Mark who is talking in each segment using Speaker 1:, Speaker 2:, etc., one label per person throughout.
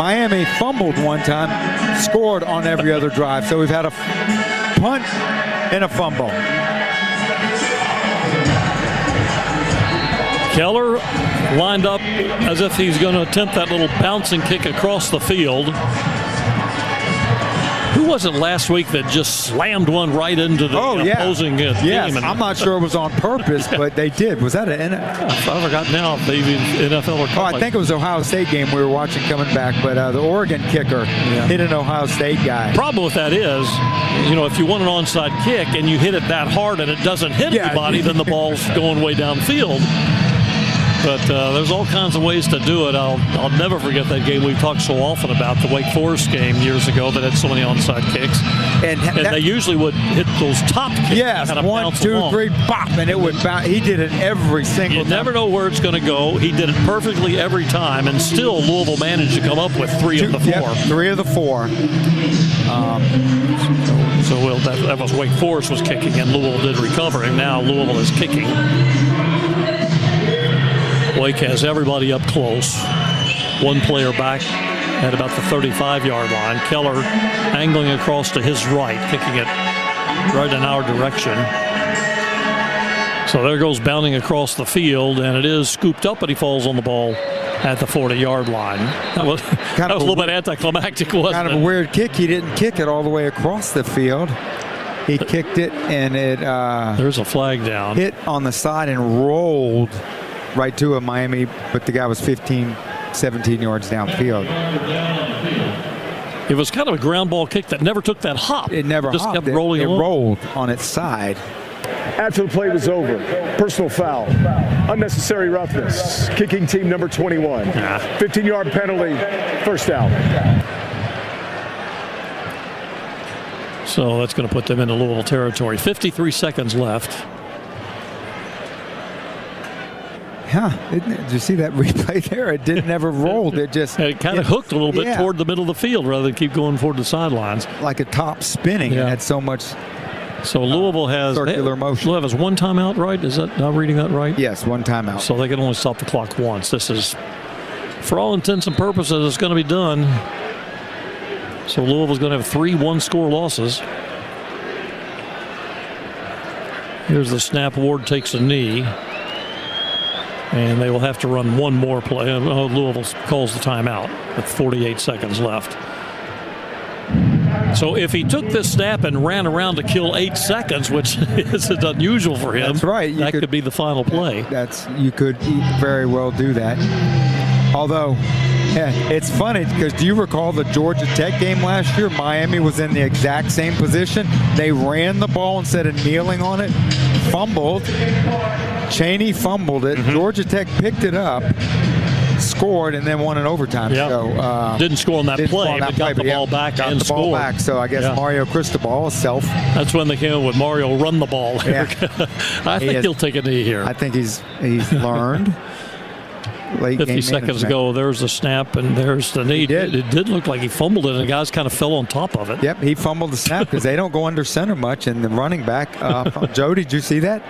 Speaker 1: Miami fumbled one time, scored on every other drive. So we've had a punt and a fumble.
Speaker 2: Keller lined up as if he's going to attempt that little bouncing kick across the field. Who was it last week that just slammed one right into the opposing team?
Speaker 1: Yes, I'm not sure it was on purpose, but they did. Was that an
Speaker 2: I forgot now if they even NFL or college.
Speaker 1: I think it was Ohio State game we were watching coming back, but the Oregon kicker hit an Ohio State guy.
Speaker 2: Problem with that is, if you want an onside kick and you hit it that hard and it doesn't hit anybody, then the ball's going way downfield. But there's all kinds of ways to do it. I'll never forget that game we talked so often about, the Wake Forest game years ago that had so many onside kicks. And they usually would hit those top kicks.
Speaker 1: Yes, 1, 2, 3, pop, and it would bounce. He did it every single time.
Speaker 2: You never know where it's going to go. He did it perfectly every time, and still Louisville managed to come up with 3 of the 4.
Speaker 1: Yep, 3 of the 4.
Speaker 2: That was Wake Forest was kicking, and Louisville did recover, and now Louisville is kicking. Wake has everybody up close. One player back at about the 35-yard line. Keller angling across to his right, kicking it right in our direction. So there goes bounding across the field, and it is scooped up, but he falls on the ball at the 40-yard line. That was a little bit anticlimactic, wasn't it?
Speaker 1: Kind of a weird kick. He didn't kick it all the way across the field. He kicked it, and it
Speaker 2: there's a flag down.
Speaker 1: Hit on the side and rolled right to a Miami, but the guy was 15, 17 yards downfield.
Speaker 2: It was kind of a ground ball kick that never took that hop.
Speaker 1: It never
Speaker 2: just
Speaker 1: hopped.
Speaker 2: kept rolling.
Speaker 1: It rolled on its side.
Speaker 3: After the play was over, personal foul, unnecessary roughness, kicking team number 21. 15-yard penalty, first down.
Speaker 2: So that's going to put them into Louisville territory. 53 seconds left.
Speaker 1: Did you see that replay there? It didn't never rolled. It just
Speaker 2: kind of hooked a little bit toward the middle of the field rather than keep going toward the sidelines.
Speaker 1: Like a top spinning. It had so much.
Speaker 2: So Louisville has
Speaker 1: circular motion.
Speaker 2: Louisville has 1 timeout, right? Is that, am I reading that right?
Speaker 1: Yes, 1 timeout.
Speaker 2: So they can only stop the clock once. This is, for all intents and purposes, it's going to be done. So Louisville's going to have 3 one-score losses. Here's the snap. Ward takes a knee. And they will have to run one more play. Louisville calls the timeout with 48 seconds left. So if he took this snap and ran around to kill 8 seconds, which is unusual for him,
Speaker 1: that's right.
Speaker 2: That could be the final play.
Speaker 1: You could very well do that. Although, it's funny because do you recall the Georgia Tech game last year? Miami was in the exact same position. They ran the ball instead of kneeling on it, fumbled. Cheney fumbled it. Georgia Tech picked it up, scored, and then won in overtime.
Speaker 2: Yep.
Speaker 1: So
Speaker 2: didn't score on that play, but got the ball back and
Speaker 1: got the ball
Speaker 2: scored.
Speaker 1: back. So I guess Mario Cristobal self.
Speaker 2: That's when they came in with Mario run the ball.
Speaker 1: Yeah.
Speaker 2: I think he'll take a knee here.
Speaker 1: I think he's learned.
Speaker 2: 50 seconds ago, there's the snap and there's the knee. It did look like he fumbled it, and the guys kind of fell on top of it.
Speaker 1: Yep, he fumbled the snap because they don't go under center much. And the running back, Joe, did you see that?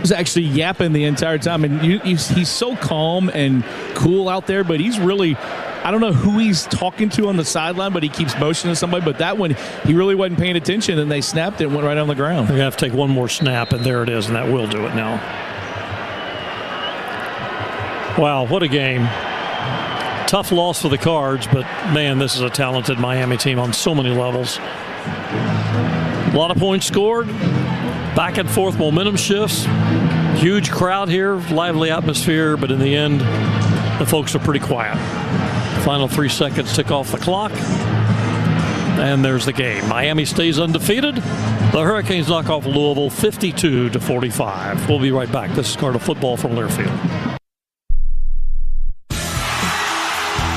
Speaker 4: Was actually yapping the entire time, and he's so calm and cool out there, but he's really, I don't know who he's talking to on the sideline, but he keeps motioning to somebody. But that one, he really wasn't paying attention, and they snapped it and went right on the ground.
Speaker 2: They're going to have to take one more snap, and there it is, and that will do it now. Wow, what a game. Tough loss for the Cards, but man, this is a talented Miami team on so many levels. A lot of points scored. Back and forth momentum shifts. Huge crowd here, lively atmosphere, but in the end, the folks are pretty quiet. Final 3 seconds tick off the clock. And there's the game. Miami stays undefeated. The Hurricanes knock off Louisville 52-45. We'll be right back. This is Cardinal Football from Learfield.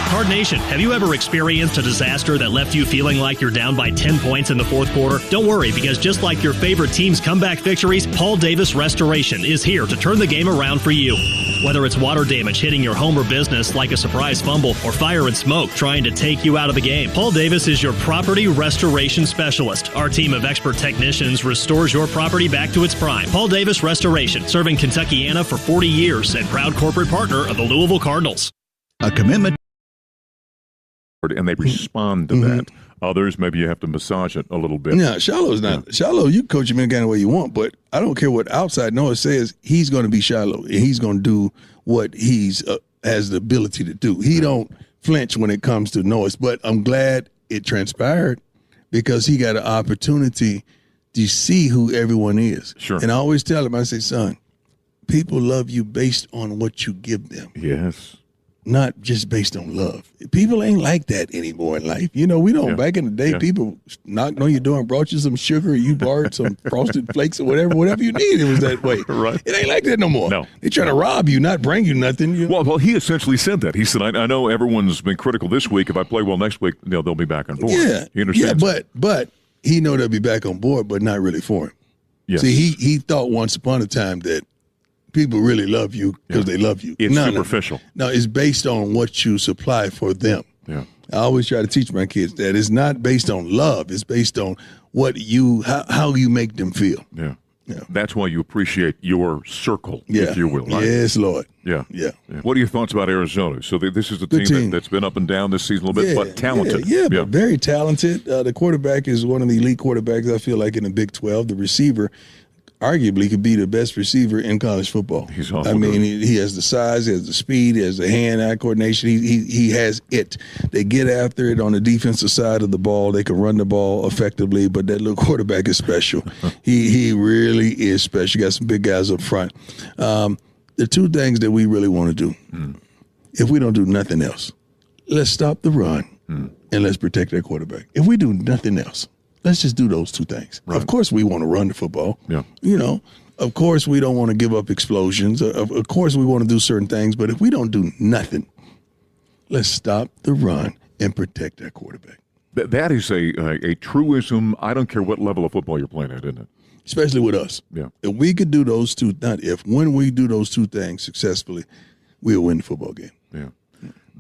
Speaker 5: Card Nation, have you ever experienced a disaster that left you feeling like you're down by 10 points in the fourth quarter? Don't worry, because just like your favorite team's comeback victories, Paul Davis Restoration is here to turn the game around for you. Whether it's water damage hitting your home or business like a surprise fumble or fire and smoke trying to take you out of the game, Paul Davis is your property restoration specialist. Our team of expert technicians restores your property back to its prime. Paul Davis Restoration, serving Kentuckiana for 40 years and proud corporate partner of the Louisville Cardinals.
Speaker 6: A commitment and they respond to that. Others, maybe you have to massage it a little bit.
Speaker 7: Yeah, Shiloh's not. Shiloh, you coach him any kind of way you want, but I don't care what outside noise says. He's going to be Shiloh, and he's going to do what he's has the ability to do. He don't flinch when it comes to noise, but I'm glad it transpired because he got an opportunity to see who everyone is.
Speaker 6: Sure.
Speaker 7: And I always tell him, I say, son, people love you based on what you give them.
Speaker 6: Yes.
Speaker 7: Not just based on love. People ain't like that anymore in life. You know, we don't. Back in the day, people knocked on your door and brought you some sugar. Or you borrowed some Frosted Flakes or whatever you needed. It was that way.
Speaker 6: Right.
Speaker 7: It ain't like that no more.
Speaker 6: No.
Speaker 7: They trying to rob you, not bring you nothing.
Speaker 6: Well, he essentially said that. He said, I know everyone's been critical this week. If I play well next week, they'll be back on board.
Speaker 7: Yeah.
Speaker 6: He understands.
Speaker 7: Yeah, but he know they'll be back on board, but not really for him.
Speaker 6: Yes.
Speaker 7: See, he thought once upon a time that people really love you because they love you.
Speaker 6: It's superficial.
Speaker 7: No, it's based on what you supply for them.
Speaker 6: Yeah.
Speaker 7: I always try to teach my kids that it's not based on love. It's based on how you make them feel.
Speaker 6: Yeah. That's why you appreciate your circle, if you will. Right?
Speaker 7: Yes, Lord.
Speaker 6: Yeah. What are your thoughts about Arizona? So this is a team that's been up and down this season a little bit, but talented.
Speaker 7: Yeah, but very talented. The quarterback is one of the elite quarterbacks, I feel like, in the Big 12. The receiver arguably could be the best receiver in college football.
Speaker 6: He's awful.
Speaker 7: I mean, he has the size, he has the speed, he has the hand-eye coordination. He has it. They get after it on the defensive side of the ball. They can run the ball effectively, but that little quarterback is special. He really is special. You got some big guys up front. The two things that we really want to do, if we don't do nothing else, let's stop the run and let's protect that quarterback. If we do nothing else, let's just do those two things. Right. Of course, we want to run the football. Yeah. You know, of course, we don't want to give up explosions. Of course, we want to do certain things. But if we don't do nothing, let's stop the run and protect that quarterback.
Speaker 6: That is a truism. I don't care what level of football you're playing at, isn't it?
Speaker 7: Especially with us.
Speaker 6: Yeah.
Speaker 7: If we could do those two, when we do those two things successfully, we'll win the football game.
Speaker 6: Yeah.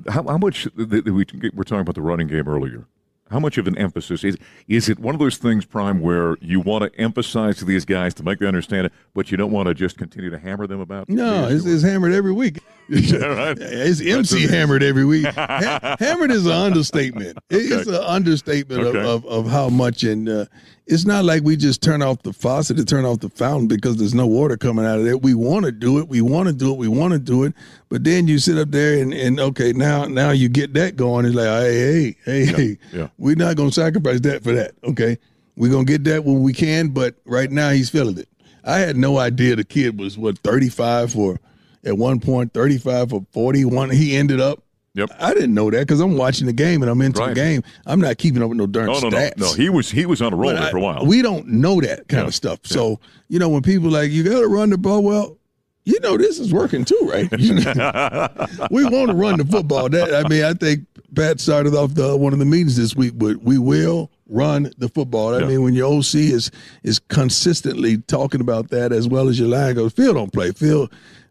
Speaker 6: How much, we were talking about the running game earlier. How much of an emphasis is it one of those things, Prime, where you want to emphasize to these guys to make them understand it, but you don't want to just continue to hammer them about?
Speaker 7: No, it's hammered every week.
Speaker 6: Right.
Speaker 7: It's MC hammered every week. Hammered is an understatement. It's an understatement of how much, and it's not like we just turn off the faucet to turn off the fountain because there's no water coming out of there. We want to do it. We want to do it. But then you sit up there and okay, now you get that going. It's like, hey, we're not going to sacrifice that for that. Okay, we're going to get that when we can. But right now he's feeling it. I had no idea the kid was 35 for at one point, 35 for 41. He ended up.
Speaker 6: Yep.
Speaker 7: I didn't know that because I'm watching the game and I'm into the game. I'm not keeping up with no darn stats.
Speaker 6: No. He was on a roll there for a while.
Speaker 7: We don't know that kind of stuff. Yeah. So, when people like, you got to run the ball, well, this is working too, right? We want to run the football. I think Pat started off one of the meetings this week, but we will run the football. I mean, when your OC is consistently talking about that as well as your line goes, Phil don't play. Phil,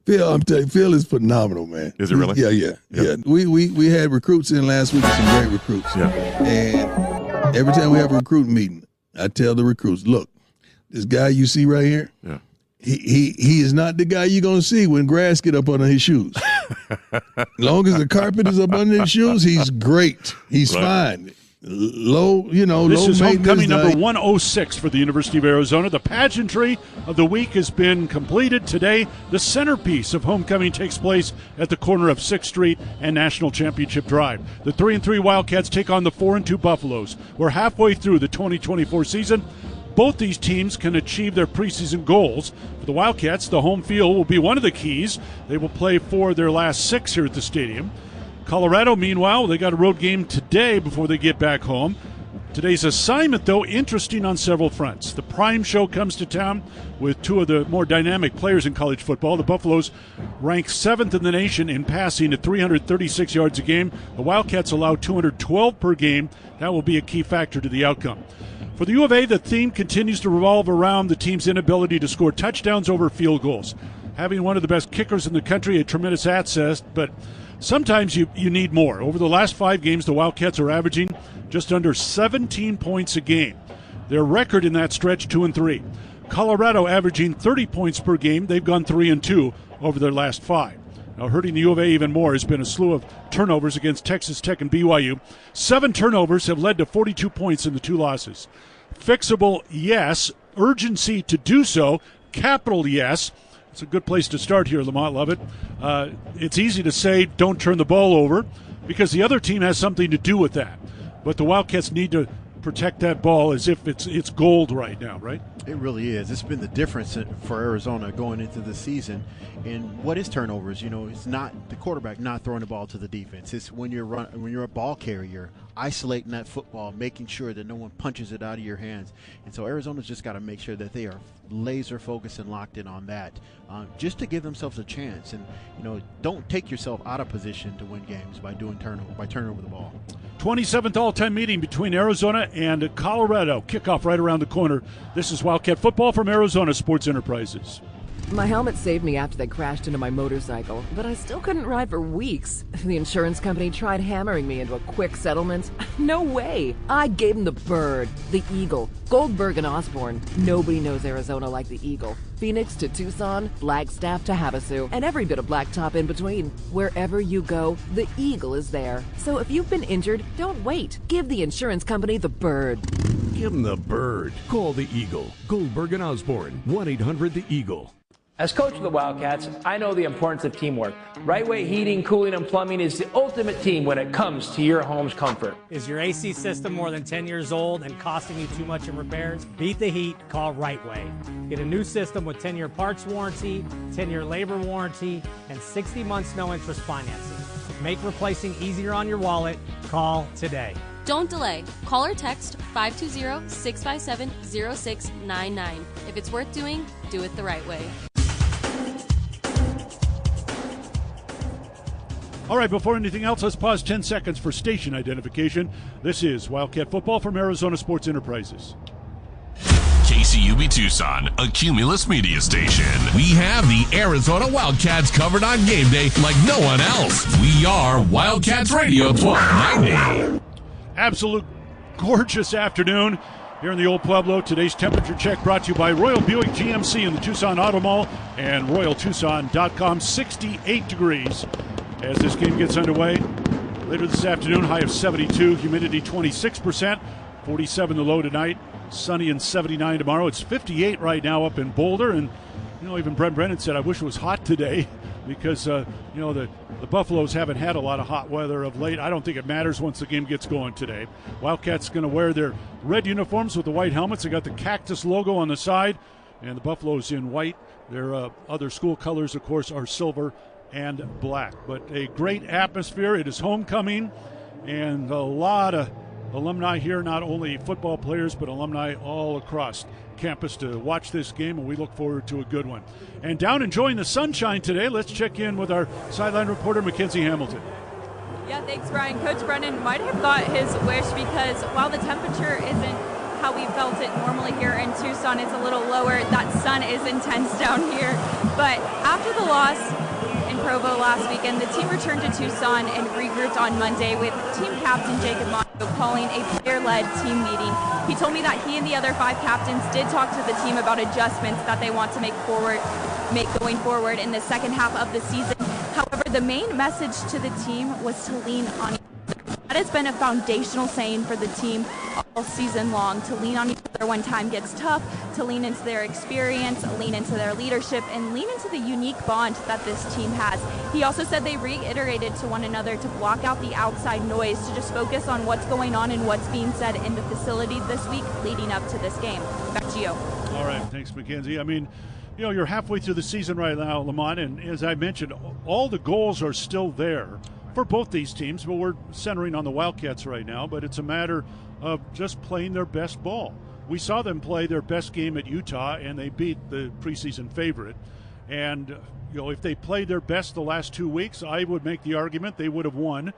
Speaker 7: I'm telling you, Phil is phenomenal, man.
Speaker 6: Is it really?
Speaker 7: Yeah. We had recruits in last week, some great recruits. Yeah. And every time we have a recruit meeting, I tell the recruits, look, this guy you see right here, he is not the guy you're going to see when grass get up under his shoes. As long as the carpet is up under his shoes, he's great. He's fine. Low,
Speaker 8: This is homecoming number 106 for the University of Arizona. The pageantry of the week has been completed today. The centerpiece of homecoming takes place at the corner of 6th Street and National Championship Drive. The 3-3 Wildcats take on the 4-2 Buffaloes. We're halfway through the 2024 season. Both these teams can achieve their preseason goals. For the Wildcats, the home field will be one of the keys. They will play for their last 6 here at the stadium. Colorado, meanwhile, they got a road game today before they get back home. Today's assignment, though, interesting on several fronts. The Prime Show comes to town with two of the more dynamic players in college football. The Buffaloes rank 7th in the nation in passing at 336 yards a game. The Wildcats allow 212 per game. That will be a key factor to the outcome. For the U of A, the theme continues to revolve around the team's inability to score touchdowns over field goals. Having one of the best kickers in the country, a tremendous asset, but sometimes you need more. Over the last 5 games, the Wildcats are averaging just under 17 points a game. Their record in that stretch, 2-3. Colorado averaging 30 points per game. They've gone 3-2 over their last 5. Now, hurting the U of A even more has been a slew of turnovers against Texas Tech and BYU. 7 turnovers have led to 42 points in the 2 losses. Fixable, yes. Urgency to do so, capital yes. It's a good place to start here, Lamont Lovett. It's easy to say don't turn the ball over because the other team has something to do with that. But the Wildcats need to protect that ball as if it's gold right now, right?
Speaker 9: It really is. It's been the difference for Arizona going into the season. And what is turnovers? It's not the quarterback not throwing the ball to the defense. It's when you're a ball carrier, isolating that football, making sure that no one punches it out of your hands. And so Arizona's just got to make sure that they are laser focused and locked in on that, just to give themselves a chance. And don't take yourself out of position to win games by turning over the ball.
Speaker 8: 27th all-time meeting between Arizona and Colorado. Kickoff right around the corner. This is Wildcat football from Arizona Sports Enterprises.
Speaker 10: My helmet saved me after they crashed into my motorcycle, but I still couldn't ride for weeks. The insurance company tried hammering me into a quick settlement. No way. I gave them the bird, the eagle, Goldberg and Osborne. Nobody knows Arizona like the eagle. Phoenix to Tucson, Flagstaff to Havasu, and every bit of blacktop in between. Wherever you go, the eagle is there. So if you've been injured, don't wait. Give the insurance company the bird.
Speaker 11: Give them the bird. Call the Eagle. Goldberg and Osborne. 1-800-THE-EAGLE.
Speaker 12: As coach of the Wildcats, I know the importance of teamwork. Right Way Heating, Cooling, and Plumbing is the ultimate team when it comes to your home's comfort.
Speaker 13: Is your AC system more than 10 years old and costing you too much in repairs? Beat the heat, call Right Way. Get a new system with 10-year parts warranty, 10-year labor warranty, and 60 months no-interest financing. Make replacing easier on your wallet. Call today.
Speaker 14: Don't delay. Call or text 520-657-0699. If it's worth doing, do it the right way.
Speaker 8: All right, before anything else, let's pause 10 seconds for station identification. This is Wildcat Football from Arizona Sports Enterprises.
Speaker 15: KCUB Tucson, a Cumulus media station. We have the Arizona Wildcats covered on game day like no one else. We are Wildcats Radio 1290.
Speaker 8: Absolute gorgeous afternoon here in the Old Pueblo. Today's temperature check brought to you by Royal Buick GMC in the Tucson Auto Mall and RoyalTucson.com. 68 degrees as this game gets underway. Later this afternoon, high of 72, humidity 26%, 47 the low tonight, sunny and 79 tomorrow. It's 58 right now up in Boulder, and even Brent Brennan said, I wish it was hot today because the Buffaloes haven't had a lot of hot weather of late. I don't think it matters once the game gets going today. Wildcats going to wear their red uniforms with the white helmets. They got the cactus logo on the side, and the Buffaloes in white. Their other school colors, of course, are silver and black. But a great atmosphere. It is homecoming, and a lot of alumni here, not only football players, but alumni all across campus to watch this game, and we look forward to a good one. And down enjoying the sunshine today, let's check in with our sideline reporter, Mackenzie Hamilton.
Speaker 16: Yeah, thanks, Brian. Coach Brennan might have got his wish because while the temperature isn't how we felt it normally here in Tucson, it's a little lower. That sun is intense down here. But after the loss in Provo last weekend, the team returned to Tucson and regrouped on Monday with team captain Jacob Monto calling a player-led team meeting. He told me that he and the other 5 captains did talk to the team about adjustments that they want to make going forward in the second half of the season. However, the main message to the team was to lean on each other. That has been a foundational saying for the team all season long, to lean on each other when time gets tough, to lean into their experience, lean into their leadership, and lean into the unique bond that this team has. He also said they reiterated to one another to block out the outside noise, to just focus on what's going on and what's being said in the facility this week leading up to this game. Back to you.
Speaker 8: All right, thanks, Mackenzie. I mean, you're halfway through the season right now, Lamont, and as I mentioned, all the goals are still there for both these teams, but we're centering on the Wildcats right now, but it's a matter of just playing their best ball. We saw them play their best game at Utah, and they beat the preseason favorite. And, if they played their best the last 2 weeks, I would make the argument they would have won,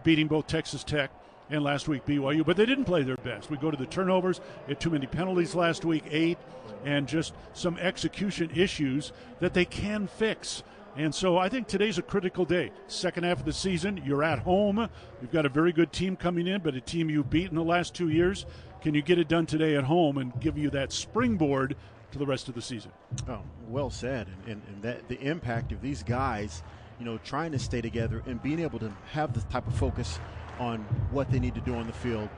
Speaker 8: beating both Texas Tech and last week BYU, but they didn't play their best. We go to the turnovers, had too many penalties last week, 8, and just some execution issues that they can fix. And so I think today's a critical day. Second half of the season, you're at home. You've got a very good team coming in, but a team you've beat in the last 2 years. Can you get it done today at home and give you that springboard to the rest of the season?
Speaker 9: Oh, well said. And that the impact of these guys, trying to stay together and being able to have the type of focus on what they need to do on the field.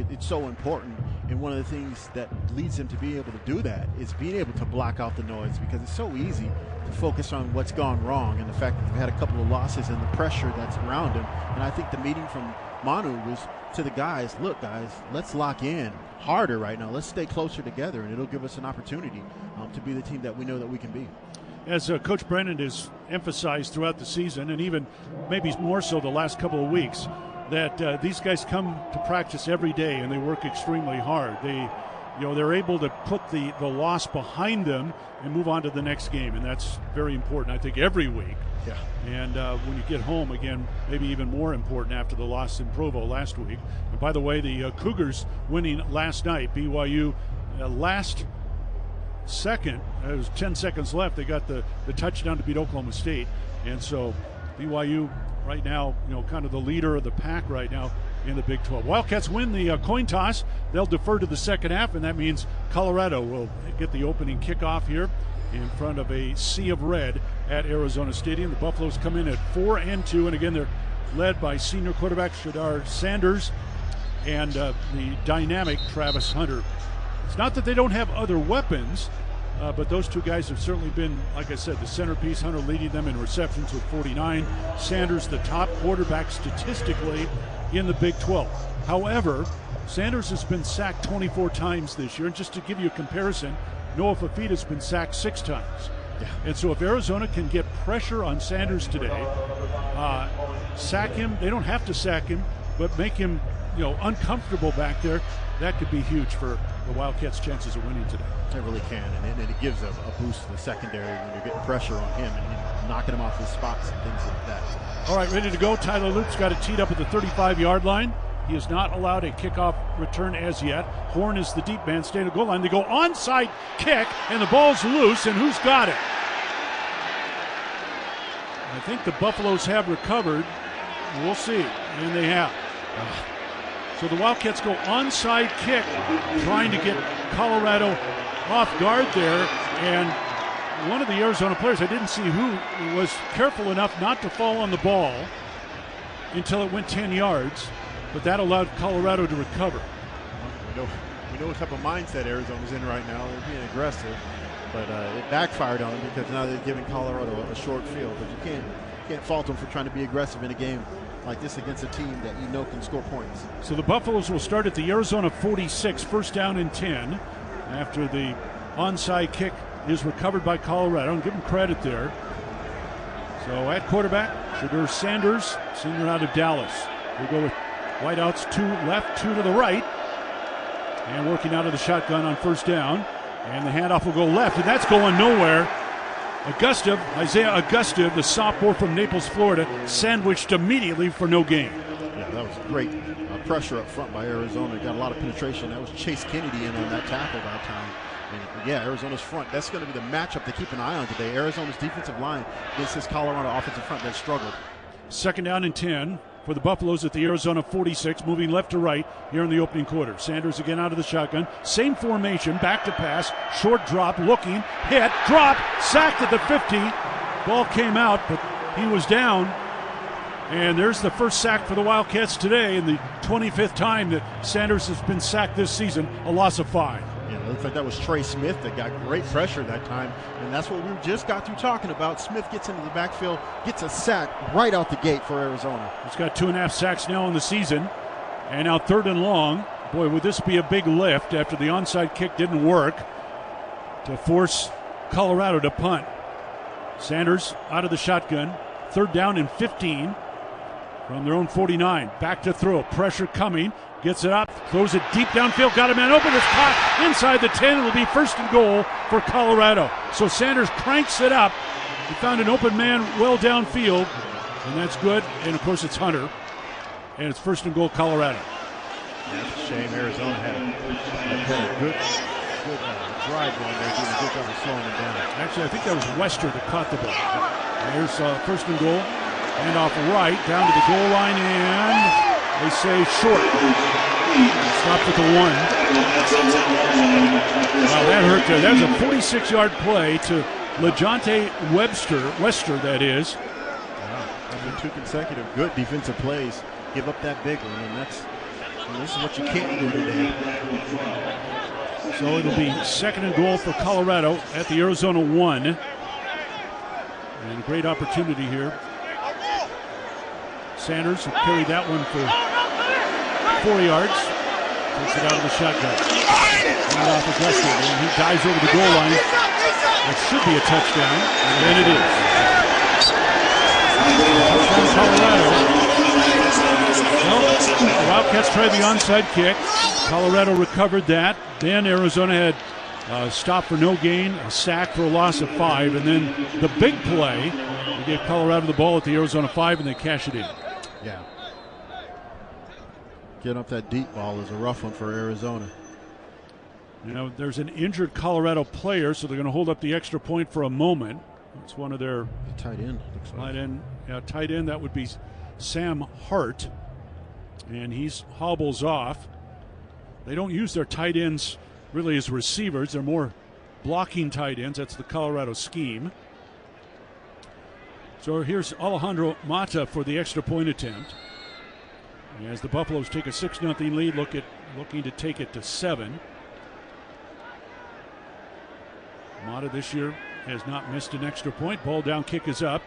Speaker 9: It's so important, and one of the things that leads them to be able to do that is being able to block out the noise, because it's so easy to focus on what's gone wrong and the fact that they've had a couple of losses and the pressure that's around them. And I think the meeting from Manu was to the guys, look guys, let's lock in harder right now. Let's stay closer together, and it'll give us an opportunity to be the team that we know that we can be.
Speaker 8: As Coach Brennan has emphasized throughout the season, and even maybe more so the last couple of weeks, that these guys come to practice every day and they work extremely hard. They're able to put the loss behind them and move on to the next game, and that's very important, I think, every week.
Speaker 9: Yeah.
Speaker 8: And when you get home, again, maybe even more important after the loss in Provo last week. And by the way, the Cougars winning last night, BYU last second, it was 10 seconds left, they got the touchdown to beat Oklahoma State. And so BYU right now, kind of the leader of the pack right now in the Big 12. Wildcats win the coin toss. They'll defer to the second half, and that means Colorado will get the opening kickoff here in front of a sea of red at Arizona Stadium. The Buffaloes come in at 4-2, and again, they're led by senior quarterback Shadar Sanders and the dynamic Travis Hunter. It's not that they don't have other weapons, but those two guys have certainly been, like I said, the centerpiece. Hunter leading them in receptions with 49. Sanders, the top quarterback statistically in the Big 12. However, Sanders has been sacked 24 times this year. And just to give you a comparison, Noah Fafita's been sacked 6 times.
Speaker 9: Yeah.
Speaker 8: And so if Arizona can get pressure on Sanders today, sack him, they don't have to sack him, but make him uncomfortable back there, that could be huge for the Wildcats' chances of winning today.
Speaker 9: It really can, and it gives a boost to the secondary when you're getting pressure on him and knocking him off his spots and things like that.
Speaker 8: All right, ready to go. Tyler Loop's got it teed up at the 35-yard line. He is not allowed a kickoff return as yet. Horn is the deep man, staying at the goal line. They go onside kick, and the ball's loose, and who's got it? I think the Buffaloes have recovered. We'll see, and they have. So the Wildcats go onside kick, trying to get Colorado off guard there, and one of the Arizona players, I didn't see who, was careful enough not to fall on the ball until it went 10 yards, but that allowed Colorado to recover.
Speaker 9: We know what type of mindset Arizona's in right now. They're being aggressive, but it backfired on them because now they're giving Colorado a short field. But you can't fault them for trying to be aggressive in a game like this against a team that can score points.
Speaker 8: So the Buffaloes will start at the Arizona 46, first down and 10, after the onside kick is recovered by Colorado. And give them credit there. So at quarterback, Shadar Sanders, senior out of Dallas. We'll go with wideouts 2 left, 2 to the right. And working out of the shotgun on first down. And the handoff will go left, and that's going nowhere. Isaiah Augusta, the sophomore from Naples, Florida, sandwiched immediately for no gain.
Speaker 9: Yeah, that was great pressure up front by Arizona. Got a lot of penetration. That was Chase Kennedy in on that tackle that time. And yeah, Arizona's front, that's going to be the matchup to keep an eye on today. Arizona's defensive line against this Colorado offensive front that struggled.
Speaker 8: Second down and 10 for the Buffaloes at the Arizona 46, moving left to right here in the opening quarter. Sanders again out of the shotgun. Same formation, back to pass, short drop, looking, hit, drop, sacked at the 50. Ball came out, but he was down. And there's the first sack for the Wildcats today, and the 25th time that Sanders has been sacked this season, a loss of 5.
Speaker 9: Yeah, it looks like that was Trey Smith that got great pressure that time, and that's what we just got through talking about. Smith gets into the backfield, gets a sack right out the gate for Arizona.
Speaker 8: He's got 2.5 sacks now in the season, and now 3rd and long. Boy, would this be a big lift after the onside kick didn't work to force Colorado to punt. Sanders out of the shotgun, 3rd down and 15 from their own 49. Back to throw, pressure coming. Gets it up, throws it deep downfield, got a man open, it's caught inside the 10. It'll be 1st and goal for Colorado. So Sanders cranks it up. He found an open man well downfield, and that's good. And, of course, it's Hunter. And it's 1st and goal, Colorado.
Speaker 9: That's a shame. Arizona had a good drive going there, doing a good job of slowing him down.
Speaker 8: Actually, I think that was Wester that caught the ball. There's 1st and goal. And off right, down to the goal line, and they say short. Stopped at the 1. Wow, that hurt there. That was a 46-yard play to LeJohntay Wester, that is.
Speaker 9: 2 consecutive good defensive plays, give up that big one, and this is what you can't do today.
Speaker 8: So it'll be 2nd and goal for Colorado at the Arizona 1. And a great opportunity here. Sanders will carry that one for 4 yards. Takes it out of the shotgun. Right off Augusta, and he dives over the goal line. That should be a touchdown, and it is. Touchdown Colorado. Well, the Wildcats tried the onside kick. Colorado recovered that. Then Arizona had a stop for no gain, a sack for a loss of 5, and then the big play. They gave Colorado the ball at the Arizona 5, and they cash it in.
Speaker 9: Yeah. Getting up that deep ball is a rough one for Arizona.
Speaker 8: You know, there's an injured Colorado player, so they're going to hold up the extra point for a moment. It's one of their
Speaker 9: tight end.
Speaker 8: Tight end. That would be Sam Hart, and he hobbles off. They don't use their tight ends really as receivers. They're more blocking tight ends. That's the Colorado scheme. So here's Alejandro Mata for the extra point attempt. As the Buffaloes take a 6-0 lead, looking to take it to 7. Mata this year has not missed an extra point. Ball down, kick is up,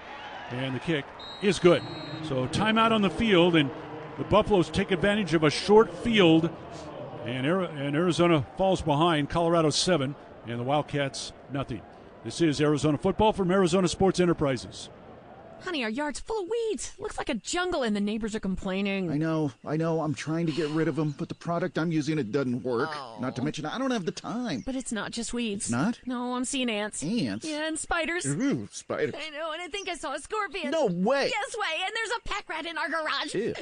Speaker 8: and the kick is good. So timeout on the field, and the Buffaloes take advantage of a short field, and Arizona falls behind. Colorado 7, and the Wildcats nothing. This is Arizona football from Arizona Sports Enterprises.
Speaker 17: Honey, our yard's full of weeds. Looks like a jungle and the neighbors are complaining.
Speaker 18: I know. I'm trying to get rid of them, but the product I'm using, it doesn't work.
Speaker 17: Oh.
Speaker 18: Not to mention, I don't have the time.
Speaker 17: But it's not just weeds.
Speaker 18: It's not?
Speaker 17: No, I'm seeing ants.
Speaker 18: Ants?
Speaker 17: Yeah, and spiders.
Speaker 18: Ooh, spiders.
Speaker 17: I know, and I think I saw a scorpion.
Speaker 18: No way.
Speaker 17: Yes way, and there's a pack rat in our garage.
Speaker 18: Ew.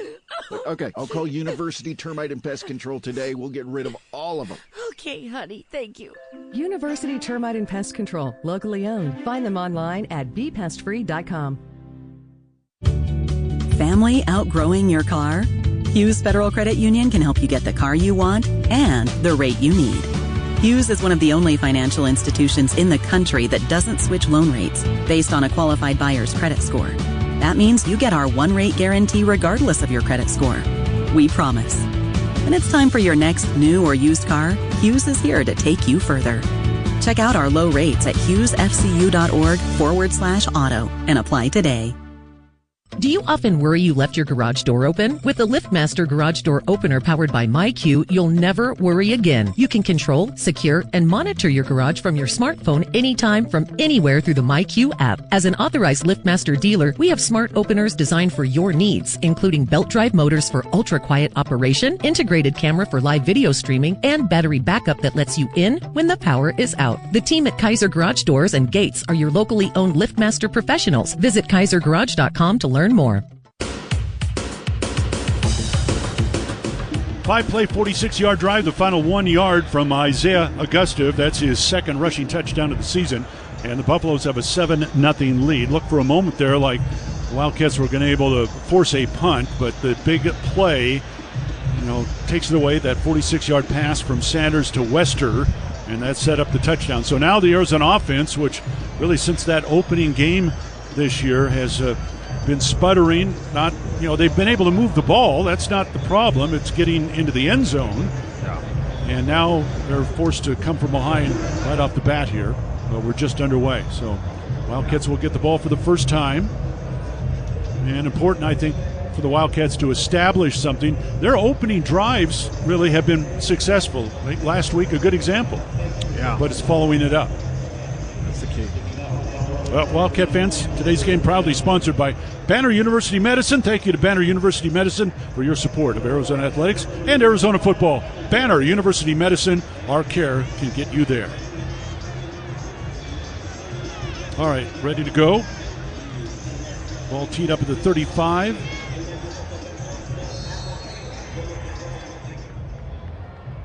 Speaker 18: Okay, I'll call University Termite and Pest Control today. We'll get rid of all of them.
Speaker 17: Okay, honey, thank you.
Speaker 19: University Termite and Pest Control, locally owned. Find them online at bepestfree.com.
Speaker 20: Family outgrowing your car? Hughes Federal Credit Union can help you get the car you want and the rate you need. Hughes is one of the only financial institutions in the country that doesn't switch loan rates based on a qualified buyer's credit score. That means you get our one-rate guarantee regardless of your credit score. We promise. When it's time for your next new or used car, Hughes is here to take you further. Check out our low rates at hughesfcu.org/auto and apply today.
Speaker 21: Do you often worry you left your garage door open? With the LiftMaster Garage Door Opener powered by MyQ, you'll never worry again. You can control, secure, and monitor your garage from your smartphone anytime from anywhere through the MyQ app. As an authorized LiftMaster dealer, we have smart openers designed for your needs, including belt drive motors for ultra-quiet operation, integrated camera for live video streaming, and battery backup that lets you in when the power is out. The team at Kaiser Garage Doors and Gates are your locally owned LiftMaster professionals. Visit KaiserGarage.com to learn more.
Speaker 8: 5-play, 46-yard drive, the final 1 yard from Isaiah Augusta. That's his second rushing touchdown of the season. And the Buffaloes have a 7-0 lead. Look for a moment there like the Wildcats were going to be able to force a punt, but the big play, takes it away. That 46-yard pass from Sanders to Wester, and that set up the touchdown. So now the Arizona offense, which really since that opening game this year has been sputtering. They've been able to move the ball. That's not the problem. It's getting into the end zone. Yeah. And now they're forced to come from behind right off the bat here. But we're just underway. So Wildcats will get the ball for the first time. And important, I think, for the Wildcats to establish something. Their opening drives really have been successful. Like last week, a good example.
Speaker 9: Yeah.
Speaker 8: But it's following it up.
Speaker 9: That's the key.
Speaker 8: Wildcat fans, today's game proudly sponsored by Banner University Medicine. Thank you to Banner University Medicine for your support of Arizona athletics and Arizona football. Banner University Medicine, our care can get you there. All right, ready to go. Ball teed up at the 35.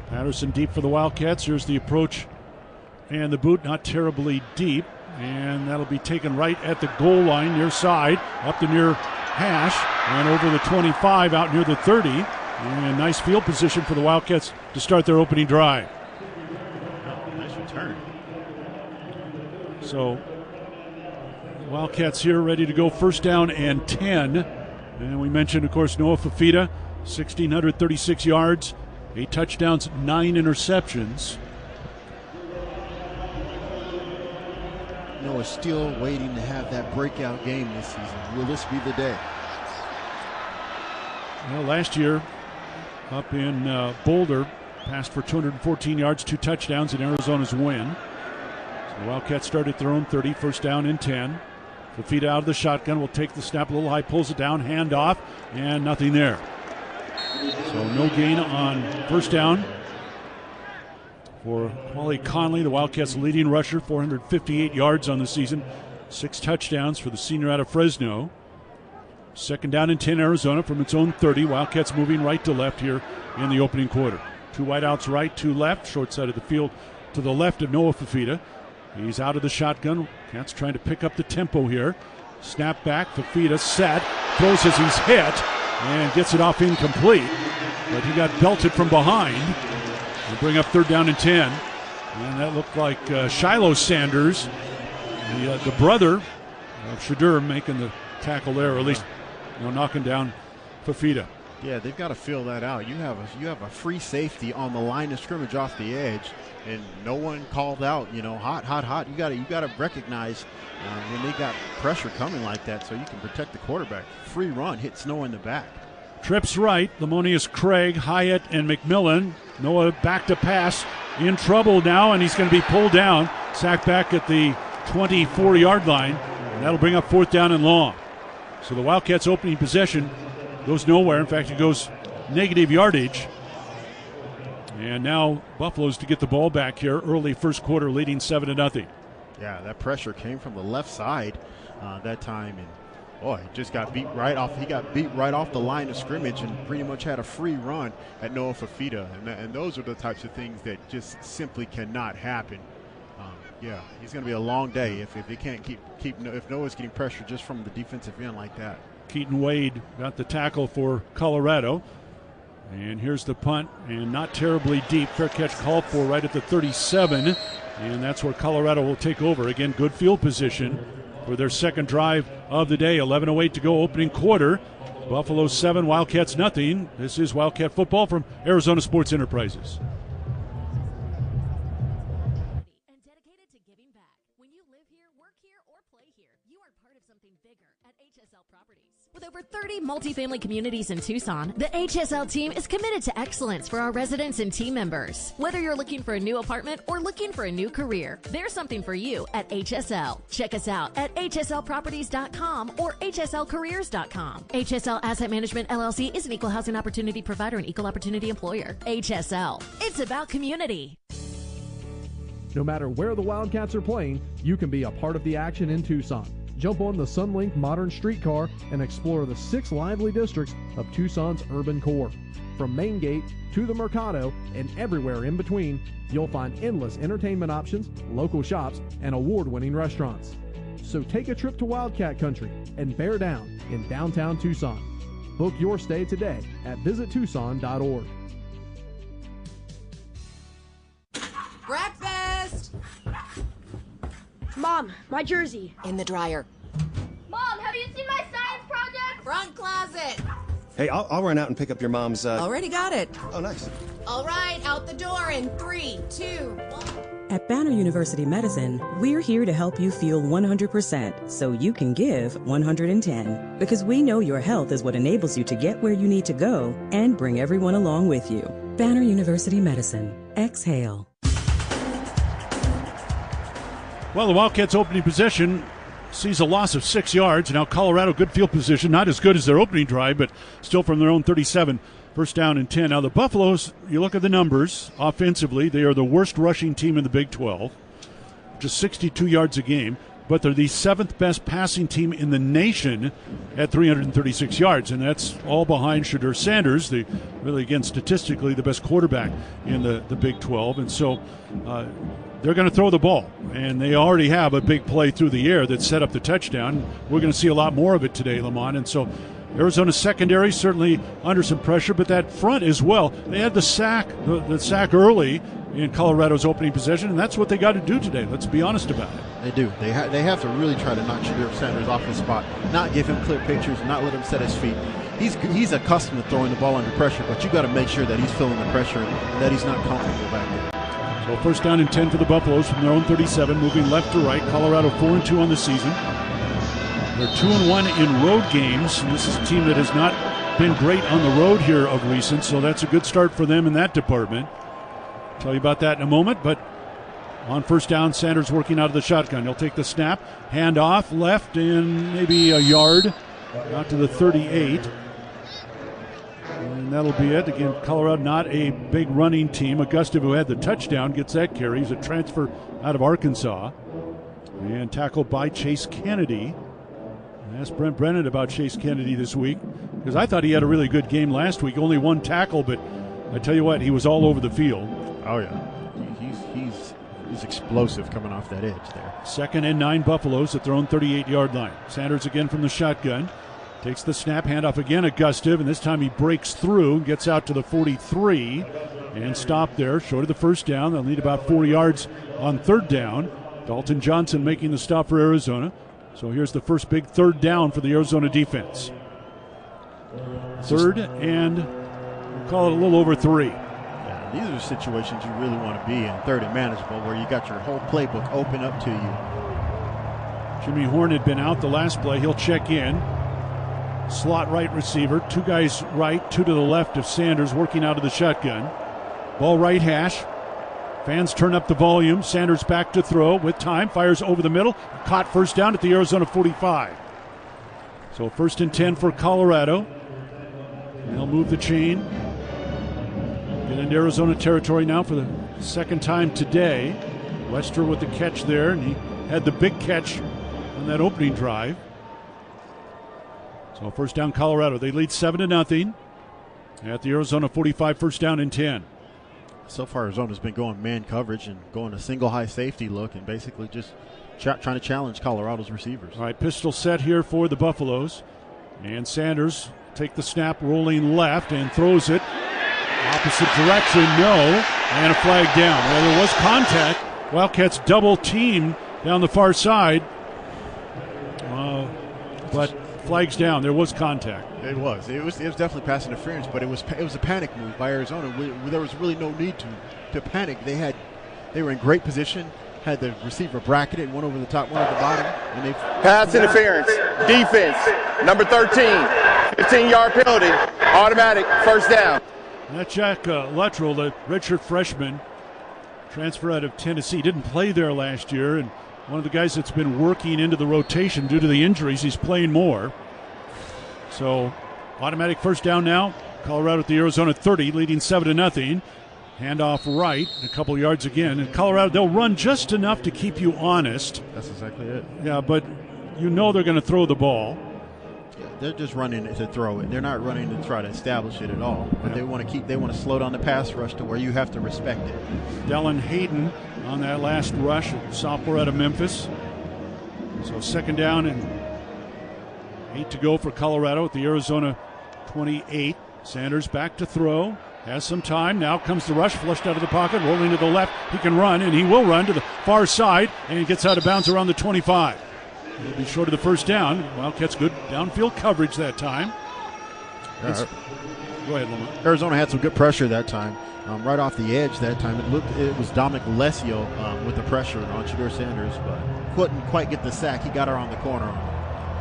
Speaker 8: Patterson deep for the Wildcats. Here's the approach and the boot, not terribly deep. And that'll be taken right at the goal line, near side, up the near hash, and over the 25, out near the 30. And nice field position for the Wildcats to start their opening drive.
Speaker 9: Nice return.
Speaker 8: So, Wildcats here ready to go, first down and 10 And we mentioned, of course, Noah Fafita, 1,636 yards, 8 touchdowns, 9 interceptions.
Speaker 9: Noah's still waiting to have that breakout game this season. Will this be the day?
Speaker 8: Well, last year, up in Boulder, passed for 214 yards, 2 touchdowns in Arizona's win. So the Wildcats start at their own 30, first down and 10. Fafita out of the shotgun, will take the snap a little high, pulls it down, hand off, and nothing there. So no gain on first down for Wally Conley, the Wildcats' leading rusher, 458 yards on the season, 6 touchdowns for the senior out of Fresno. Second down and 10, Arizona from its own 30. Wildcats moving right to left here in the opening quarter. 2 wideouts right, 2 left, short side of the field to the left of Noah Fafita. He's out of the shotgun. Cats trying to pick up the tempo here. Snap back, Fafita set, throws as he's hit, and gets it off incomplete. But he got belted from behind. They bring up third down and 10. And that looked like Shiloh Sanders, the brother of Shadur, making the tackle there, or at least knocking down Fafita.
Speaker 9: Yeah, they've got to fill that out. You have a free safety on the line of scrimmage off the edge, and no one called out. Hot. You got to recognize when they got pressure coming like that, so you can protect the quarterback. Free run, hit Snow in the back.
Speaker 8: Trips right, Lamonius Craig, Hyatt, and McMillan. Noah back to pass, in trouble now, and he's going to be pulled down. Sacked back at the 24-yard line, and that'll bring up fourth down and long. So the Wildcats' opening possession goes nowhere. In fact, it goes negative yardage. And now Buffalo's to get the ball back here early first quarter, leading 7-0.
Speaker 9: Yeah, that pressure came from the left side that time, and he just got beat right off. He got beat right off the line of scrimmage and pretty much had a free run at Noah Fafita. And those are the types of things that just simply cannot happen. He's going to be a long day if they can't if Noah's getting pressure just from the defensive end like that.
Speaker 8: Keaton Wade got the tackle for Colorado. And here's the punt, and not terribly deep. Fair catch called for right at the 37. And that's where Colorado will take over. Again, good field position for their second drive of the day. 11:08 to go, opening quarter. Buffalo 7, Wildcats nothing. This is Wildcat football from Arizona Sports Enterprises.
Speaker 17: With over 30 multifamily communities in Tucson, the HSL team is committed to excellence for our residents and team members. Whether you're looking for a new apartment or looking for a new career, there's something for you at HSL. Check us out at hslproperties.com or hslcareers.com. HSL Asset Management LLC is an equal housing opportunity provider and equal opportunity employer. HSL. It's about community.
Speaker 3: No matter where the Wildcats are playing, you can be a part of the action in Tucson. Jump on the Sunlink modern streetcar and explore the 6 lively districts of Tucson's urban core. From Main Gate to the Mercado and everywhere in between, you'll find endless entertainment options, local shops, and award-winning restaurants. So take a trip to Wildcat Country and bear down in downtown Tucson. Book your stay today at visittucson.org.
Speaker 22: Breakfast!
Speaker 23: Mom, my jersey.
Speaker 22: In the dryer.
Speaker 23: Mom, have you seen my science project?
Speaker 22: Front closet.
Speaker 24: Hey, I'll run out and pick up your mom's...
Speaker 22: Already got it.
Speaker 24: Oh, nice.
Speaker 22: All right, out the door in 3, 2, 1.
Speaker 25: At Banner University Medicine, we're here to help you feel 100% so you can give 110. Because we know your health is what enables you to get where you need to go and bring everyone along with you. Banner University Medicine. Exhale.
Speaker 8: Well, the Wildcats' opening possession sees a loss of 6 yards. Now Colorado, good field position, not as good as their opening drive, but still from their own 37. First down and 10. Now the Buffaloes, you look at the numbers, offensively, they are the worst rushing team in the Big 12, just 62 yards a game, but they're the 7th best passing team in the nation at 336 yards, and that's all behind Shadur Sanders, the really, again, statistically the best quarterback in the Big 12. And so they're going to throw the ball, and they already have a big play through the air that set up the touchdown. We're going to see a lot more of it today, Lamont. And so Arizona's secondary certainly under some pressure, but that front as well. They had the sack early in Colorado's opening possession, and that's what they got to do today. Let's be honest about it.
Speaker 9: They do. They have to really try to knock Shedeur Sanders off his spot, not give him clear pictures, not let him set his feet. He's accustomed to throwing the ball under pressure, but you got to make sure that he's feeling the pressure and that he's not comfortable back there.
Speaker 8: So first down and 10 for the Buffaloes from their own 37, moving left to right. Colorado 4-2 on the season. They're 2-1 in road games. And this is a team that has not been great on the road here of recent, so that's a good start for them in that department. Tell you about that in a moment, but on first down, Sanders working out of the shotgun. He'll take the snap, hand off, left, and maybe a yard out to the 38. And that'll be it. Again, Colorado not a big running team. Augusta, who had the touchdown, gets that carry. He's a transfer out of Arkansas. And tackled by Chase Kennedy. I asked Brent Brennan about Chase Kennedy this week because I thought he had a really good game last week. Only one tackle, but I tell you what, he was all over the field.
Speaker 9: Oh, yeah. He's explosive coming off that edge there.
Speaker 8: 2nd and 9 Buffaloes at their own 38-yard line. Sanders again from the shotgun. Takes the snap, handoff again, Augustive, and this time he breaks through, gets out to the 43, and stopped there, short of the first down. They'll need about 4 yards on third down. Dalton Johnson making the stop for Arizona. So here's the first big third down for the Arizona defense. Third and we'll call it a little over 3.
Speaker 9: These are situations you really want to be in, third and manageable, where you got your whole playbook open up to you.
Speaker 8: Jimmy Horn had been out the last play. He'll check in. Slot right receiver. 2 guys right, 2 to the left of Sanders working out of the shotgun. Ball right hash. Fans turn up the volume. Sanders back to throw with time. Fires over the middle. Caught first down at the Arizona 45. So 1st and 10 for Colorado. And they'll move the chain. Get into Arizona territory now for the second time today. Wester with the catch there, and he had the big catch on that opening drive. So first down Colorado. They lead 7-0 at the Arizona 45, first down and 10.
Speaker 9: So far Arizona's been going man coverage and going a single high safety look and basically just trying to challenge Colorado's receivers.
Speaker 8: All right, pistol set here for the Buffaloes. And Sanders take the snap, rolling left, and throws it. Opposite direction, no, and a flag down. Well, there was contact. Wildcats double teamed down the far side, but flags down. There was contact.
Speaker 9: It was definitely pass interference, but it was a panic move by Arizona. There was really no need to panic. They were in great position, had the receiver bracketed, one over the top, one at the bottom, and they
Speaker 1: pass interference. Defense, number 13, 15-yard penalty, automatic, first down.
Speaker 8: And that Jack Luttrell, the redshirt freshman, transfer out of Tennessee, didn't play there last year, and one of the guys that's been working into the rotation due to the injuries. He's playing more. So automatic first down now. Colorado at the Arizona 30, leading 7-0. Handoff right, a couple yards again. And Colorado, they'll run just enough to keep you honest.
Speaker 9: That's exactly it.
Speaker 8: Yeah, but you know they're going to throw the ball.
Speaker 9: They're just running to throw it. They're not running to try to establish it at all. But they want to slow down the pass rush to where you have to respect it.
Speaker 8: Dallin Hayden on that last rush, sophomore out of Memphis. So second down and 8 to go for Colorado at the Arizona 28. Sanders back to throw. Has some time. Now comes the rush, flushed out of the pocket, rolling to the left. He can run, and he will run to the far side, and he gets out of bounds around the 25. He'll be short of the first down. Wildcats good downfield coverage that time. Go ahead, Lamar.
Speaker 9: Arizona had some good pressure that time. Right off the edge that time. It was Dominic Alessio with the pressure on Shedeur Sanders, but couldn't quite get the sack. He got around the corner.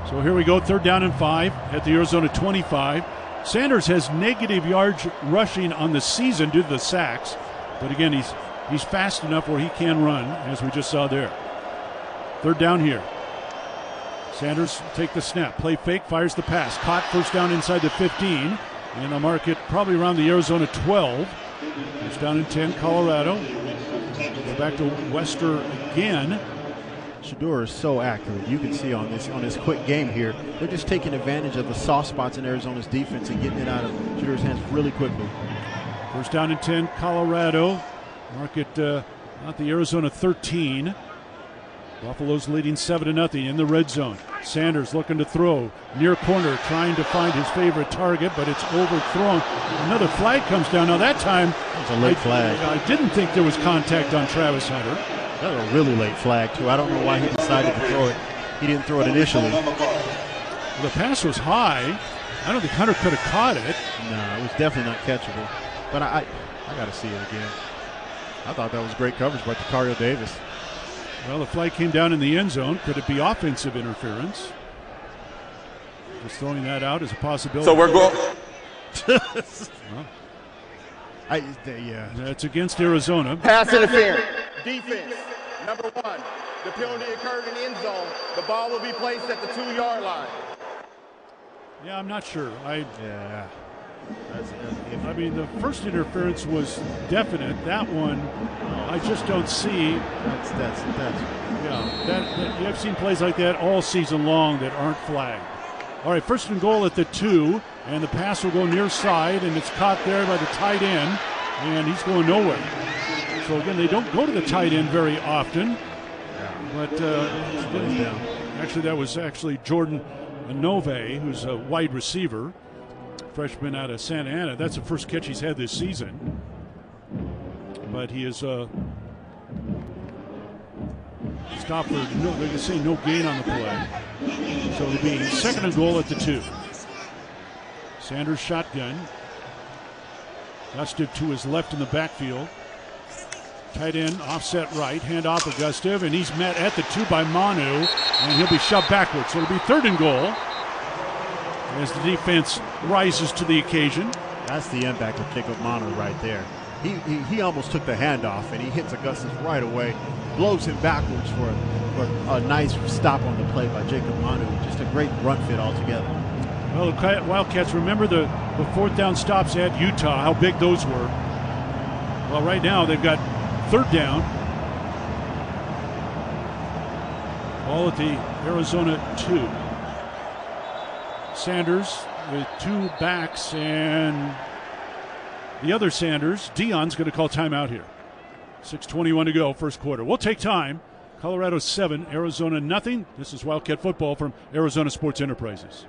Speaker 8: So here we go, third down and 5 at the Arizona 25. Sanders has negative yards rushing on the season due to the sacks, but again, he's fast enough where he can run, as we just saw there. Third down here. Sanders take the snap, play fake, fires the pass. Caught first down inside the 15, and they'll mark it probably around the Arizona 12. First down and 10, Colorado. Go back to Wester again.
Speaker 9: Shedeur is so accurate. You can see on this quick game here, they're just taking advantage of the soft spots in Arizona's defense and getting it out of Shedeur's hands really quickly.
Speaker 8: First down and 10, Colorado. Mark it at the Arizona 13. Buffalo's leading 7-0 in the red zone. Sanders looking to throw. Near corner, trying to find his favorite target, but it's overthrown. Another flag comes down. Now that time,
Speaker 9: it's a late flag.
Speaker 8: I didn't think there was contact on Travis Hunter.
Speaker 9: That was a really late flag, too. I don't know why he decided to throw it. He didn't throw it initially.
Speaker 8: Well, the pass was high. I don't think Hunter could have caught it.
Speaker 9: No, it was definitely not catchable. But I got to see it again. I thought that was great coverage by Tacario Davis.
Speaker 8: Well, the flag came down in the end zone. Could it be offensive interference? Just throwing that out as a possibility.
Speaker 1: So we're going.
Speaker 8: That's against Arizona.
Speaker 1: Pass interference. Defense. Number 1. The penalty occurred in the end zone. The ball will be placed at the 2-yard line.
Speaker 8: Yeah, I'm not sure. I mean, the first interference was definite. That one, I just don't see. You have seen plays like that all season long that aren't flagged. All right, 1st and goal at the 2, and the pass will go near side, and it's caught there by the tight end, and he's going nowhere. So again, they don't go to the tight end very often, but actually that was Jordan Nove, who's a wide receiver, freshman out of Santa Ana. That's the first catch he's had this season, but he is stopped for no. They can say no gain on the play. So it'll be 2nd and goal at the 2. Sanders shotgun. Gustive to his left in the backfield. Tight end offset right. Hand off of Gustive, and he's met at the 2 by Manu, and he'll be shoved backwards. So it'll be 3rd and goal as the defense rises to the occasion.
Speaker 9: That's the end back of Jacob Manu right there. He almost took the handoff, and he hits Augustus right away, blows him backwards for a nice stop on the play by Jacob Manu. Just a great run fit altogether.
Speaker 8: Well, the Wildcats, remember the 4th down stops at Utah, how big those were. Well, right now they've got 3rd down. Ball at the Arizona 2. Sanders with 2 backs, and the other Sanders, Dion's going to call timeout here. 6:21 to go, 1st quarter. We'll take time. Colorado 7, Arizona nothing. This is Wildcat football from Arizona Sports Enterprises.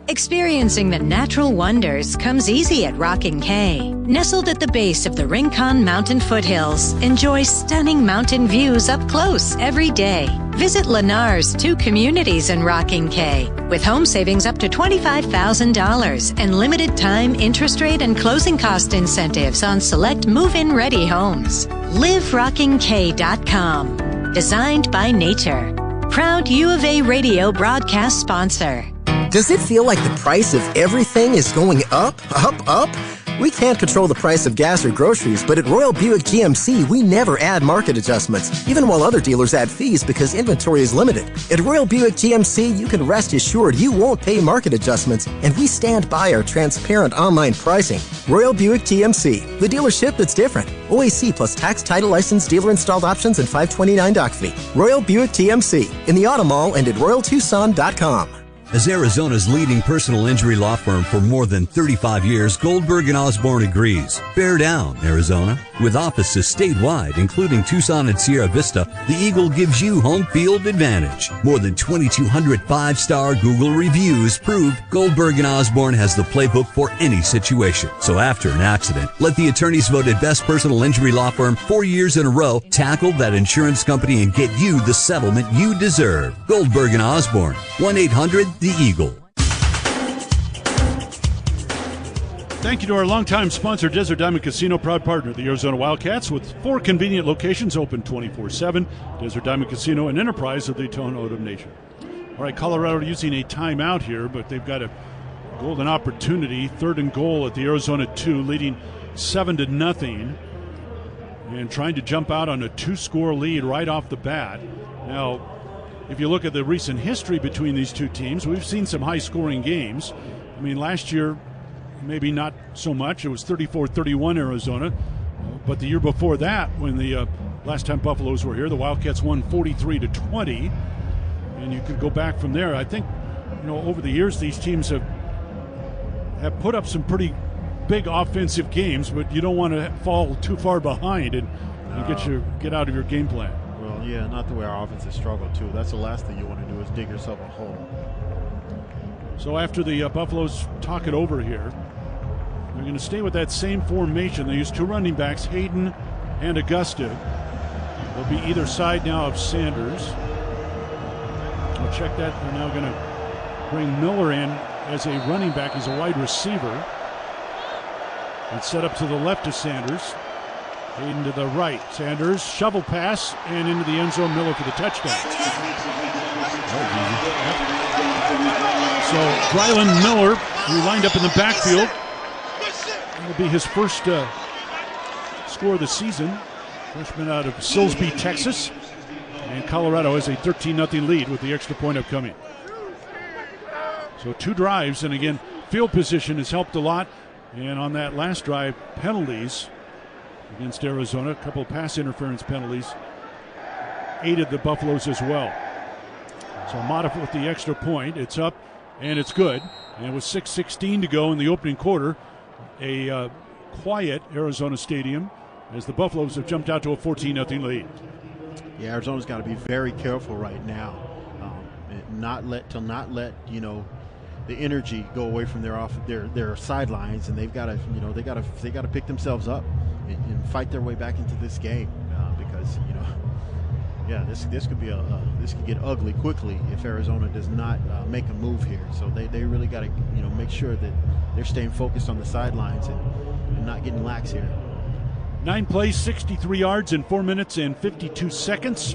Speaker 2: Experiencing the natural wonders comes easy at Rockin' K. Nestled at the base of the Rincon Mountain foothills, enjoy stunning mountain views up close every day. Visit Lennar's 2 communities in Rockin' K with home savings up to $25,000 and limited time interest rate and closing cost incentives on select move-in ready homes. LiveRockingK.com. Designed by nature. Proud U of A radio broadcast sponsor.
Speaker 4: Does it feel like the price of everything is going up, up, up? We can't control the price of gas or groceries, but at Royal Buick GMC, we never add market adjustments, even while other dealers add fees because inventory is limited. At Royal Buick GMC, you can rest assured you won't pay market adjustments, and we stand by our transparent online pricing. Royal Buick GMC, the dealership that's different. OAC plus tax, title, license, dealer installed options, and $529 doc fee. Royal Buick GMC, in the Auto Mall and at RoyalTucson.com.
Speaker 5: As Arizona's leading personal injury law firm for more than 35 years, Goldberg & Osborne agrees. Bear down, Arizona. With offices statewide, including Tucson and Sierra Vista, the Eagle gives you home field advantage. More than 2,200 5-star Google reviews prove Goldberg & Osborne has the playbook for any situation. So after an accident, let the attorneys voted best personal injury law firm 4 years in a row tackle that insurance company and get you the settlement you deserve. Goldberg & Osborne, 1-800-THE Eagle.
Speaker 8: Thank you to our longtime sponsor, Desert Diamond Casino, proud partner of the Arizona Wildcats, with 4 convenient locations open 24/7. Desert Diamond Casino, an enterprise of the Tohono O'odham Nation. All right, Colorado using a timeout here, but they've got a golden opportunity. 3rd and goal at the Arizona 2, leading 7-0, and trying to jump out on a 2-score lead right off the bat. Now, if you look at the recent history between these two teams, we've seen some high-scoring games. I mean, last year, maybe not so much. It was 34-31 Arizona. But the year before that, when the last time Buffaloes were here, the Wildcats won 43-20. And you could go back from there. I think, over the years, these teams have put up some pretty big offensive games, but you don't want to fall too far behind and get out of your game plan.
Speaker 9: Well, yeah, not the way our offense has struggled, too. That's the last thing you want to do is dig yourself a hole.
Speaker 8: So after the Buffaloes talk it over here, they're going to stay with that same formation. They use 2 running backs, Hayden and Augusta. will be either side now of Sanders. We'll check that. They're now going to bring Miller in as a running back. He's a wide receiver. And set up to the left of Sanders. Hayden to the right. Sanders, shovel pass, and into the end zone. Miller for the touchdown. So Brylan Miller, who lined up in the backfield, will be his first score of the season. Freshman out of Silsbee, Texas. And Colorado has a 13-0 lead with the extra point upcoming. So 2 drives, and again, field position has helped a lot. And on that last drive, penalties against Arizona, a couple of pass interference penalties, aided the Buffaloes as well. So Mata with the extra point. It's up, and it's good. And with 6:16 to go in the opening quarter, a quiet Arizona Stadium as the Buffaloes have jumped out to a 14-0 lead.
Speaker 9: Yeah, Arizona's got to be very careful right now, not let the energy go away from their sidelines, and they've got to pick themselves up and fight their way back into this game because this could get ugly quickly if Arizona does not make a move here. So they really got to make sure that they're staying focused on the sidelines and not getting lax here.
Speaker 8: 9 plays, 63 yards in 4 minutes and 52 seconds.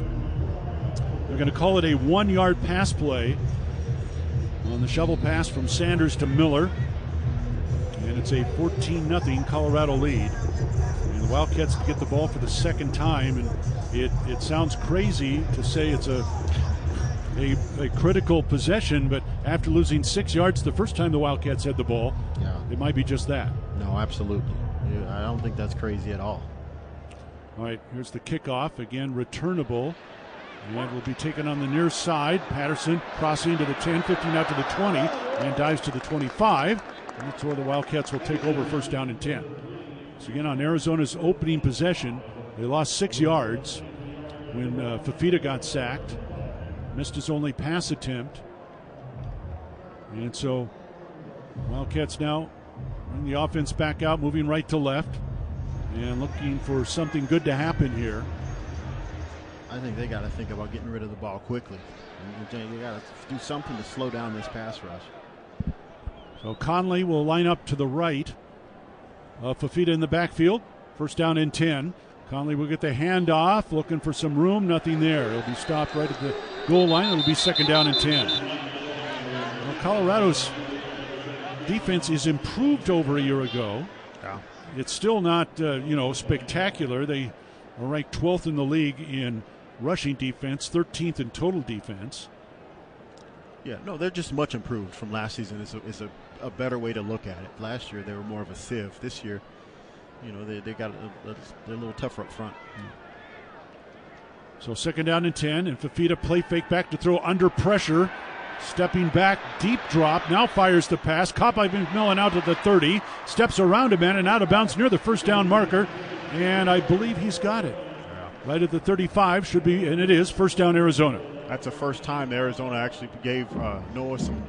Speaker 8: They're going to call it a 1-yard pass play on the shovel pass from Sanders to Miller. And it's a 14-0 Colorado lead. And the Wildcats get the ball for the second time. And it sounds crazy to say it's a critical possession, but after losing 6 yards the first time the Wildcats had the ball, it might be just that.
Speaker 9: No, absolutely. I don't think that's crazy at all.
Speaker 8: All right, here's the kickoff. Again, returnable. And will be taken on the near side. Patterson crossing to the 10, 15 out to the 20, and dives to the 25. And that's where the Wildcats will take over, first down and 10. So again, on Arizona's opening possession, they lost 6 yards when Fafita got sacked. Missed his only pass attempt. And so Wildcats now bring the offense back out, moving right to left, and looking for something good to happen here.
Speaker 9: I think they got to think about getting rid of the ball quickly. They got to do something to slow down this pass rush.
Speaker 8: So Conley will line up to the right of Fafita in the backfield. First down and 10. Conley will get the handoff, looking for some room. Nothing there. It'll be stopped right at the goal line. It'll be second down and 10. Well, Colorado's defense is improved over a year ago.
Speaker 9: Yeah.
Speaker 8: It's still not, spectacular. They are ranked 12th in the league in rushing defense, 13th in total defense.
Speaker 9: Yeah, no, they're just much improved from last season. Is a better way to look at it. Last year they were more of a sieve. This year, they got they're a little tougher up front.
Speaker 8: So second down and 10, and Fafita play fake back to throw under pressure. Stepping back, deep drop, now fires the pass. Caught by McMillan out to the 30. Steps around a man and out of bounds near the first down marker. And I believe he's got it. Yeah. Right at the 35 should be, and it is, first down Arizona.
Speaker 9: That's the first time Arizona actually gave Noah some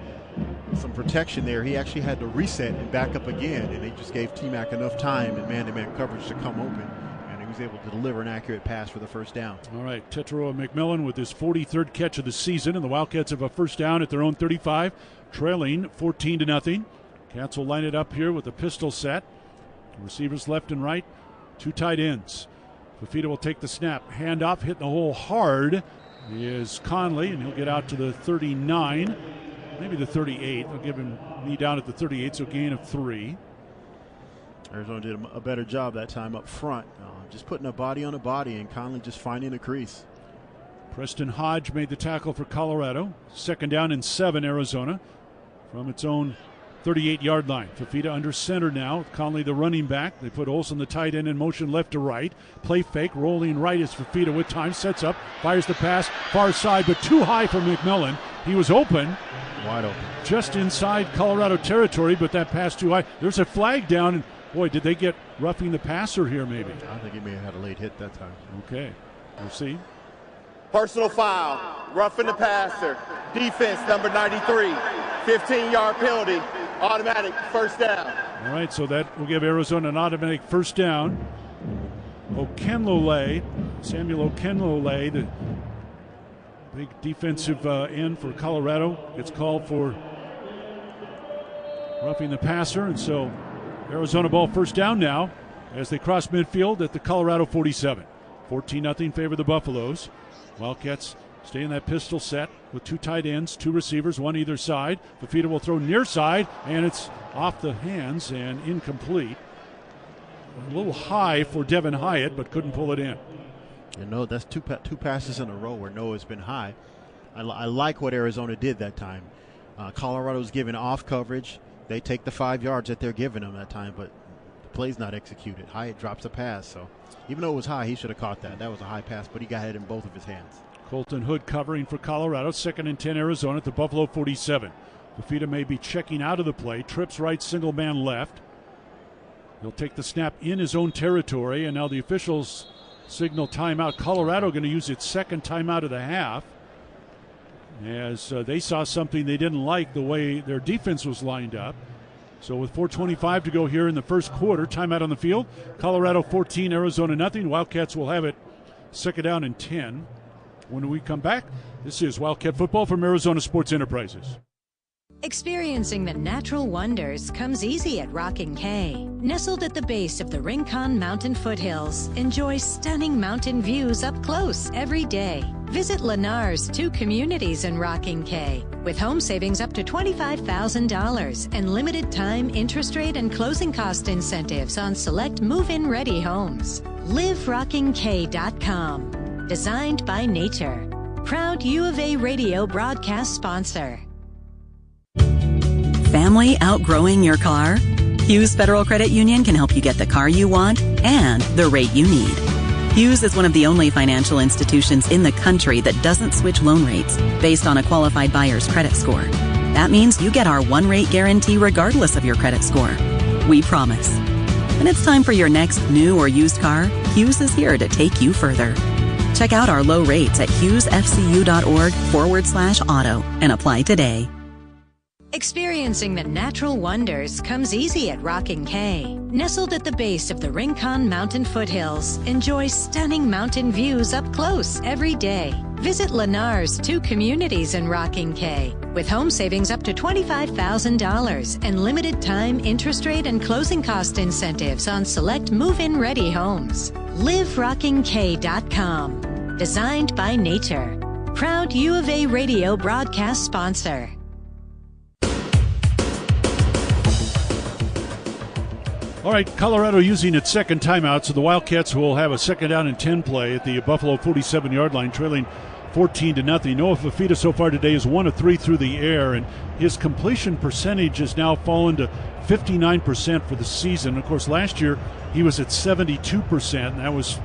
Speaker 9: protection there. He actually had to reset and back up again, and they just gave T-Mac enough time and man-to-man coverage to come open. And he was able to deliver an accurate pass for the first down.
Speaker 8: All right, Tetero McMillan with his 43rd catch of the season, and the Wildcats have a first down at their own 35, trailing 14-0. Cats will line it up here with a pistol set. Receivers left and right, 2 tight ends. Fafita will take the snap. Handoff, hitting the hole hard is Conley, and he'll get out to the 39, maybe the 38. They'll give him knee down at the 38, so gain of 3.
Speaker 9: Arizona did a better job that time up front, just putting a body on a body, and Conley just finding a crease.
Speaker 8: Preston Hodge made the tackle for Colorado. Second down and 7, Arizona, from its own 38-yard line. Fafita under center now. Conley the running back. They put Olsen the tight end in motion left to right. Play fake. Rolling right is Fafita with time. Sets up. Fires the pass. Far side, but too high for McMillan. He was open.
Speaker 9: Wide open.
Speaker 8: Just inside Colorado territory, but that pass too high. There's a flag down, and boy, did they get roughing the passer here maybe.
Speaker 9: I think he may have had a late hit that time.
Speaker 8: Okay. We'll see.
Speaker 1: Personal foul. Roughing the passer. Defense number 93. 15-yard penalty. Automatic first down.
Speaker 8: All right, so that will give Arizona an automatic first down. Samuel Okenlole, the big defensive end for Colorado, gets called for roughing the passer, and so Arizona ball first down now as they cross midfield at the Colorado 47. 14-0 favor the Buffaloes. Wildcats stay in that pistol set with two tight ends, two receivers, one either side. Fafita will throw near side, and it's off the hands and incomplete. A little high for Devin Hyatt, but couldn't pull it in.
Speaker 9: That's two passes in a row where Noah's been high. I like what Arizona did that time. Colorado's giving off coverage. They take the 5 yards that they're giving them that time, but the play's not executed. Hyatt drops a pass, so even though it was high, he should have caught that. That was a high pass, but he got it in both of his hands.
Speaker 8: Colton Hood covering for Colorado. 2nd and 10 Arizona at the Buffalo 47. Fafita may be checking out of the play. Trips right, single man left. He'll take the snap in his own territory, and now the officials signal timeout. Colorado going to use its second timeout of the half, as they saw something they didn't like, the way their defense was lined up. So with 4:25 to go here in the first quarter, timeout on the field. Colorado 14, Arizona nothing. Wildcats will have it 2nd down and 10. When we come back, this is Wildcat Football from Arizona Sports Enterprises.
Speaker 2: Experiencing the natural wonders comes easy at Rocking K. Nestled at the base of the Rincon Mountain foothills, enjoy stunning mountain views up close every day. Visit Lennar's 2 communities in Rocking K with home savings up to $25,000 and limited time interest rate and closing cost incentives on select move-in ready homes. LiveRockingK.com. Designed by nature. Proud U of A radio broadcast sponsor.
Speaker 20: Family outgrowing your car? Hughes Federal Credit Union can help you get the car you want and the rate you need. Hughes is one of the only financial institutions in the country that doesn't switch loan rates based on a qualified buyer's credit score. That means you get our one-rate guarantee regardless of your credit score. We promise. When it's time for your next new or used car, Hughes is here to take you further. Check out our low rates at hughesfcu.org/auto and apply today.
Speaker 2: Experiencing the natural wonders comes easy at Rocking K. Nestled at the base of the Rincon Mountain foothills, enjoy stunning mountain views up close every day. Visit Lennar's 2 communities in Rocking K with home savings up to $25,000 and limited time interest rate and closing cost incentives on select move-in ready homes. LiveRockingK.com. Designed by nature. Proud U of A radio broadcast sponsor.
Speaker 8: All right, Colorado using its second timeout, so the Wildcats will have a 2nd down and 10 play at the Buffalo 47-yard line, trailing 14-0. Noah Fafita so far today is 1 of 3 through the air, and his completion percentage has now fallen to 59% for the season. Of course, last year he was at 72%, and that was,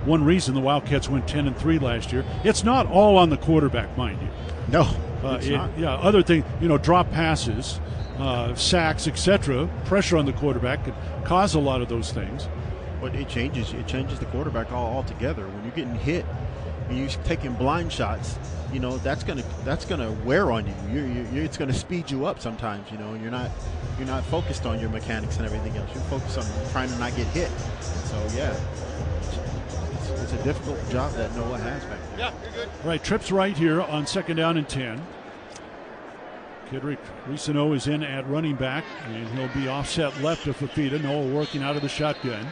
Speaker 8: one reason the Wildcats went 10-3 last year. It's not all on the quarterback, mind you.
Speaker 9: No, it's not.
Speaker 8: Yeah, other things, drop passes, sacks, etc. Pressure on the quarterback could cause a lot of those things.
Speaker 9: But it changes the quarterback altogether. When you're getting hit and you're taking blind shots, that's gonna wear on you. It's gonna speed you up sometimes. And you're not focused on your mechanics and everything else. You're focused on trying to not get hit. So yeah, it's a difficult job that Noah has back there.
Speaker 8: Yeah, you're good. Right, trips right here on 2nd down and 10. Kidrick Risano is in at running back, and he'll be offset left of Fafita. Noah working out of the shotgun.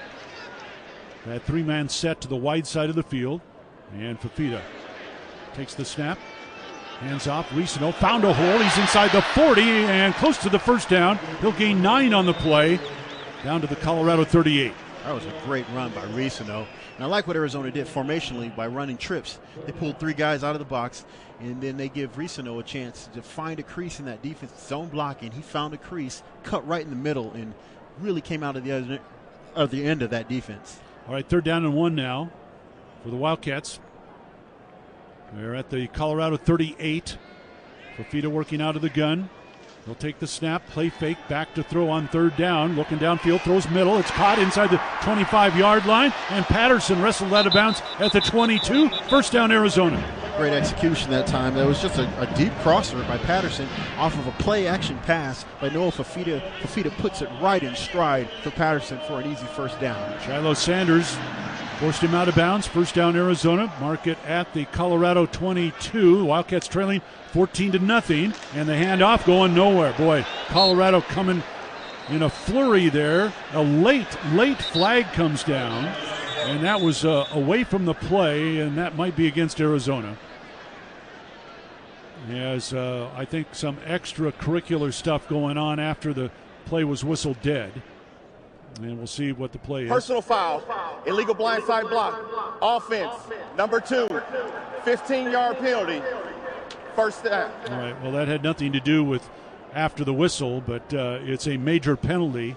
Speaker 8: That 3-man set to the wide side of the field, and Fafita takes the snap, hands off. Risano found a hole. He's inside the 40 and close to the 1st down. He'll gain 9 on the play, down to the Colorado 38.
Speaker 9: That was a great run by Risano. And I like what Arizona did formationally by running trips. They pulled 3 guys out of the box, and then they give Risano a chance to find a crease in that defense zone blocking. He found a crease, cut right in the middle, and really came out of the end of that defense.
Speaker 8: All right, 3rd down and 1 now for the Wildcats. They're at the Colorado 38. Fafita working out of the gun. He'll take the snap, play fake, back to throw on 3rd down. Looking downfield, throws middle. It's caught inside the 25-yard line, and Patterson wrestled out of bounds at the 22. 1st down, Arizona.
Speaker 9: Great execution that time. There was just a deep crosser by Patterson off of a play-action pass by Noah Fafita. Fafita puts it right in stride for Patterson for an easy first down.
Speaker 8: Shiloh Sanders forced him out of bounds. First down, Arizona. Mark it at the Colorado 22. Wildcats trailing 14-0, and the handoff going nowhere. Boy, Colorado coming in a flurry there. A late flag comes down, and that was away from the play, and that might be against Arizona. As I think some extracurricular stuff going on after the play was whistled dead. And we'll see what the play is.
Speaker 1: Personal foul, illegal blindside block, offense, number 2, 15-yard penalty, first down.
Speaker 8: All right, well, that had nothing to do with after the whistle, but it's a major penalty.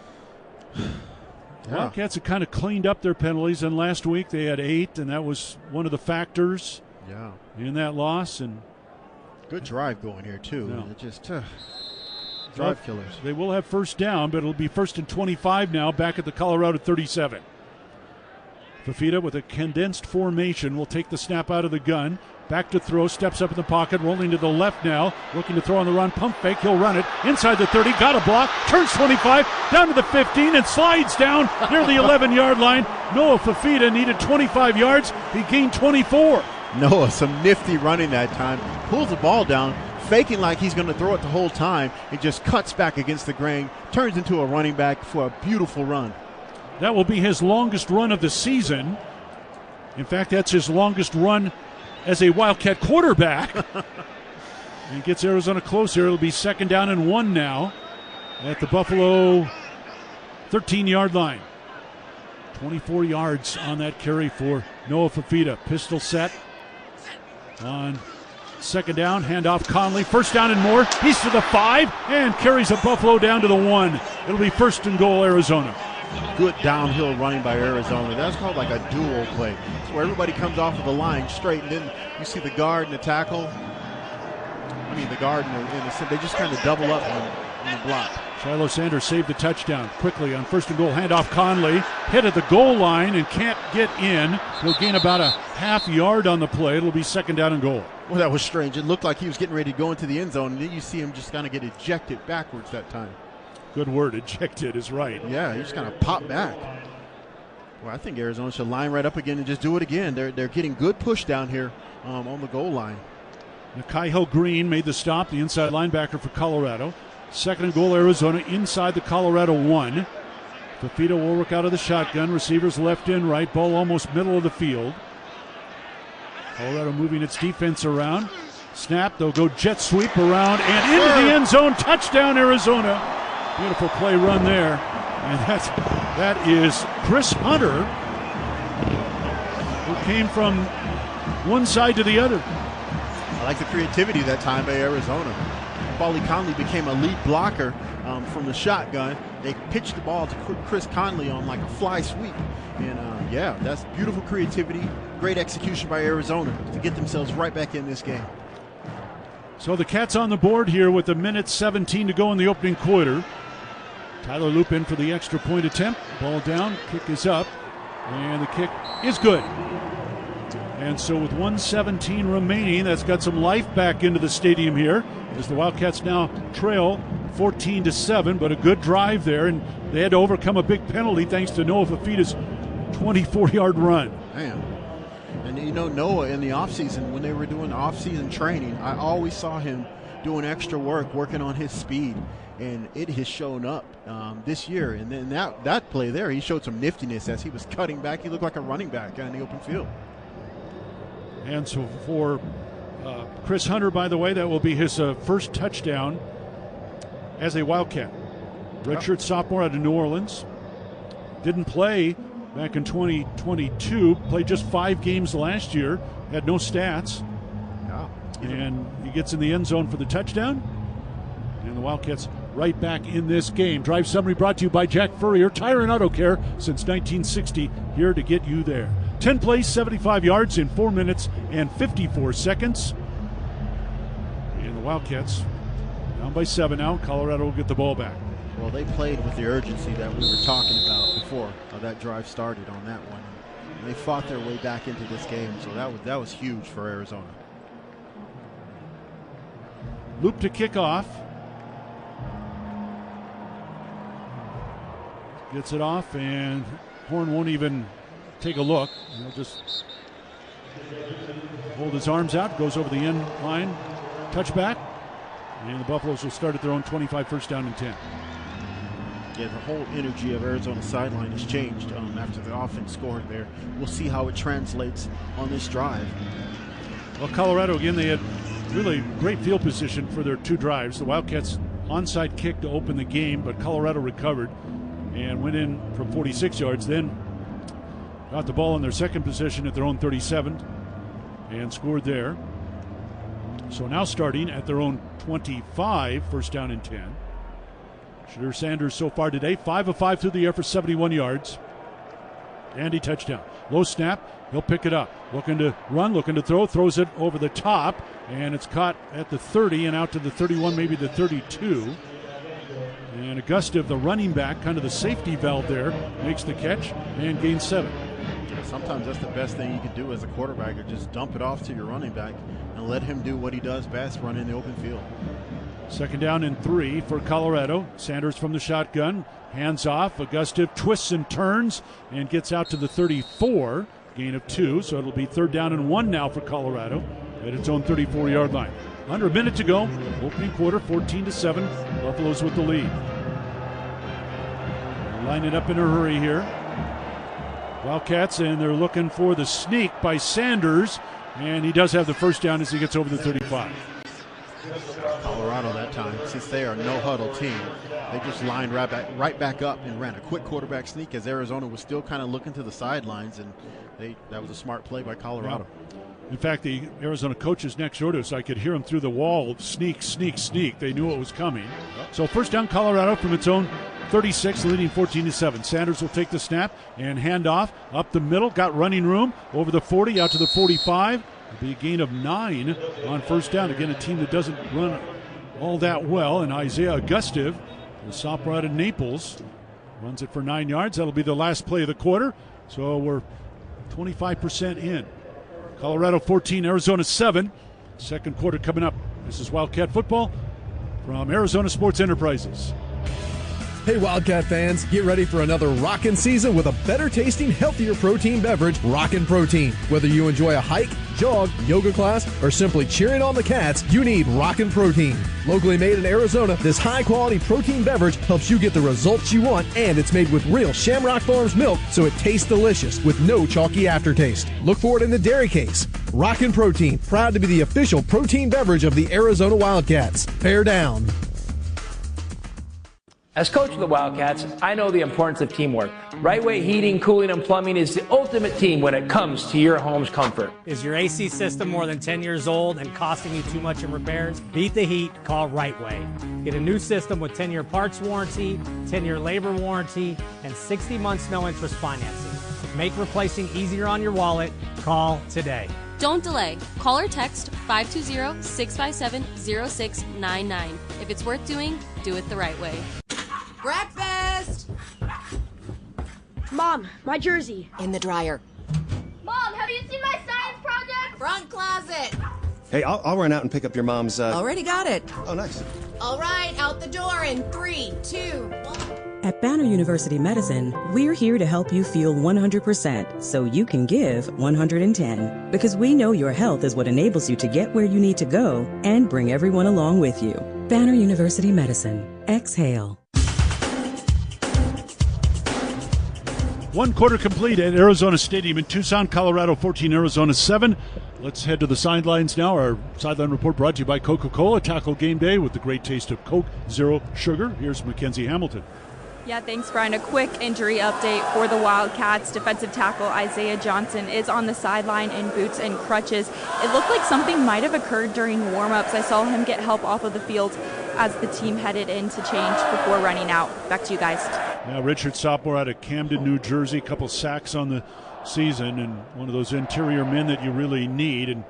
Speaker 8: Wildcats have kind of cleaned up their penalties, and last week they had 8, and that was one of the factors in that loss. And
Speaker 9: good drive going here, too.
Speaker 8: No.
Speaker 9: It just drive killers.
Speaker 8: They will have first down, but it'll be 1st and 25 now, back at the Colorado 37. Fafita with a condensed formation will take the snap out of the gun. Back to throw, steps up in the pocket, rolling to the left now, looking to throw on the run, pump fake, he'll run it, inside the 30, got a block, turns 25, down to the 15, and slides down near the 11-yard line. Noah Fafita needed 25 yards, he gained 24.
Speaker 9: Noah, some nifty running that time, pulls the ball down, faking like he's going to throw it the whole time. He just cuts back against the grain, turns into a running back for a beautiful run.
Speaker 8: That will be his longest run of the season. In fact, that's his longest run as a Wildcat quarterback. And gets Arizona closer. It'll be 2nd down and 1 now at the Buffalo 13-yard line. 24 yards on that carry for Noah Fafita. Pistol set on 2nd down. Handoff Conley. 1st down and more. He's to the 5 and carries a Buffalo down to the 1. It'll be 1st and goal, Arizona.
Speaker 9: Good downhill running by Arizona. That's called like a duo play. It's where everybody comes off of the line straight, and then you see the guard and the tackle. I mean, the guard and the they just kind of double up on the block.
Speaker 8: Shiloh Sanders saved the touchdown quickly on 1st and goal. Handoff Conley. Hit at the goal line and can't get in. He'll gain about a half yard on the play. It'll be 2nd down and goal.
Speaker 9: Well, that was strange. It looked like he was getting ready to go into the end zone, and then you see him just kind of get ejected backwards that time.
Speaker 8: Good word, ejected is right.
Speaker 9: Yeah, he just kind of popped back. Well, I think Arizona should line right up again and just do it again. They're getting good push down here on the goal line.
Speaker 8: Nikaiho Green made the stop, the inside linebacker for Colorado. 2nd and goal, Arizona, inside the Colorado 1. Fafita will work out of the shotgun. Receivers left and right. Ball almost middle of the field. Colorado moving its defense around. Snap, they'll go jet sweep around and into the end zone. Touchdown, Arizona. Beautiful play run there. And that is Chris Hunter, who came from one side to the other.
Speaker 9: I like the creativity that time by Arizona. Paulie Conley became a lead blocker from the shotgun. They pitched the ball to Chris Conley on like a fly sweep. And yeah, that's beautiful creativity. Great execution by Arizona to get themselves right back in this game.
Speaker 8: So the Cats on the board here with 1:17 to go in the opening quarter. Tyler Loop in for the extra point attempt. Ball down, kick is up, and the kick is good. And so with 1:17 remaining, that's got some life back into the stadium here as the Wildcats now trail 14-7, but a good drive there, and they had to overcome a big penalty thanks to Noah Fafita's 24-yard run.
Speaker 9: Man. And you know, Noah in the offseason, when they were doing offseason training, I always saw him doing extra work, working on his speed, and it has shown up this year. And then that play there, he showed some niftiness as he was cutting back. He looked like a running back in the open field.
Speaker 8: And so for Chris Hunter, by the way, that will be his first touchdown as a Wildcat. Redshirt sophomore out of New Orleans. Didn't play back in 2022. Played just 5 games last year. Had no stats.
Speaker 9: Yeah.
Speaker 8: And he gets in the end zone for the touchdown. And the Wildcats right back in this game. Drive summary brought to you by Jack Furrier, Tire and Auto Care since 1960. Here to get you there. 10 plays, 75 yards in 4 minutes and 54 seconds. And the Wildcats down by 7 now. Colorado will get the ball back.
Speaker 9: Well, they played with the urgency that we were talking about before that drive started on that one. And they fought their way back into this game, so that was huge for Arizona.
Speaker 8: loop to kick off. Gets it off, and Horn won't even take a look. He'll just hold his arms out, goes over the end line, touchback, and the Buffaloes will start at their own 25, first down and 10.
Speaker 9: Yeah, the whole energy of Arizona's sideline has changed after the offense scored there. We'll see how it translates on this drive.
Speaker 8: Well, Colorado, again, they had really great field position for their 2 drives. The Wildcats onside kick to open the game, but Colorado recovered and went in from 46 yards, then got the ball in their second position at their own 37 and scored there. So now starting at their own 25, first down and 10. Shadur Sanders so far today, 5 of 5 through the air for 71 yards. Andy touchdown. Low snap, he'll pick it up. Looking to run, looking to throw, throws it over the top, and it's caught at the 30 and out to the 31, maybe the 32. And Augustive, the running back, kind of the safety valve there, makes the catch and gains 7.
Speaker 9: Sometimes that's the best thing you can do as a quarterback, or just dump it off to your running back and let him do what he does best, run in the open field.
Speaker 8: Second down and 3 for Colorado. Sanders from the shotgun, hands off. Augustive twists and turns and gets out to the 34, gain of 2. So it'll be third down and 1 now for Colorado at its own 34-yard line. Under a minute to go, opening quarter, 14-7. Buffaloes with the lead. They'll line it up in a hurry here. Wildcats, and they're looking for the sneak by Sanders, and he does have the first down as he gets over the 35.
Speaker 9: Colorado that time, since they are a no-huddle team, they just lined right back up and ran a quick quarterback sneak as Arizona was still kind of looking to the sidelines, and that was a smart play by Colorado.
Speaker 8: Yeah. In fact, the Arizona coaches next door to us, I could hear them through the wall, sneak, sneak, sneak. They knew it was coming. So first down, Colorado from its own 36, leading 14-7. Sanders will take the snap and hand off up the middle. Got running room over the 40, out to the 45. It'll be a gain of 9 on first down. Again, a team that doesn't run all that well. And Isaiah Augustive, the sophomore out of Naples, runs it for 9 yards. That'll be the last play of the quarter. So we're 25% in. Colorado 14, Arizona 7. Second quarter coming up. This is Wildcat Football from Arizona Sports Enterprises.
Speaker 3: Hey Wildcat fans, get ready for another rockin' season with a better tasting, healthier protein beverage, Rockin' Protein. Whether you enjoy a hike, jog, yoga class, or simply cheering on the Cats, you need Rockin' Protein. Locally made in Arizona, this high-quality protein beverage helps you get the results you want, and it's made with real Shamrock Farms milk, so it tastes delicious with no chalky aftertaste. Look for it in the dairy case. Rockin' Protein, proud to be the official protein beverage of the Arizona Wildcats. Bear down.
Speaker 6: As coach of the Wildcats, I know the importance of teamwork. Right Way Heating, Cooling, and Plumbing is the ultimate team when it comes to your home's comfort.
Speaker 13: Is your AC system more than 10 years old and costing you too much in repairs? Beat the heat, call Right Way. Get a new system with 10-year parts warranty, 10-year labor warranty, and 60 months no interest financing. Make replacing easier on your wallet. Call today.
Speaker 14: Don't delay. Call or text 520-657-0699. If it's worth doing, do it the right way.
Speaker 22: Breakfast!
Speaker 23: Mom, my jersey.
Speaker 22: In the dryer.
Speaker 23: Mom, have you seen my science project?
Speaker 22: Front closet.
Speaker 24: Hey, I'll run out and pick up your mom's,
Speaker 22: Already got it.
Speaker 24: Oh, nice.
Speaker 22: All right, out the door in 3, 2, 1.
Speaker 25: At Banner University Medicine, we're here to help you feel 100% so you can give 110. Because we know your health is what enables you to get where you need to go and bring everyone along with you. Banner University Medicine. Exhale.
Speaker 8: One quarter complete at Arizona Stadium in Tucson, Colorado 14, Arizona 7. Let's head to the sidelines now. Our sideline report brought to you by Coca-Cola. Tackle game day with the great taste of Coke Zero Sugar. Here's Mackenzie Hamilton.
Speaker 16: Yeah, thanks, Brian. A quick injury update for the Wildcats. Defensive tackle Isaiah Johnson is on the sideline in boots and crutches. It looked like something might have occurred during warm-ups. I saw him get help off of the field as the team headed in to change before running out. Back to you guys.
Speaker 8: Now, Richard sophomore out of Camden, New Jersey, a couple sacks on the season, and one of those interior men that you really need. And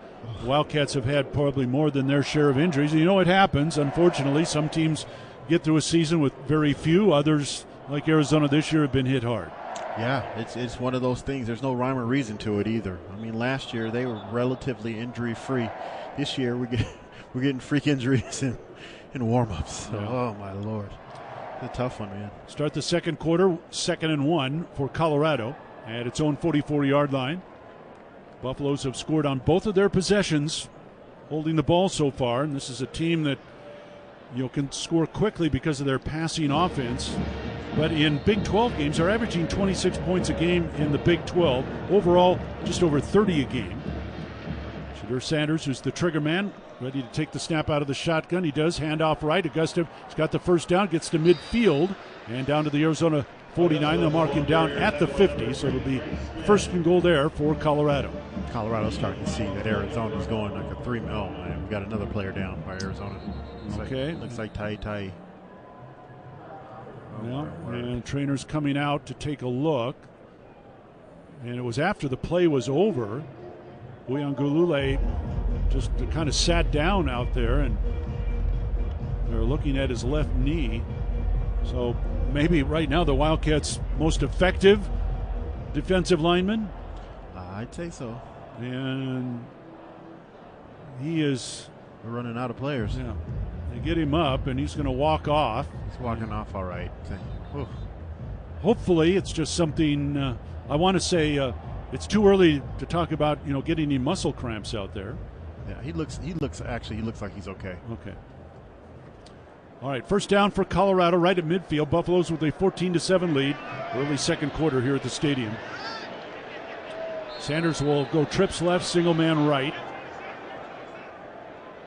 Speaker 8: Wildcats have had probably more than their share of injuries. And you know it happens, unfortunately. Some teams get through a season with very few. Others, like Arizona this year, have been hit hard.
Speaker 9: Yeah, it's one of those things. There's no rhyme or reason to it either. I mean, last year they were relatively injury-free. This year we're getting freak injuries in warm-ups. So, oh, my Lord. It's a tough one, man.
Speaker 8: Start the second quarter, 2nd and 1 for Colorado at its own 44-yard line. Buffaloes have scored on both of their possessions, holding the ball so far, and this is a team that can score quickly because of their passing offense. But in Big 12 games, they're averaging 26 points a game in the Big 12. Overall, just over 30 a game. Shedeur Sanders, who's the trigger man, ready to take the snap out of the shotgun. He does. Handoff right. Augusta has got the first down, gets to midfield, and down to the Arizona 49. They'll mark him down at the 50, so it'll be 1st and goal there for Colorado.
Speaker 9: Colorado's starting to see that Arizona's going like a 3-0. Oh, man, we got another player down by Arizona. Looks like Tai.
Speaker 8: And trainers coming out to take a look. And it was after the play was over. Uyangulule just kind of sat down out there, and they're looking at his left knee. So maybe right now the Wildcats' most effective defensive lineman.
Speaker 9: I'd say so.
Speaker 8: And he is...
Speaker 9: We're running out of players.
Speaker 8: Yeah. They get him up, and he's going to walk off.
Speaker 9: He's walking off all right.
Speaker 8: Hopefully it's just something, I want to say it's too early to talk about, getting any muscle cramps out there.
Speaker 9: Yeah, he looks like he's okay.
Speaker 8: Okay. All right, first down for Colorado right at midfield. Buffaloes with a 14-7 lead. Early second quarter here at the stadium. Sanders will go trips left, single man right.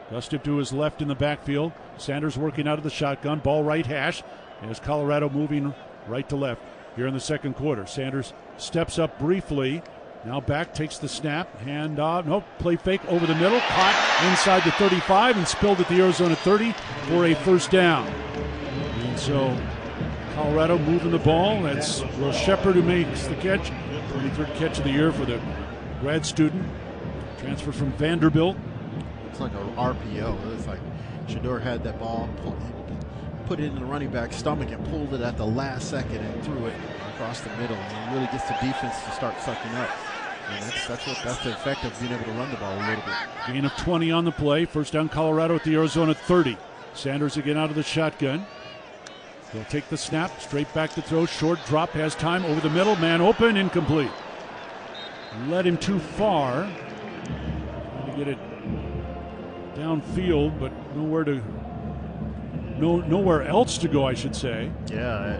Speaker 8: Gustave to his left in the backfield. Sanders working out of the shotgun. Ball right hash as Colorado moving right to left here in the second quarter. Sanders steps up briefly. Now back, takes the snap. Hand off. Nope. Play fake over the middle. Caught inside the 35 and spilled at the Arizona 30 for a first down. And so Colorado moving the ball. That's Will Shepard who makes the catch. 23rd catch of the year for the grad student. Transfer from Vanderbilt.
Speaker 9: It's like an RPO. It's like Shedeur had that ball, put it in the running back's stomach and pulled it at the last second and threw it across the middle, and really gets the defense to start sucking up. And that's the effect of being able to run the ball a little bit.
Speaker 8: Gain of 20 on the play. First down Colorado at the Arizona 30. Sanders again out of the shotgun. He'll take the snap, straight back to throw, short drop, has time over the middle, man open, incomplete. Led him too far. Trying to get it downfield, but nowhere else to go, I should say.
Speaker 9: Yeah,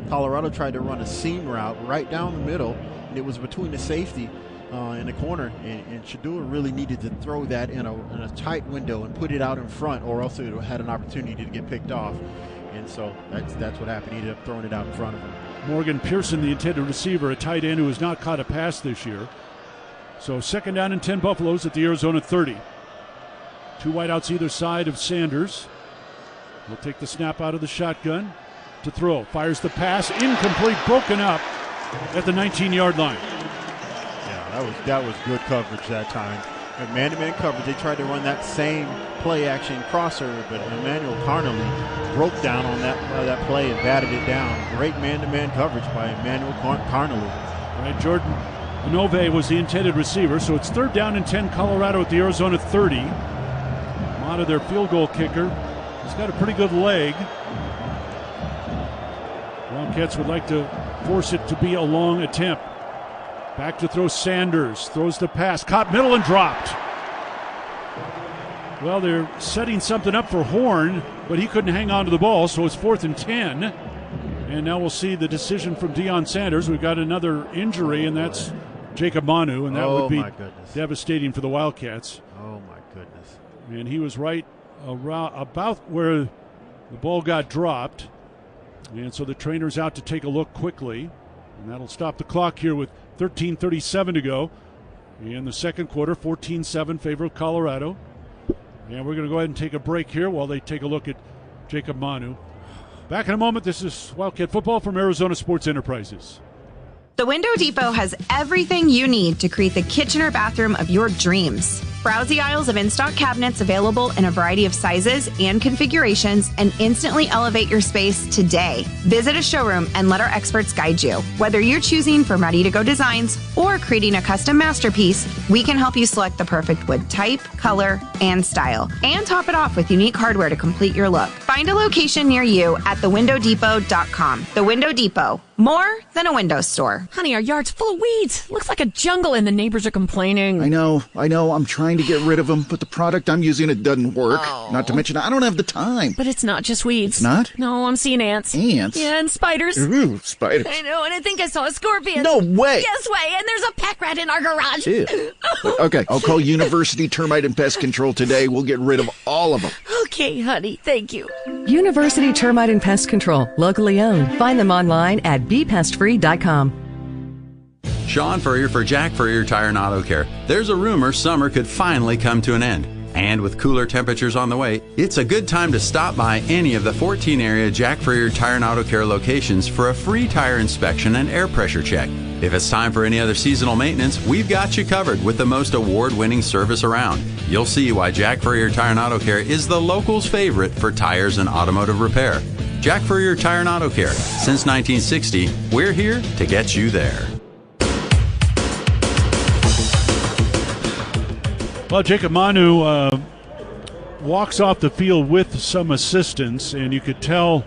Speaker 9: Colorado tried to run a seam route right down the middle, and it was between the safety in the corner, and Shedeur really needed to throw that in a tight window and put it out in front, or else it had an opportunity to get picked off. And so that's what happened. He ended up throwing it out in front of him.
Speaker 8: Morgan Pearson, the intended receiver, a tight end who has not caught a pass this year. So 2nd down and 10 Buffaloes at the Arizona 30. Two wideouts either side of Sanders. He'll take the snap out of the shotgun to throw. Fires the pass, incomplete, broken up at the 19-yard line.
Speaker 9: Yeah, that was good coverage that time. Man-to-man coverage, they tried to run that same play-action crosser, but Emmanuel Carnley broke down on that play and batted it down. Great man-to-man coverage by Emmanuel Carnley.
Speaker 8: All right, Jordan Inove was the intended receiver, so it's 3rd down and 10 Colorado at the Arizona 30. Mata, their field goal kicker, he's got a pretty good leg. Wildcats would like to force it to be a long attempt. Back to throw Sanders. Throws the pass. Caught middle and dropped. Well, they're setting something up for Horn, but he couldn't hang on to the ball, so it's 4th and 10. And now we'll see the decision from Deion Sanders. We've got another injury, and that's Jacob Manu, and that would be devastating for the Wildcats.
Speaker 9: Oh, my goodness.
Speaker 8: And he was right around about where the ball got dropped. And so the trainer's out to take a look quickly. And that'll stop the clock here with 13:37 to go in the second quarter. 14-7 favor of Colorado. And we're going to go ahead and take a break here while they take a look at Jacob Manu. Back in a moment. This is Wildcat Football from Arizona Sports Enterprises.
Speaker 7: The Window Depot has everything you need to create the kitchen or bathroom of your dreams. Browse the aisles of in-stock cabinets available in a variety of sizes and configurations and instantly elevate your space today. Visit a showroom and let our experts guide you. Whether you're choosing from ready-to-go designs or creating a custom masterpiece, we can help you select the perfect wood type, color, and style, and top it off with unique hardware to complete your look. Find a location near you at thewindowdepot.com. The Window Depot. More than a window store.
Speaker 21: Honey, our yard's full of weeds. Looks like a jungle and the neighbors are complaining.
Speaker 18: I know. I'm trying to get rid of them, but the product I'm using, it doesn't work.
Speaker 21: Oh.
Speaker 18: Not to mention, I don't have the time.
Speaker 21: But it's not just weeds.
Speaker 18: It's not?
Speaker 21: No, I'm seeing ants.
Speaker 18: Ants?
Speaker 21: Yeah, and spiders.
Speaker 18: Ooh, spiders.
Speaker 21: I know, and I think I saw a scorpion.
Speaker 18: No way.
Speaker 21: Yes way, and there's a pack rat in our garage.
Speaker 18: Ew. Okay, I'll call University Termite and Pest Control today. We'll get rid of all of them.
Speaker 21: Okay, honey, thank you.
Speaker 19: University Termite and Pest Control, locally owned. Find them online at bepestfree.com.
Speaker 10: Sean Furrier for Jack Furrier Tire and Auto Care. There's a rumor summer could finally come to an end. And with cooler temperatures on the way, it's a good time to stop by any of the 14 area Jack Furrier Tire and Auto Care locations for a free tire inspection and air pressure check. If it's time for any other seasonal maintenance, we've got you covered with the most award-winning service around. You'll see why Jack Furrier Tire and Auto Care is the locals' favorite for tires and automotive repair. Jack Furrier Tire and Auto Care. Since 1960, we're here to get you there.
Speaker 8: Well, Jacob Manu walks off the field with some assistance, and you could tell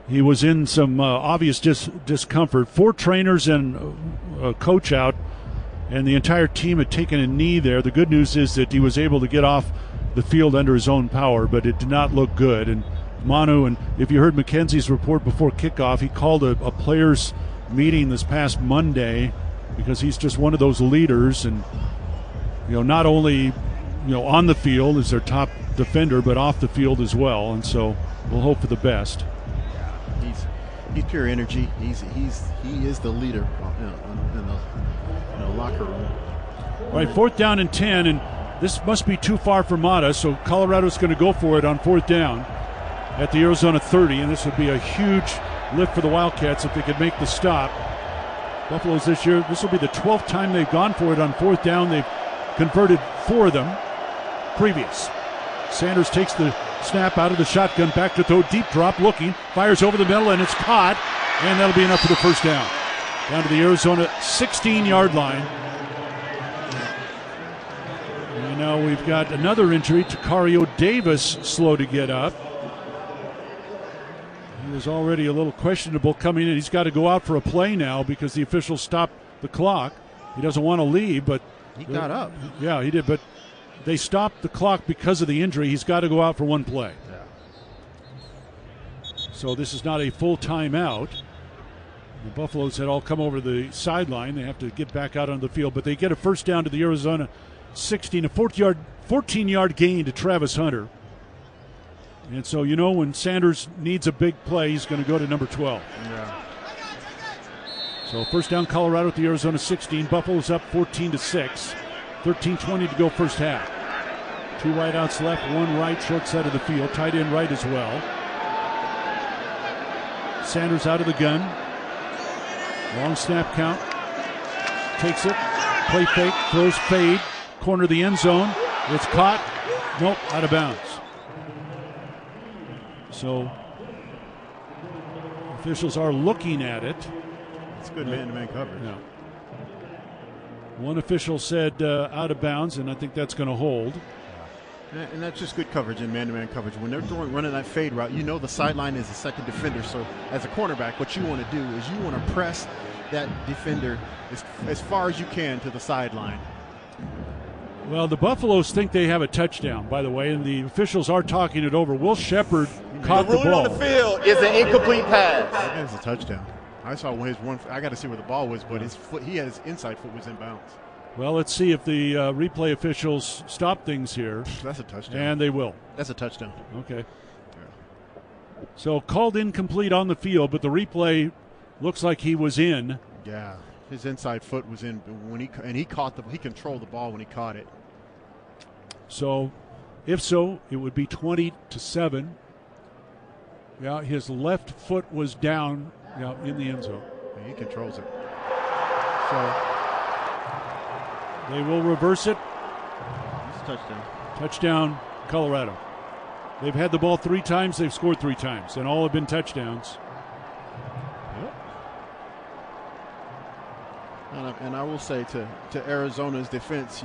Speaker 8: he was in some obvious discomfort. 4 trainers and a coach out, and the entire team had taken a knee there. The good news is that he was able to get off the field under his own power, but it did not look good. And Manu, and if you heard Mackenzie's report before kickoff, he called a players' meeting this past Monday because he's just one of those leaders, and not only on the field is their top defender, but off the field as well. And so we'll hope for the best.
Speaker 9: He's pure energy. He is the leader in the locker room.
Speaker 8: All right, 4th down and 10, and this must be too far for Mata, so Colorado's going to go for it on 4th down at the Arizona 30, and this would be a huge lift for the Wildcats if they could make the stop. Buffaloes this year, this will be the 12th time they've gone for it on 4th down. They've converted 4 of them previous. Sanders takes the snap out of the shotgun, back to throw, deep drop, looking, fires over the middle, and it's caught, and that'll be enough for the first down. Down to the Arizona 16-yard line. And now we've got another injury. Tacario Davis slow to get up. He was already a little questionable coming in. He's got to go out for a play now because the officials stopped the clock. He doesn't want to leave, but
Speaker 9: he got up.
Speaker 8: Yeah, he did, but they stopped the clock because of the injury. He's got to go out for one play. Yeah. So this is not a full timeout. The Buffaloes had all come over the sideline. They have to get back out on the field, but they get a first down to the Arizona 16, a 14-yard gain to Travis Hunter. And so, when Sanders needs a big play, he's going to go to number 12.
Speaker 9: Yeah.
Speaker 8: So first down, Colorado at the Arizona 16. Buffalo's up 14-6. 13:20 to go first half. 2 wideouts left, 1 right, short side of the field. Tight end right as well. Sanders out of the gun. Long snap count. Takes it. Play fake. Throws fade. Corner of the end zone. It's caught. Nope, out of bounds. So officials are looking at it.
Speaker 9: It's good man-to-man coverage.
Speaker 8: Yeah. One official said out of bounds, and I think that's going to hold.
Speaker 9: And that's just good coverage in man-to-man coverage. When they're running that fade route, the sideline is the second defender. So as a cornerback, what you want to do is you want to press that defender as far as you can to the sideline.
Speaker 8: Well, the Buffaloes think they have a touchdown, by the way, and the officials are talking it over. Will Shepard caught the ball.
Speaker 1: The ruling on the field is an incomplete pass.
Speaker 9: That is a touchdown. I saw his one. I got to see where the ball was, but his foot, his inside foot was in bounds.
Speaker 8: Well, let's see if the replay officials stop things here.
Speaker 9: That's a touchdown.
Speaker 8: And they will.
Speaker 9: That's a touchdown.
Speaker 8: Okay. Yeah. So called incomplete on the field, but the replay looks like he was in.
Speaker 9: Yeah, his inside foot was in when he controlled the ball when he caught it.
Speaker 8: So, if so, it would be 20-7. Yeah, his left foot was down. Yeah, in the end zone.
Speaker 9: Yeah, he controls it.
Speaker 8: So they will reverse it.
Speaker 9: touchdown.
Speaker 8: Touchdown, Colorado. They've had the ball 3 times. They've scored 3 times, and all have been touchdowns.
Speaker 9: And I will say to Arizona's defense,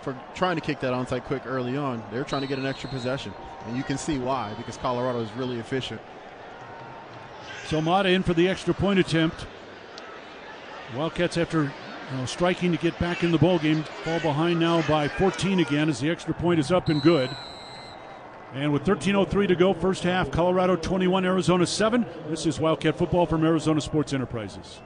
Speaker 9: for trying to kick that onside quick early on, they're trying to get an extra possession. And you can see why, because Colorado is really efficient.
Speaker 8: So Mata in for the extra point attempt. Wildcats, after striking to get back in the ball game, fall behind now by 14 again as the extra point is up and good. And with 13:03 to go, first half, Colorado 21, Arizona 7. This is Wildcat football from Arizona Sports Enterprises.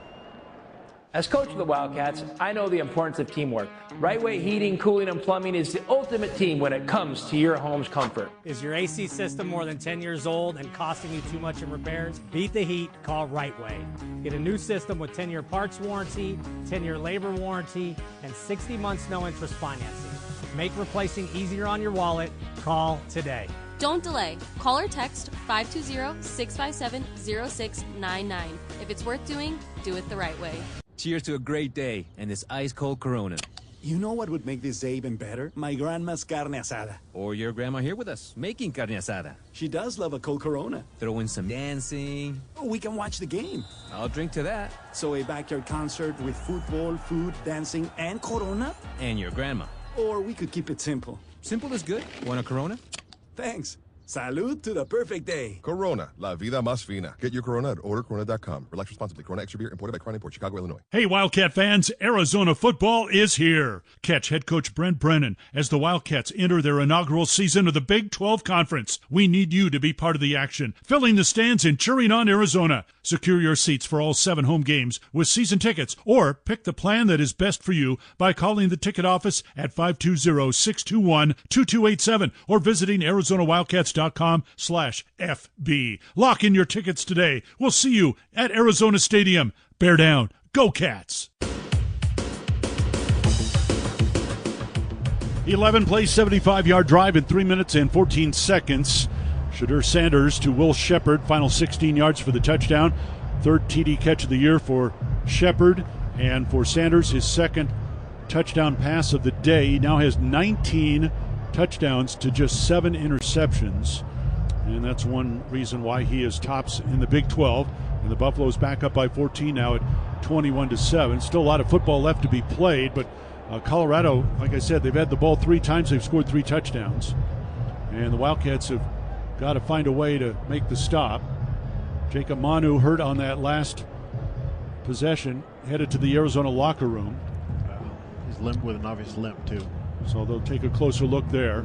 Speaker 6: As coach of the Wildcats, I know the importance of teamwork. Right Way Heating, Cooling, and Plumbing is the ultimate team when it comes to your home's comfort.
Speaker 13: Is your AC system more than 10 years old and costing you too much in repairs? Beat the heat, call Right Way. Get a new system with 10-year parts warranty, 10-year labor warranty, and 60 months no-interest financing. Make replacing easier on your wallet. Call today.
Speaker 14: Don't delay. Call or text 520-657-0699. If it's worth doing, do it the right way.
Speaker 4: Cheers to a great day and this ice-cold Corona.
Speaker 11: You know what would make this day even better? My grandma's carne asada.
Speaker 4: Or your grandma here with us, making carne asada.
Speaker 11: She does love a cold Corona.
Speaker 4: Throw in some dancing.
Speaker 11: Oh, we can watch the game.
Speaker 4: I'll drink to that.
Speaker 11: So a backyard concert with football, food, dancing, and Corona?
Speaker 4: And your grandma.
Speaker 11: Or we could keep it simple.
Speaker 4: Simple is good. Want a Corona?
Speaker 11: Thanks. Salud to the perfect day.
Speaker 12: Corona, la vida más fina. Get your Corona at ordercorona.com. Relax responsibly. Corona Extra Beer, imported by Crown Import, Chicago, Illinois.
Speaker 8: Hey, Wildcat fans, Arizona football is here. Catch head coach Brent Brennan as the Wildcats enter their inaugural season of the Big 12 Conference. We need you to be part of the action, filling the stands and cheering on Arizona. Secure your seats for all 7 home games with season tickets, or pick the plan that is best for you by calling the ticket office at 520-621-2287 or visiting ArizonaWildcats.com/FB. Lock in your tickets today. We'll see you at Arizona Stadium. Bear down. Go Cats. 11 plays, 75-yard drive in 3 minutes and 14 seconds. Shadur Sanders to Will Shepard, final 16 yards for the touchdown. Third TD catch of the year for Shepard, and for Sanders, his second touchdown pass of the day. He now has 19 touchdowns to just 7 interceptions, and that's one reason why he is tops in the Big 12. And the Buffaloes back up by 14 now at 21-7. Still a lot of football left to be played, but Colorado, like I said, they've had the ball 3 times. They've scored 3 touchdowns, and the Wildcats have got to find a way to make the stop. Jacob Manu hurt on that last possession, headed to the Arizona locker room.
Speaker 9: He's limp with an obvious limp, too.
Speaker 8: So they'll take a closer look there.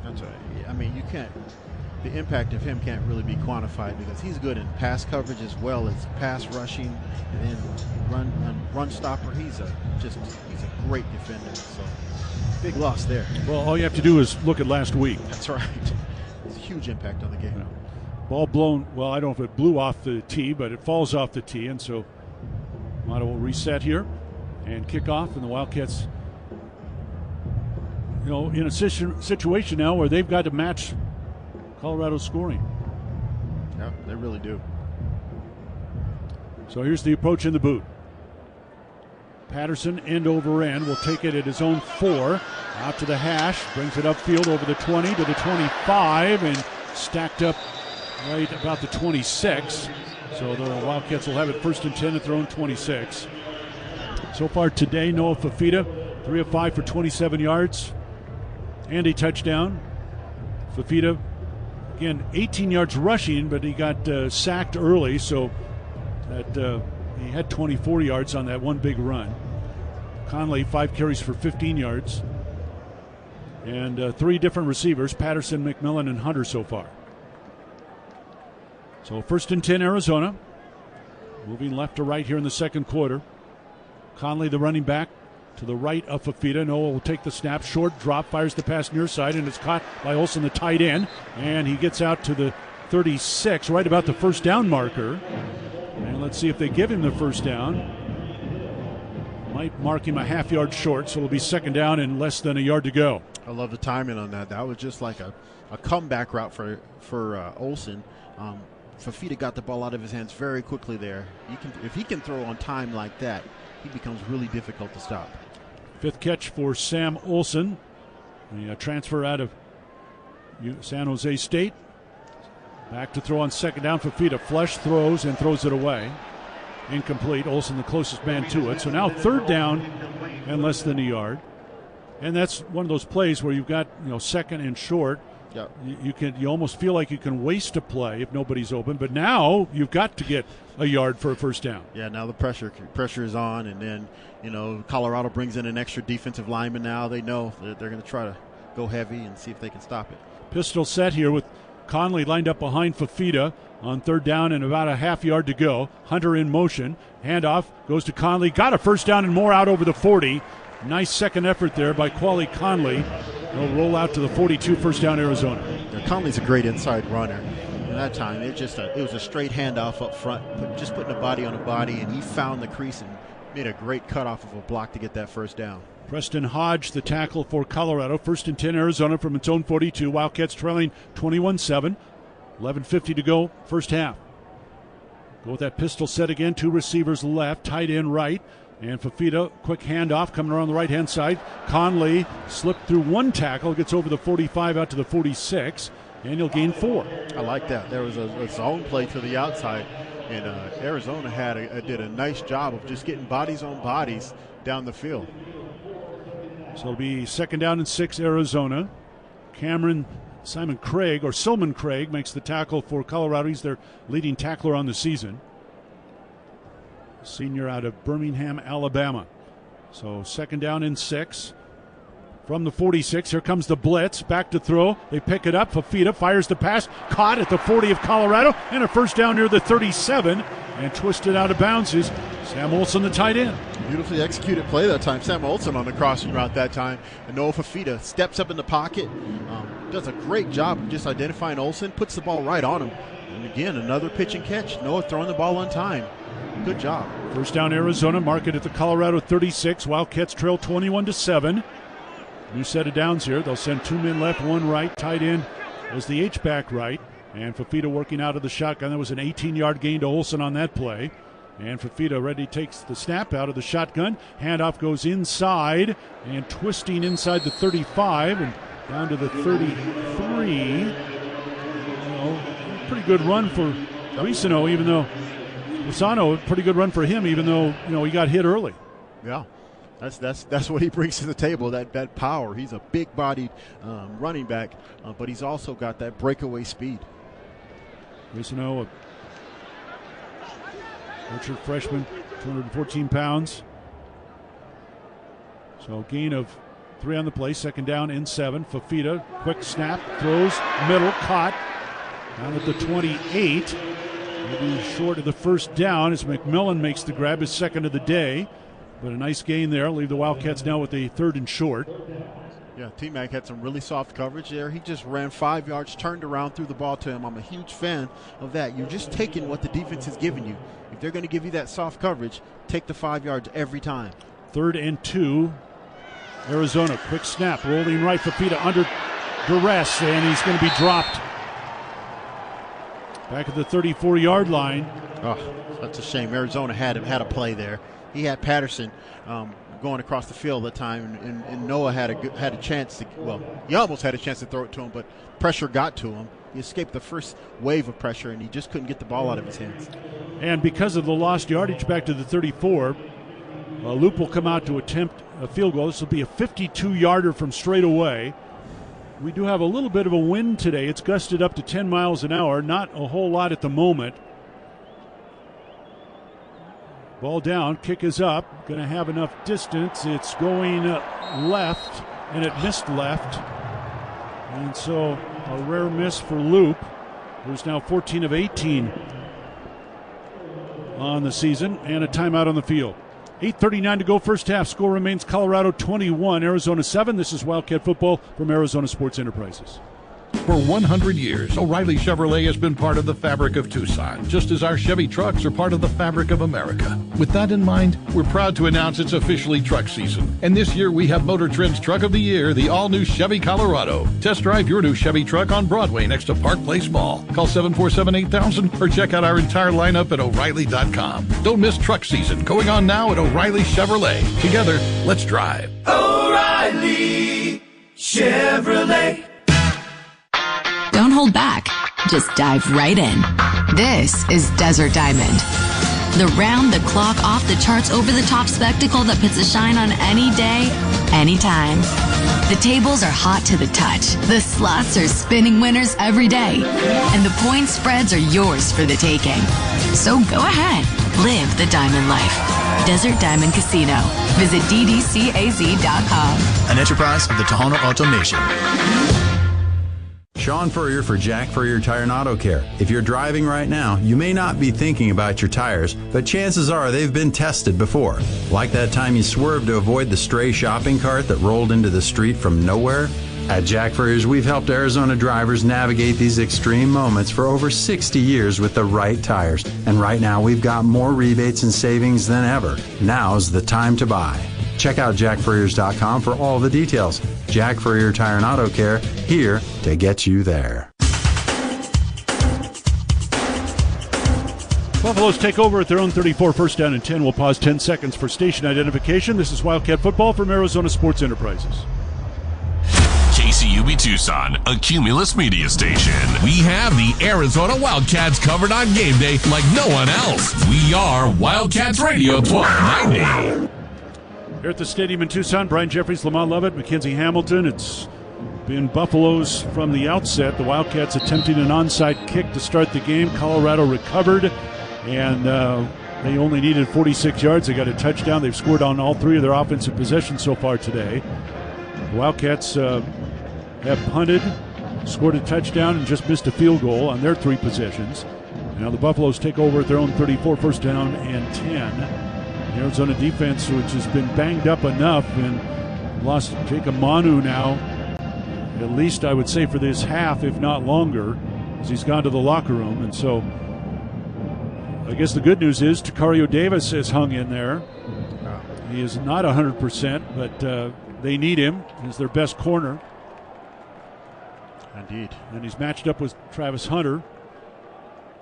Speaker 9: That's right. I mean, you can't. The impact of him can't really be quantified because he's good in pass coverage as well as pass rushing and then run stopper. He's a great defender. So big loss there.
Speaker 8: Well, all you have to do is look at last week.
Speaker 9: That's right. It's a huge impact on the game.
Speaker 8: Yeah. Ball blown. Well, I don't know if it blew off the tee, but it falls off the tee, and so Mata will reset here and kick off, and the Wildcats, in a situation now where they've got to match Colorado's scoring.
Speaker 9: Yeah, they really do.
Speaker 8: So here's the approach in the boot. Patterson, end over end, will take it at his own 4. Out to the hash, brings it upfield over the 20 to the 25, and stacked up right about the 26. So the Wildcats will have it 1st and 10 at their own 26. So far today, Noah Fafita, 3 of 5 for 27 yards and a touchdown. Fafita, again, 18 yards rushing, but he got sacked early, so that he had 24 yards on that one big run. Conley, 5 carries for 15 yards. And 3 different receivers, Patterson, McMillan, and Hunter so far. So 1st and 10, Arizona. Moving left to right here in the second quarter. Conley, the running back, to the right of Fafita. Noah will take the snap, short drop, fires the pass near side, and it's caught by Olsen, the tight end. And he gets out to the 36, right about the first down marker. And let's see if they give him the first down. Might mark him a half yard short, so it'll be 2nd down and less than a yard to go.
Speaker 9: I love the timing on that. That was just like a comeback route for Olsen. Fafita got the ball out of his hands very quickly there. If he can throw on time like that, he becomes really difficult to stop.
Speaker 8: 5th catch for Sam Olsen. The transfer out of San Jose State. Back to throw on second down. Fafita flush throws and throws it away. Incomplete. Olsen the closest man to it. So now third down and less than a yard. And that's one of those plays where you've got second and short.
Speaker 9: Yep.
Speaker 8: You almost feel like you can waste a play if nobody's open, but now you've got to get a yard for a first down.
Speaker 9: Yeah, now the pressure is on, and then Colorado brings in an extra defensive lineman. Now they know that they're going to try to go heavy and see if they can stop it.
Speaker 8: Pistol set here with Conley lined up behind Fafita on third down and about a half yard to go. Hunter in motion. Handoff goes to Conley. Got a first down and more out over the 40. Nice second effort there by Quali Conley. They'll roll out to the 42, first down Arizona.
Speaker 9: Yeah, Conley's a great inside runner. And that time, it was a straight handoff up front, just putting a body on a body, and he found the crease and made a great cutoff of a block to get that first down.
Speaker 8: Preston Hodge, the tackle for Colorado. First and 10, Arizona from its own 42. Wildcats trailing 21-7. 11:50 to go, first half. Go with that pistol set again. Two receivers left, tight end right. And Fafita, quick handoff coming around the right-hand side. Conley slipped through one tackle, gets over the 45 out to the 46, and he'll gain 4.
Speaker 9: I like that. There was a zone play to the outside, and Arizona did a nice job of just getting bodies on bodies down the field.
Speaker 8: So it'll be second down and 6, Arizona. Silman Craig makes the tackle for Colorado. He's their leading tackler on the season. Senior out of Birmingham, Alabama. So second down and 6. From the 46, here comes the blitz. Back to throw. They pick it up. Fafita fires the pass. Caught at the 40 of Colorado. And a first down near the 37. And twisted out of bounds is Sam Olsen, the tight end.
Speaker 9: Beautifully executed play that time. Sam Olsen on the crossing route that time. And Noah Fafita steps up in the pocket. Does a great job of just identifying Olsen. Puts the ball right on him. And again, another pitch and catch. Noah throwing the ball on time. Good job.
Speaker 8: First down, Arizona. Mark it at the Colorado 36. Wildcats trail 21-7. New set of downs here. They'll send 2 men left, 1 right. Tight end as the H-back right. And Fafita working out of the shotgun. That was an 18-yard gain to Olsen on that play. And Fafita ready takes the snap out of the shotgun. Handoff goes inside and twisting inside the 35 and down to the 33. Pretty good run for Risano, even though pretty good run for him, even though he got hit early.
Speaker 9: Yeah, that's what he brings to the table. That power. He's a big-bodied running back, but he's also got that breakaway speed.
Speaker 8: Risano, a redshirt freshman, 214 pounds. So gain of 3 on the play. Second down and 7. Fafita, quick snap, throws, middle, caught. Down at the 28. Maybe short of the first down as McMillan makes the grab, his second of the day. But a nice gain there. Leave the Wildcats now with a third and short.
Speaker 9: Yeah, T-Mac had some really soft coverage there. He just ran 5 yards, turned around, threw the ball to him. I'm a huge fan of that. You're just taking what the defense has given you. If they're going to give you that soft coverage, take the 5 yards every time.
Speaker 8: 3rd and 2. Arizona, quick snap, rolling right. Fafita under duress, and he's going to be dropped. Back at the 34-yard line.
Speaker 9: Oh, that's a shame. Arizona had a play there. He had Patterson going across the field at the time, and Noah had a chance to. Well, he almost had a chance to throw it to him, but pressure got to him. He escaped the first wave of pressure, and he just couldn't get the ball out of his hands.
Speaker 8: And because of the lost yardage back to the 34, Loop will come out to attempt a field goal. This will be a 52-yarder from straight away. We do have a little bit of a wind today. It's gusted up to 10 miles an hour. Not a whole lot at the moment. Ball down. Kick is up. Going to have enough distance. It's going left, and it missed left. And so a rare miss for Loop, who's now 14 of 18 on the season, and a timeout on the field. 8:39 to go, first half. Score remains Colorado 21, Arizona 7. This is Wildcat Football from Arizona Sports Enterprises.
Speaker 2: For 100 years, O'Reilly Chevrolet has been part of the fabric of Tucson, just as our Chevy trucks are part of the fabric of America. With that in mind, we're proud to announce it's officially truck season. And this year we have Motor Trend's Truck of the Year, the all-new Chevy Colorado. Test drive your new Chevy truck on Broadway next to Park Place Mall. Call 747-8000 or check out our entire lineup at O'Reilly.com. Don't miss truck season, going on now at O'Reilly Chevrolet. Together, let's drive.
Speaker 5: O'Reilly
Speaker 3: Chevrolet.
Speaker 5: Don't hold back. Just dive right in. This is Desert Diamond. The round-the-clock, off-the-charts, over-the-top spectacle that puts a shine on any day, anytime. The tables are hot to the touch. The slots are spinning winners every day. And the point spreads are yours for the taking. So go ahead. Live the diamond life. Desert Diamond Casino. Visit ddcaz.com.
Speaker 15: An enterprise of the Tohono O'odham Nation.
Speaker 10: Sean Furrier for Jack Furrier Tire and Auto Care. If you're driving right now, you may not be thinking about your tires, but chances are they've been tested before. Like that time you swerved to avoid the stray shopping cart that rolled into the street from nowhere? At Jack Furrier's, we've helped Arizona drivers navigate these extreme moments for over 60 years with the right tires. And right now, we've got more rebates and savings than ever. Now's the time to buy. Check out jackfurriers.com for all the details. Jack Furrier Tire and Auto Care, here to get you there.
Speaker 8: Buffaloes take over at their own 34, first down and 10. We'll pause 10 seconds for station identification. This is Wildcat Football from Arizona Sports Enterprises.
Speaker 17: KCUB Tucson, a Cumulus media station. We have the Arizona Wildcats covered on game day like no one else. We are Wildcats Radio 1290.
Speaker 8: Here at the stadium in Tucson, Brian Jeffries, Lamont Lovett, Mackenzie Hamilton. It's been Buffaloes from the outset. The Wildcats attempting an onside kick to start the game. Colorado recovered, and they only needed 46 yards. They got a touchdown. They've scored on all three of their offensive possessions so far today. The Wildcats have punted, scored a touchdown, and just missed a field goal on their three possessions. Now the Buffaloes take over at their own 34, first down and 10. The Arizona defense, which has been banged up enough and lost Jacob Manu now, at least I would say for this half, if not longer, as he's gone to the locker room. And so I guess the good news is Tacario Davis has hung in there. He is not 100%, but they need him. He's their best corner.
Speaker 9: Indeed.
Speaker 8: And he's matched up with Travis Hunter.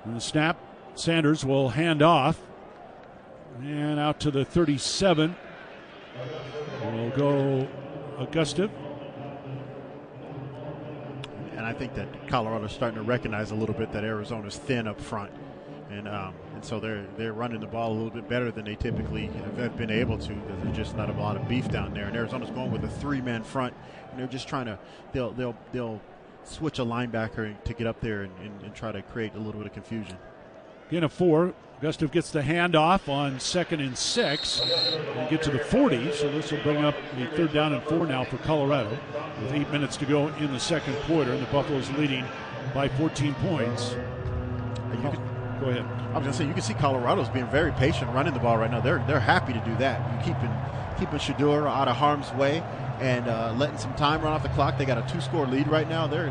Speaker 8: And the snap, Sanders will hand off. And out to the 37. Will go Augustive.
Speaker 9: And I think that Colorado's starting to recognize a little bit that Arizona's thin up front. And so they're running the ball a little bit better than they typically have been able to, because there's just not a lot of beef down there. And Arizona's going with a three-man front, and they're just trying to they'll switch a linebacker to get up there and try to create a little bit of confusion.
Speaker 8: Again, a 4. Augustive gets the handoff on 2nd and 6 and get to the 40. So this will bring up the 3rd down and 4 now for Colorado with 8 minutes to go in the second quarter. And the Buffaloes leading by 14 points. Go ahead.
Speaker 9: I was going to say, you can see Colorado's being very patient running the ball right now. They're happy to do that. You're keeping Shedeur out of harm's way and letting some time run off the clock. They got a 2-score lead right now. They're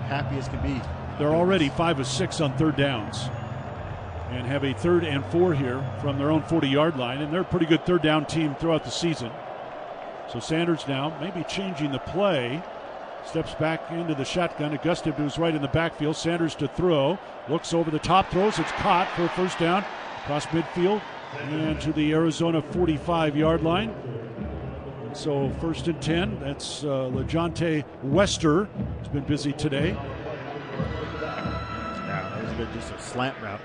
Speaker 9: happy as can be.
Speaker 8: They're already 5 of 6 on 3rd downs and have a 3rd and 4 here from their own 40-yard line. And they're a pretty good 3rd down team throughout the season. So Sanders now maybe changing the play. Steps back into the shotgun. Augustive, who's right in the backfield. Sanders to throw. Looks over the top, throws. It's caught for a first down. Across midfield and to the Arizona 45-yard line. So 1st and 10. That's LeJohntay Wester. He's been busy today.
Speaker 9: Yeah, that was a good just a slant route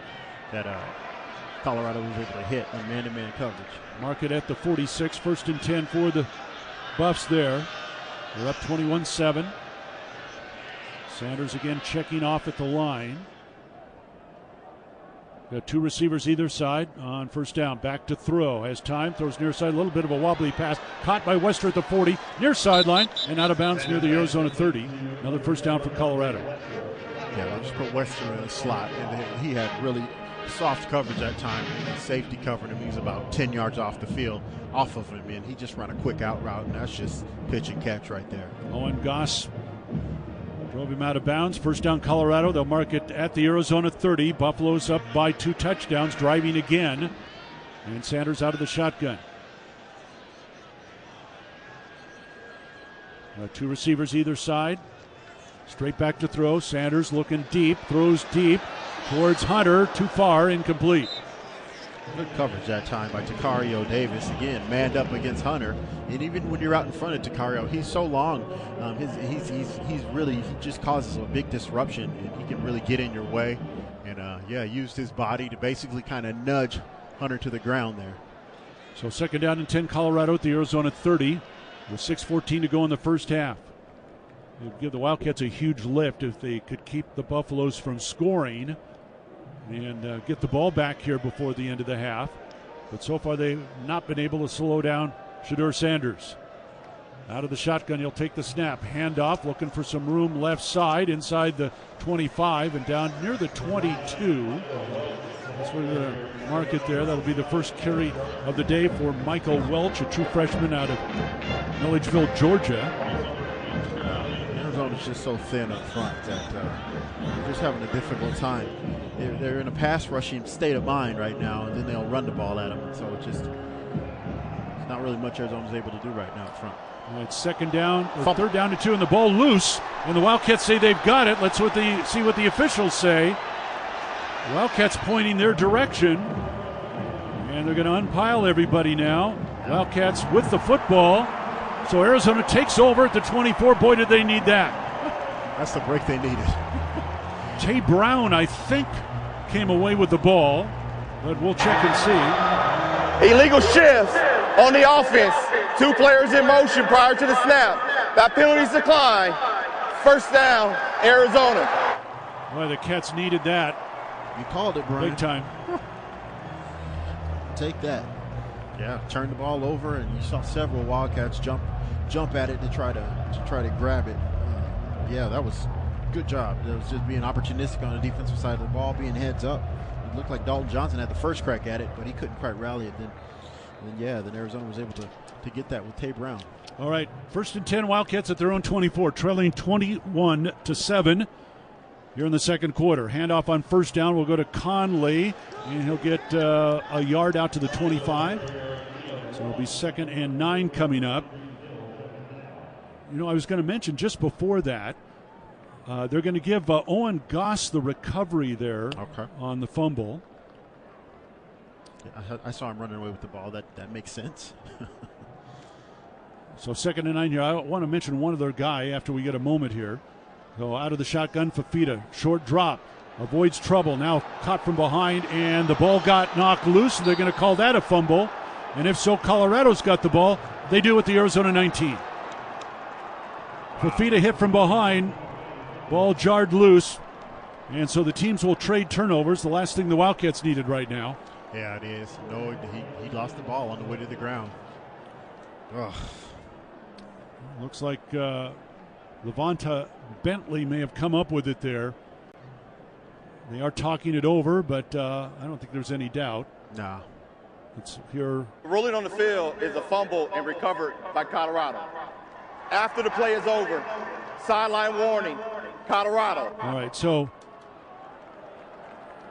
Speaker 9: that Colorado was able to hit on man-to-man coverage.
Speaker 8: Mark it at the 46. 1st and 10 for the Buffs there. They're up 21-7. Sanders again checking off at the line. Got 2 receivers either side on first down. Back to throw. Has time. Throws near side. A little bit of a wobbly pass. Caught by Wester at the 40. Near sideline. And out of bounds near the Arizona 30. Another first down for Colorado.
Speaker 9: Yeah, they just put Wester in the slot. And he had really soft coverage that time. And safety covering him. He's about 10 yards off the field. Off of him. And he just ran a quick out route. And that's just pitch and catch right there.
Speaker 8: Owen Goss drove him out of bounds. First down Colorado. They'll mark it at the Arizona 30. Buffalo's up by 2 touchdowns, driving again. And Sanders out of the shotgun. 2 receivers either side. Straight back to throw. Sanders looking deep. Throws deep towards Hunter. Too far. Incomplete.
Speaker 9: Good coverage that time by Tacario Davis. Again, manned up against Hunter. And even when you're out in front of Tacario, he's so long. He just causes a big disruption, and he can really get in your way. And used his body to basically kind of nudge Hunter to the ground there.
Speaker 8: So second down and 10, Colorado at the Arizona 30 with 6:14 to go in the first half. It would give the Wildcats a huge lift if they could keep the Buffaloes from scoring and get the ball back here before the end of the half. But so far they've not been able to slow down Shedeur Sanders. Out of the shotgun, he'll take the snap. Handoff, looking for some room left side inside the 25 and down near the 22. That's where the mark it there. That'll be the first carry of the day for Michael Welch, a true freshman out of Milledgeville, Georgia.
Speaker 9: Arizona's just so thin up front that they're just having a difficult time. They're in a pass rushing state of mind right now, and then they'll run the ball at them. So it's not really much Arizona's able to do right now up front.
Speaker 8: All right, second down, third down and 2, and the ball loose. And the Wildcats say they've got it. Let's see what the officials say. Wildcats pointing their direction, and they're going to unpile everybody now. Wildcats with the football. So Arizona takes over at the 24. Boy, did they need that.
Speaker 9: That's the break they needed.
Speaker 8: Tay Brown, I think, came away with the ball, but we'll check and see.
Speaker 1: Illegal shifts on the offense. 2 players in motion prior to the snap. That penalty's declined. First down, Arizona.
Speaker 8: Boy, the Cats needed that.
Speaker 9: You called it, Brian.
Speaker 8: Big time.
Speaker 9: Take that. Yeah, turn the ball over, and you saw several Wildcats jump at it to try to grab it. That was good job. It was just being opportunistic on the defensive side of the ball, being heads up. It looked like Dalton Johnson had the first crack at it, but he couldn't quite rally it. Then Arizona was able to get that with Tay Brown.
Speaker 8: All right, first and 10, Wildcats at their own 24, trailing 21-7 here in the second quarter. Handoff on first down will go to Conley, and he'll get a yard out to the 25. So it'll be 2nd and 9 coming up. I was going to mention just before that, they're going to give Owen Goss the recovery there on the fumble.
Speaker 9: Yeah, I saw him running away with the ball. That makes sense.
Speaker 8: So 2nd and 9 here. I want to mention one other guy after we get a moment here. So out of the shotgun, Fafita, short drop, avoids trouble. Now caught from behind, and the ball got knocked loose. They're going to call that a fumble. And if so, Colorado's got the ball. They do with the Arizona 19. Fafita hit from behind. Ball jarred loose. And so the teams will trade turnovers, the last thing the Wildcats needed right now.
Speaker 9: Yeah, it is. No, he lost the ball on the way to the ground. Ugh.
Speaker 8: Looks like Levanta Bentley may have come up with it there. They are talking it over, but I don't think there's any doubt.
Speaker 9: Nah.
Speaker 8: It's pure.
Speaker 1: Ruling on the field is a fumble and recovered by Colorado. After the play is over, sideline warning, Colorado.
Speaker 8: All right, so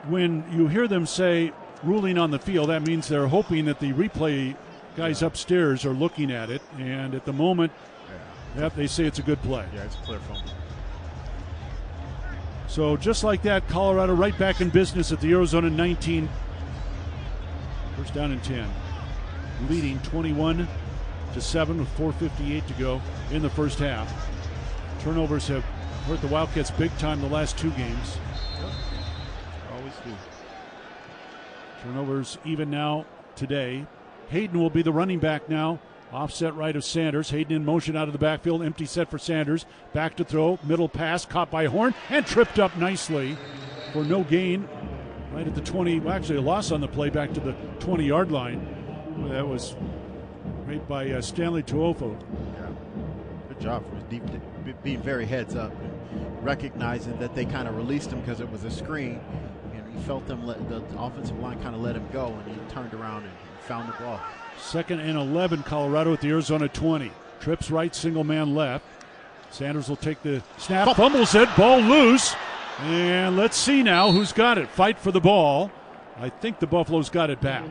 Speaker 8: when you hear them say ruling on the field, that means they're hoping that the replay guys upstairs are looking at it, and at the moment, they say it's a good play.
Speaker 9: Yeah, it's a clear fumble.
Speaker 8: So just like that, Colorado right back in business at the Arizona 19. First down and 10. Leading 21-7 with 4:58 to go in the first half. Turnovers have hurt the Wildcats big time the last 2 games.
Speaker 9: Always do.
Speaker 8: Turnovers even now today. Hayden will be the running back now. Offset right of Sanders. Hayden in motion out of the backfield. Empty set for Sanders. Back to throw. Middle pass caught by Horn and tripped up nicely for no gain. Right at the 20. Well, actually a loss on the play back to the 20-yard line. Well, that was right by Stanley Tuofo.
Speaker 9: Yeah. Good job for being very heads up and recognizing that they kind of released him because it was a screen. And he felt them the offensive line kind of let him go, and he turned around and found the ball.
Speaker 8: 2nd and 11, Colorado at the Arizona 20. Trips right, single man left. Sanders will take the snap, fumbles it, ball loose. And let's see now who's got it. Fight for the ball. I think the Buffaloes got it back.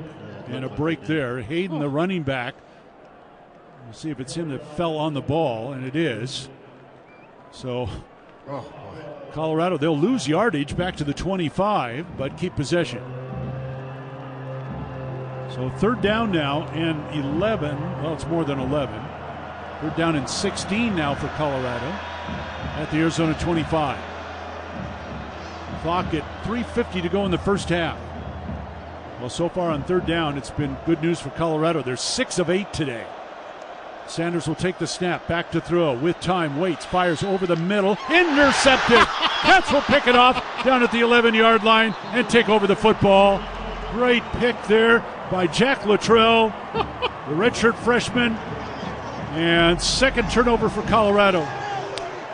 Speaker 8: And a break there. Hayden, the running back. We'll see if it's him that fell on the ball, and it is. So, Colorado, they'll lose yardage back to the 25, but keep possession. So third down now and 11. Well, it's more than 11. Third down and 16 now for Colorado at the Arizona 25. Clock at 3:50 to go in the first half. Well, so far on third down, it's been good news for Colorado. They're 6 of 8 today. Sanders will take the snap, back to throw, with time, waits, fires over the middle, intercepted. Cats will pick it off down at the 11-yard line and take over the football. Great pick there by Jack Luttrell, the redshirt freshman, and second turnover for Colorado.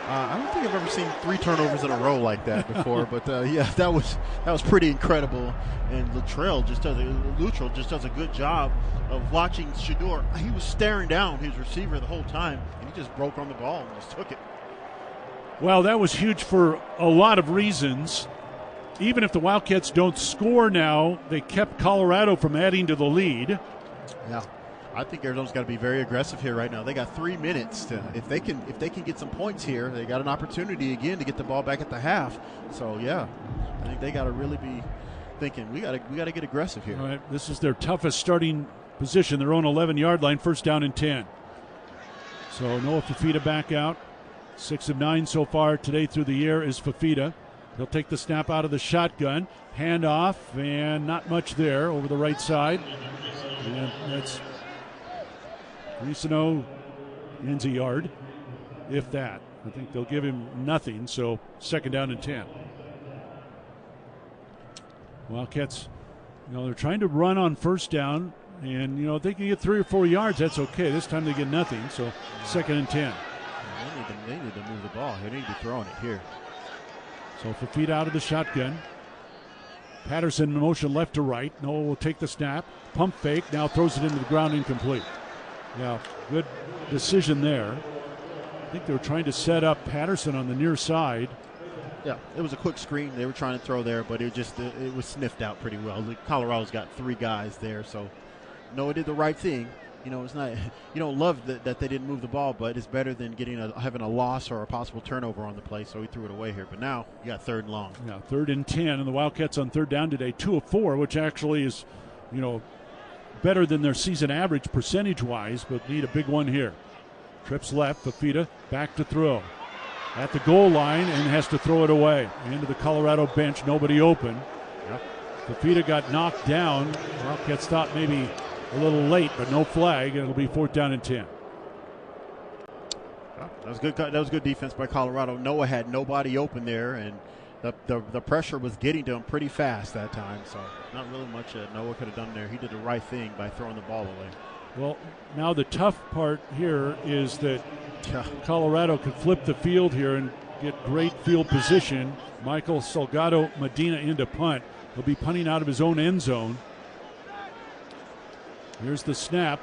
Speaker 9: I don't think I've ever seen 3 turnovers in a row like that before, but yeah, that was pretty incredible. And Luttrell just does a good job of watching Shedeur. He was staring down his receiver the whole time, and he just broke on the ball and just took it.
Speaker 8: Well, that was huge for a lot of reasons. Even if the Wildcats don't score now, they kept Colorado from adding to the lead.
Speaker 9: Yeah. I think Arizona's got to be very aggressive here right now. They got 3 minutes to, if they can get some points here, they got an opportunity again to get the ball back at the half. So yeah, I think they got to really be thinking we got to get aggressive here.
Speaker 8: All right, this is their toughest starting position, their own 11-yard line, first down and 10. So Noah Fafita back out. 6 of 9 so far today through the air is Fafita. He'll take the snap out of the shotgun, hand off, and not much there over the right side. And that's Risano ends a yard, if that. I think they'll give him nothing, so second down and 10. Wildcats, they're trying to run on first down, and, if they can get 3 or 4 yards, that's okay. This time they get nothing, so second and 10.
Speaker 9: They need to move the ball. They need to be throwing it here.
Speaker 8: So Fafita out of the shotgun. Patterson in motion left to right. Noah will take the snap. Pump fake. Now throws it into the ground, incomplete. Yeah, good decision there. I think they were trying to set up Patterson on the near side.
Speaker 9: Yeah, it was a quick screen they were trying to throw there, but it was sniffed out pretty well. Colorado's got 3 guys there, so Noah did the right thing. It's not, you don't love that they didn't move the ball, but it's better than having a loss or a possible turnover on the play, so he threw it away here. But now you got third and long.
Speaker 8: Yeah, third and 10, and the Wildcats on third down today, 2 of 4, which actually is, better than their season average percentage-wise, but need a big one here. Trips left, Fafita back to throw. At the goal line and has to throw it away. Into the Colorado bench, nobody open.
Speaker 9: Yep.
Speaker 8: Fafita got knocked down. Wildcats thought maybe a little late, but no flag, and it'll be fourth down and 10.
Speaker 9: That was good. That was good defense by Colorado. Noah had nobody open there, and the pressure was getting to him pretty fast that time. So not really much Noah could have done there. He did the right thing by throwing the ball away.
Speaker 8: Well, now the tough part here is that Colorado could flip the field here and get great field position. Michael Salgado Medina into punt. He'll be punting out of his own end zone. Here's the snap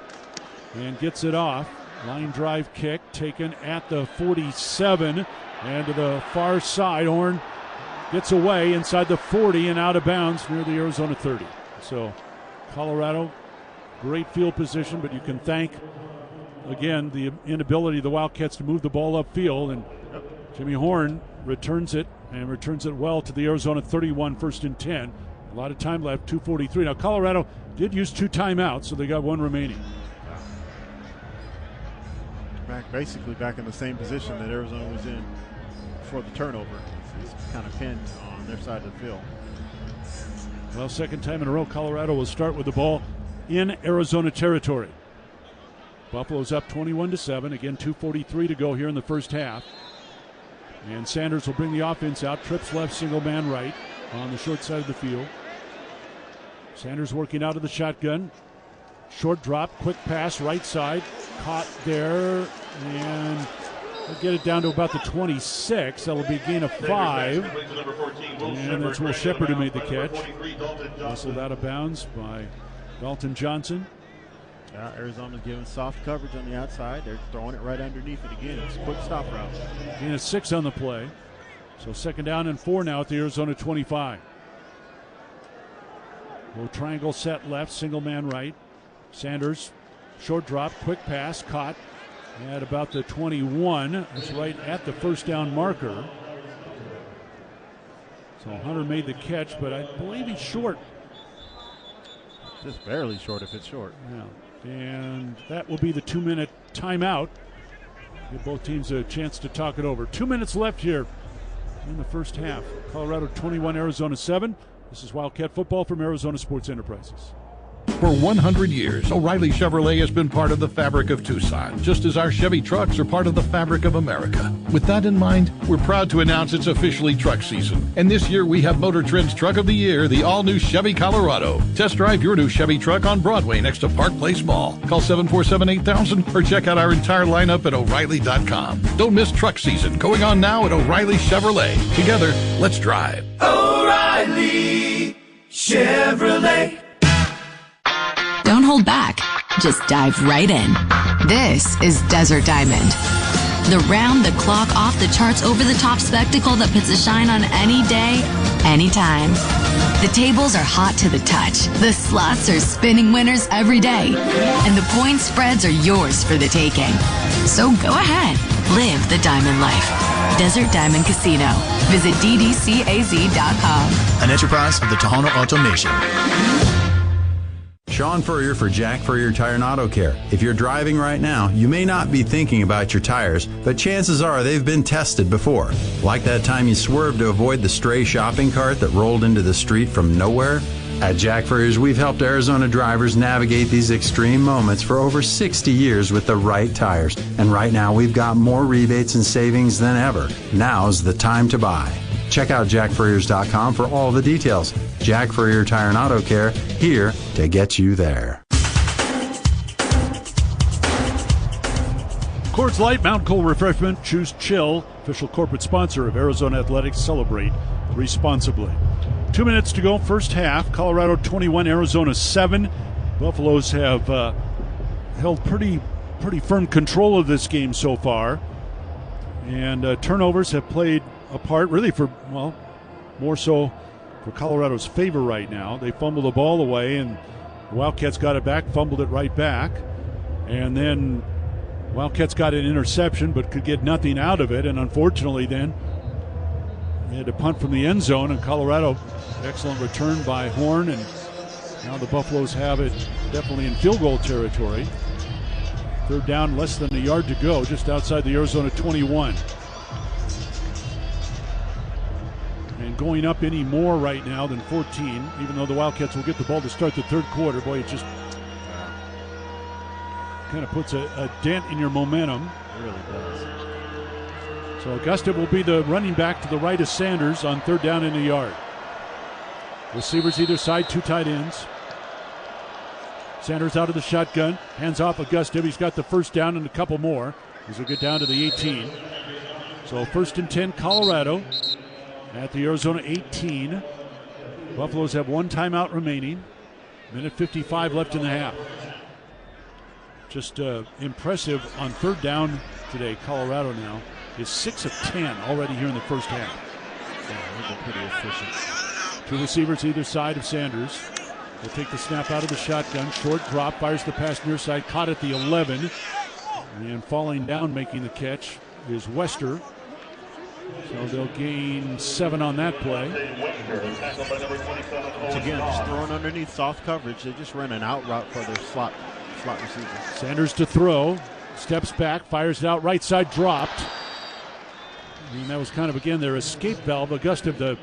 Speaker 8: and gets it off. Line drive kick taken at the 47 and to the far side. Horn gets away inside the 40 and out of bounds near the Arizona 30. So Colorado, great field position, but you can thank, again, the inability of the Wildcats to move the ball upfield. And Jimmy Horn returns it and returns it well to the Arizona 31, first and 10. A lot of time left, 2:43. Now, Colorado did use 2 timeouts, so they got 1 remaining.
Speaker 9: Basically back in the same position that Arizona was in before the turnover. It's kind of pinned on their side of the field.
Speaker 8: Well, second time in a row, Colorado will start with the ball in Arizona territory. Buffalo's up 21-7. Again, 2:43 to go here in the first half. And Sanders will bring the offense out. Trips left, single man right on the short side of the field. Sanders working out of the shotgun. Short drop, quick pass, right side. Caught there, and they'll get it down to about the 26. That'll be a gain of 5. And that's Will Shepard who made the catch. Whistled out of bounds by Dalton Johnson.
Speaker 9: Arizona's giving soft coverage on the outside. They're throwing it right underneath it again. It's a quick stop route.
Speaker 8: Gain of 6 on the play. So second down and 4 now at the Arizona 25. Little triangle set left, single man right. Sanders, short drop, quick pass, caught at about the 21. That's right at the first down marker. So Hunter made the catch, but I believe he's short.
Speaker 9: Just barely short if it's short.
Speaker 8: Yeah. And that will be the 2-minute timeout. Give both teams a chance to talk it over. 2 minutes left here in the first half. Colorado 21, Arizona 7. This is Wildcat football from Arizona Sports Enterprises.
Speaker 2: For 100 years, O'Reilly Chevrolet has been part of the fabric of Tucson, just as our Chevy trucks are part of the fabric of America. With that in mind, we're proud to announce it's officially truck season. And this year we have Motor Trend's Truck of the Year, the all-new Chevy Colorado. Test drive your new Chevy truck on Broadway next to Park Place Mall. Call 747-8000 or check out our entire lineup at O'Reilly.com. Don't miss truck season, going on now at O'Reilly Chevrolet. Together, let's drive.
Speaker 3: O'Reilly Chevrolet.
Speaker 5: Don't hold back. Just dive right in. This is Desert Diamond. The round-the-clock, off-the-charts, over-the-top spectacle that puts a shine on any day, anytime. The tables are hot to the touch. The slots are spinning winners every day. And the point spreads are yours for the taking. So go ahead. Live the diamond life. Desert Diamond Casino. Visit ddcaz.com.
Speaker 15: An enterprise of the Tohono O'odham Nation.
Speaker 10: Sean Furrier for Jack Furrier Tire and Auto Care. If you're driving right now, you may not be thinking about your tires, but chances are they've been tested before. Like that time you swerved to avoid the stray shopping cart that rolled into the street from nowhere? At Jack Furrier's, we've helped Arizona drivers navigate these extreme moments for over 60 years with the right tires. And right now, we've got more rebates and savings than ever. Now's the time to buy. Check out jackfurriers.com for all the details. Jack Furrier Tire and Auto Care, here to get you there.
Speaker 8: Coors Light, Mountain Cold Refreshment, choose chill. Official corporate sponsor of Arizona Athletics. Celebrate responsibly. 2 minutes to go, first half. Colorado 21, Arizona 7. Buffaloes have held pretty firm control of this game so far. And turnovers have played a part, really, for, well, more so for Colorado's favor right now. They fumbled the ball away, and the Wildcats got it back, fumbled it right back. And then Wildcats got an interception but could get nothing out of it. And unfortunately then, they had to punt from the end zone, and Colorado, excellent return by Horn, and now the Buffaloes have it definitely in field goal territory. Third down, less than a yard to go, just outside the Arizona 21. And going up any more right now than 14, even though the Wildcats will get the ball to start the third quarter. Boy, it just kind of puts a dent in your momentum.
Speaker 9: It really does.
Speaker 8: So Augusta will be the running back to the right of Sanders on third down in the yard. Receivers either side, two tight ends. Sanders out of the shotgun, hands off Augusta. He's got the first down and a couple more. As we get down to the 18. So 1st and 10, Colorado at the Arizona 18. Buffaloes have one timeout remaining. Minute 55 left in the half. Just impressive on third down today. Colorado now is 6 of 10 already here in the first half.
Speaker 9: Yeah, they've been pretty efficient.
Speaker 8: Two receivers either side of Sanders. Will take the snap out of the shotgun. Short drop, fires the pass near side. Caught at the 11. And falling down, making the catch, is Wester. So they'll gain 7 on that play.
Speaker 9: Once again, just throwing underneath soft coverage. They just ran an out route for their slot receivers.
Speaker 8: Sanders to throw. Steps back, fires it out. Right side dropped. And that was kind of, again, their escape valve. Augusta, the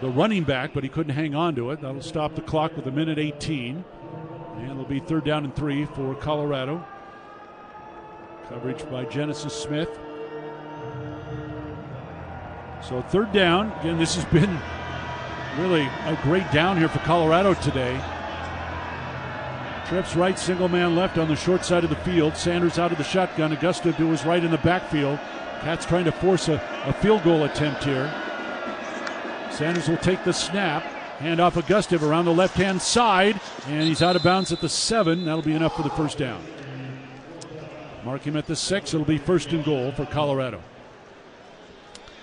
Speaker 8: running back, but he couldn't hang on to it. That'll stop the clock with a minute 18. And it'll be 3rd down and 3 for Colorado. Coverage by Genesis Smith. So 3rd down. Again, this has been really a great down here for Colorado today. Trips right, single man left on the short side of the field. Sanders out of the shotgun. Augusta to his right in the backfield. Cats trying to force a field goal attempt here. Sanders will take the snap. Hand off Augusta around the left-hand side. And he's out of bounds at the 7. That'll be enough for the first down. Mark him at the 6. It'll be 1st and goal for Colorado.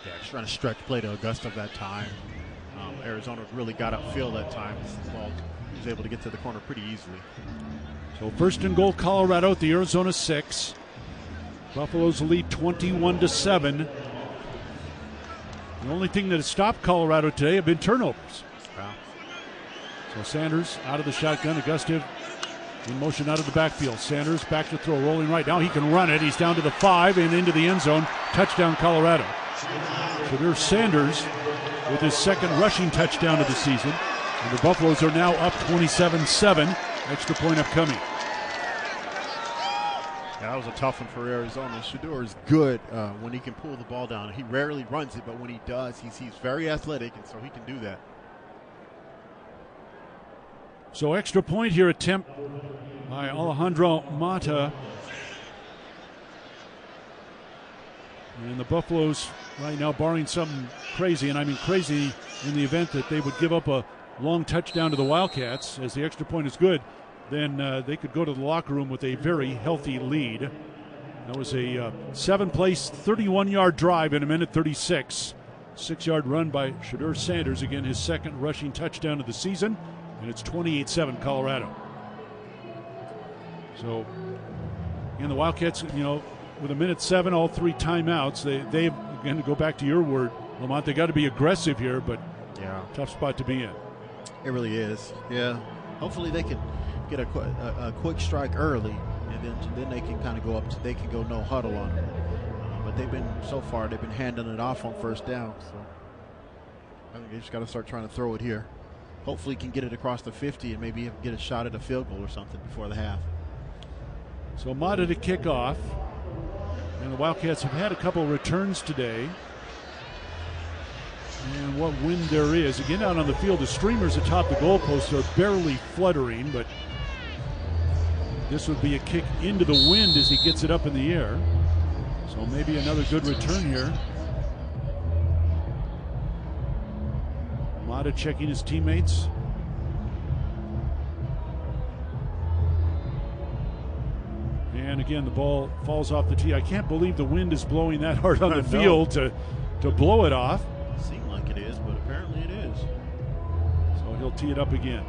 Speaker 9: Yeah, just trying to stretch play to Augusta that time. Arizona really got upfield that time. Well, he was able to get to the corner pretty easily.
Speaker 8: So 1st and goal, Colorado at the Arizona 6. Buffaloes lead 21-7. The only thing that has stopped Colorado today have been turnovers.
Speaker 9: Wow.
Speaker 8: So Sanders out of the shotgun. Augustive in motion out of the backfield. Sanders back to throw, rolling right now. He can run it. He's down to the 5 and into the end zone. Touchdown, Colorado. So there's Sanders with his second rushing touchdown of the season. And the Buffaloes are now up 27-7. Extra point upcoming.
Speaker 9: Yeah, that was a tough one for Arizona. Shedeur is good when he can pull the ball down. He rarely runs it, but when he does, he's very athletic, and so he can do that.
Speaker 8: So extra point here attempt by Alejandro Mata. And the Buffaloes right now barring something crazy, and I mean crazy in the event that they would give up a long touchdown to the Wildcats, as the extra point is good, then they could go to the locker room with a very healthy lead. That was a 7-play, 31-yard drive in a minute 36. 6-yard run by Shedeur Sanders, again his second rushing touchdown of the season. And it's 28-7 Colorado. So, again, the Wildcats, with a minute 7, all 3 timeouts, they've, again, to go back to your word, Lamont, they got to be aggressive here, but
Speaker 9: yeah,
Speaker 8: tough spot to be in.
Speaker 9: It really is. Yeah. Hopefully they can get a quick strike early, and then they can kind of go up. They can go no huddle on them. But they've been handing it off on first down. So I think they just got to start trying to throw it here. Hopefully can get it across the 50 and maybe get a shot at a field goal or something before the half.
Speaker 8: So Mata to kick off. And the Wildcats have had a couple of returns today. And what wind there is. Again, out on the field, the streamers atop the goalposts are barely fluttering, but this would be a kick into the wind as he gets it up in the air. So maybe another good return here. Mata checking his teammates. And again, the ball falls off the tee. I can't believe the wind is blowing that hard on the field to blow it off.
Speaker 9: Seems like it is, but apparently it is.
Speaker 8: So he'll tee it up again.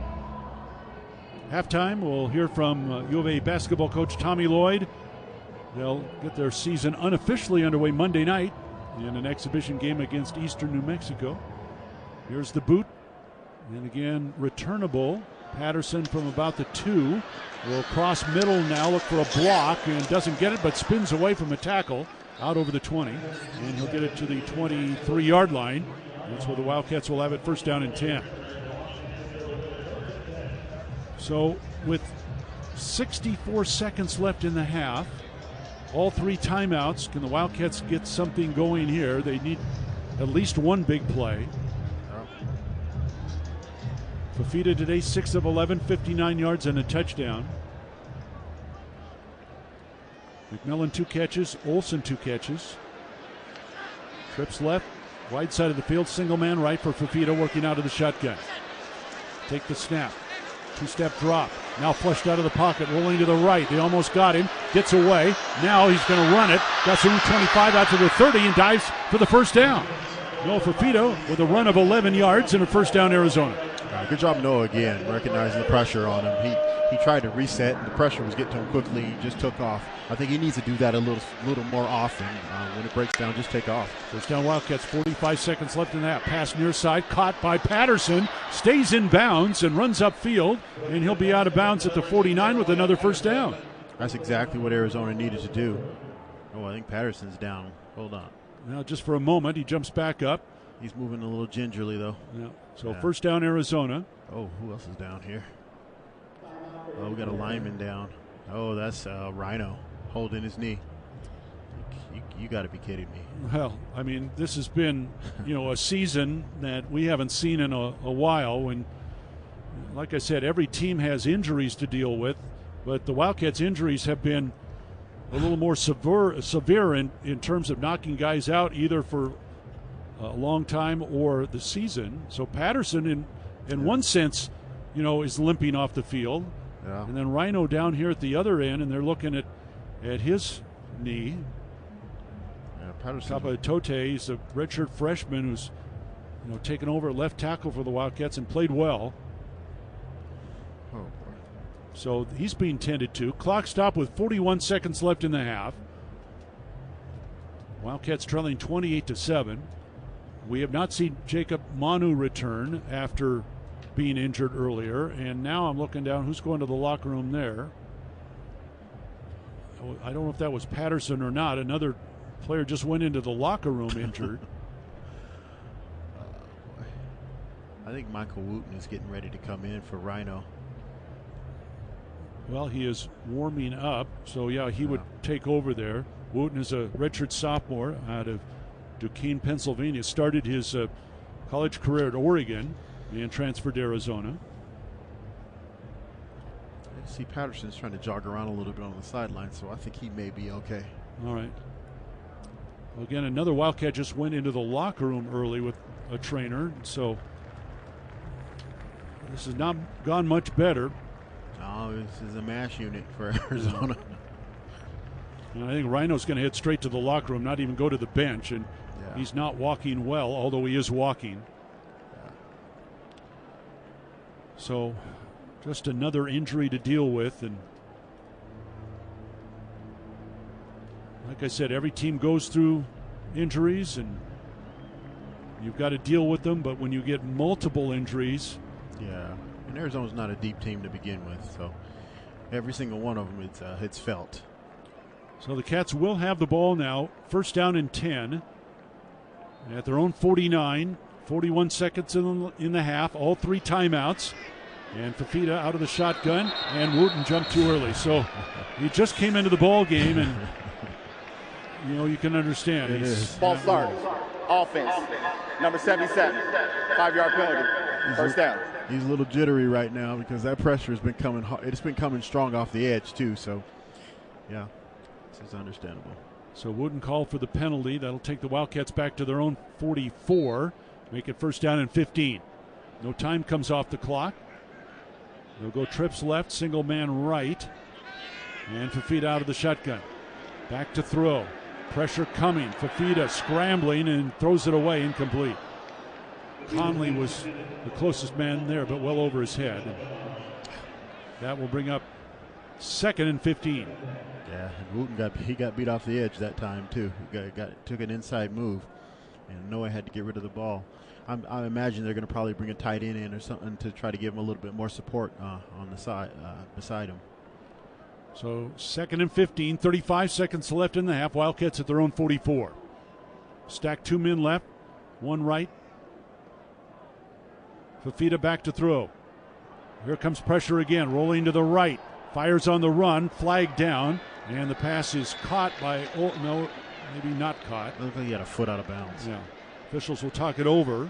Speaker 8: Halftime, we'll hear from U of A basketball coach Tommy Lloyd. They'll get their season unofficially underway Monday night in an exhibition game against Eastern New Mexico. Here's the boot, and again, returnable. Patterson from about the 2 will cross middle now, look for a block, and doesn't get it, but spins away from a tackle out over the 20, and he'll get it to the 23-yard line. That's where the Wildcats will have it, first down and 10. So with 64 seconds left in the half, all 3 timeouts, can the Wildcats get something going here? They need at least one big play. Fafita today, 6 of 11, 59 yards and a touchdown. McMillan 2 catches, Olsen 2 catches. Trips left, wide side of the field, single man right for Fafita, working out of the shotgun. Take the snap, 2-step drop. Now flushed out of the pocket, rolling to the right. They almost got him, gets away. Now he's going to run it. Got some 25 out to the 30 and dives for the first down. Noah Fafita with a run of 11 yards and a first down, Arizona.
Speaker 9: Good job, Noah, again, recognizing the pressure on him. He tried to reset, and the pressure was getting to him quickly. He just took off. I think he needs to do that a little more often. When it breaks down, just take off.
Speaker 8: First down, Wildcats, 45 seconds left in that. Pass near side, caught by Patterson, stays in bounds and runs upfield, and he'll be out of bounds at the 49 with another first down.
Speaker 9: That's exactly what Arizona needed to do. Oh, I think Patterson's down. Hold on.
Speaker 8: Now, just for a moment, he jumps back up.
Speaker 9: He's moving a little gingerly, though.
Speaker 8: Yeah. So first down, Arizona.
Speaker 9: Oh, who else is down here? Oh, we got a lineman down. Oh, that's Rhino holding his knee. You got to be kidding me.
Speaker 8: Well, I mean, this has been, a season that we haven't seen in a while. When, like I said, every team has injuries to deal with, but the Wildcats' injuries have been a little more severe in terms of knocking guys out, either for a long time or the season. So Patterson, in one sense, is limping off the field.
Speaker 9: Yeah.
Speaker 8: And then Rhino down here at the other end, and they're looking at his knee.
Speaker 9: Yeah, Patterson.
Speaker 8: Top of Tote, he's a redshirt freshman who's taken over at left tackle for the Wildcats and played well.
Speaker 9: Oh, boy.
Speaker 8: So he's being tended to. Clock stop with 41 seconds left in the half. Wildcats trailing 28-7. We have not seen Jacob Manu return after being injured earlier. And now I'm looking down who's going to the locker room there. I don't know if that was Patterson or not. Another player just went into the locker room injured.
Speaker 9: I think Michael Wooten is getting ready to come in for Rhino.
Speaker 8: Well, he is warming up, so yeah, he would take over there. Wooten is a redshirt sophomore out of Duquesne, Pennsylvania. Started his college career at Oregon and transferred to Arizona.
Speaker 9: I see Patterson's trying to jog around a little bit on the sideline, so I think he may be okay.
Speaker 8: All right. Well, again, another Wildcat just went into the locker room early with a trainer, so this has not gone much better.
Speaker 9: No, this is a mash unit for Arizona.
Speaker 8: And I think Rhino's going to head straight to the locker room, not even go to the bench, and he's not walking well, although he is walking. So just another injury to deal with, and like I said, every team goes through injuries and you've got to deal with them, but when you get multiple injuries.
Speaker 9: Yeah, and Arizona's not a deep team to begin with, so every single one of them, it's felt.
Speaker 8: So the Cats will have the ball now, first down and 10 at their own 49, 41 seconds in the half, all three timeouts. And Fafita out of the shotgun, and Wooten jumped too early. So he just came into the ball game, and you can understand.
Speaker 9: It is.
Speaker 1: Ball starters, offense, number 77, 5-yard penalty, first down.
Speaker 9: He's a little jittery right now because that pressure has been coming. It's been coming strong off the edge too. So, yeah, this is understandable.
Speaker 8: So Wooten called for the penalty. That'll take the Wildcats back to their own 44, make it first down and 15. No time comes off the clock. They'll go trips left, single man right. And Fafita out of the shotgun. Back to throw. Pressure coming. Fafita scrambling and throws it away, incomplete. Conley was the closest man there, but well over his head. And that will bring up second and 15.
Speaker 9: Yeah, and Wooten got beat off the edge that time too. He took an inside move, and Noah had to get rid of the ball. I imagine they're going to probably bring a tight end in or something to try to give him a little bit more support on the side beside him.
Speaker 8: So second and 15, 35 seconds left in the half. Wildcats at their own 44. Stacked 2 men left, 1 right. Fafita back to throw. Here comes pressure again, rolling to the right. Fires on the run, flag down, and the pass is caught by, no, maybe not caught.
Speaker 9: Looked like he had a foot out of bounds.
Speaker 8: Yeah. Officials will talk it over.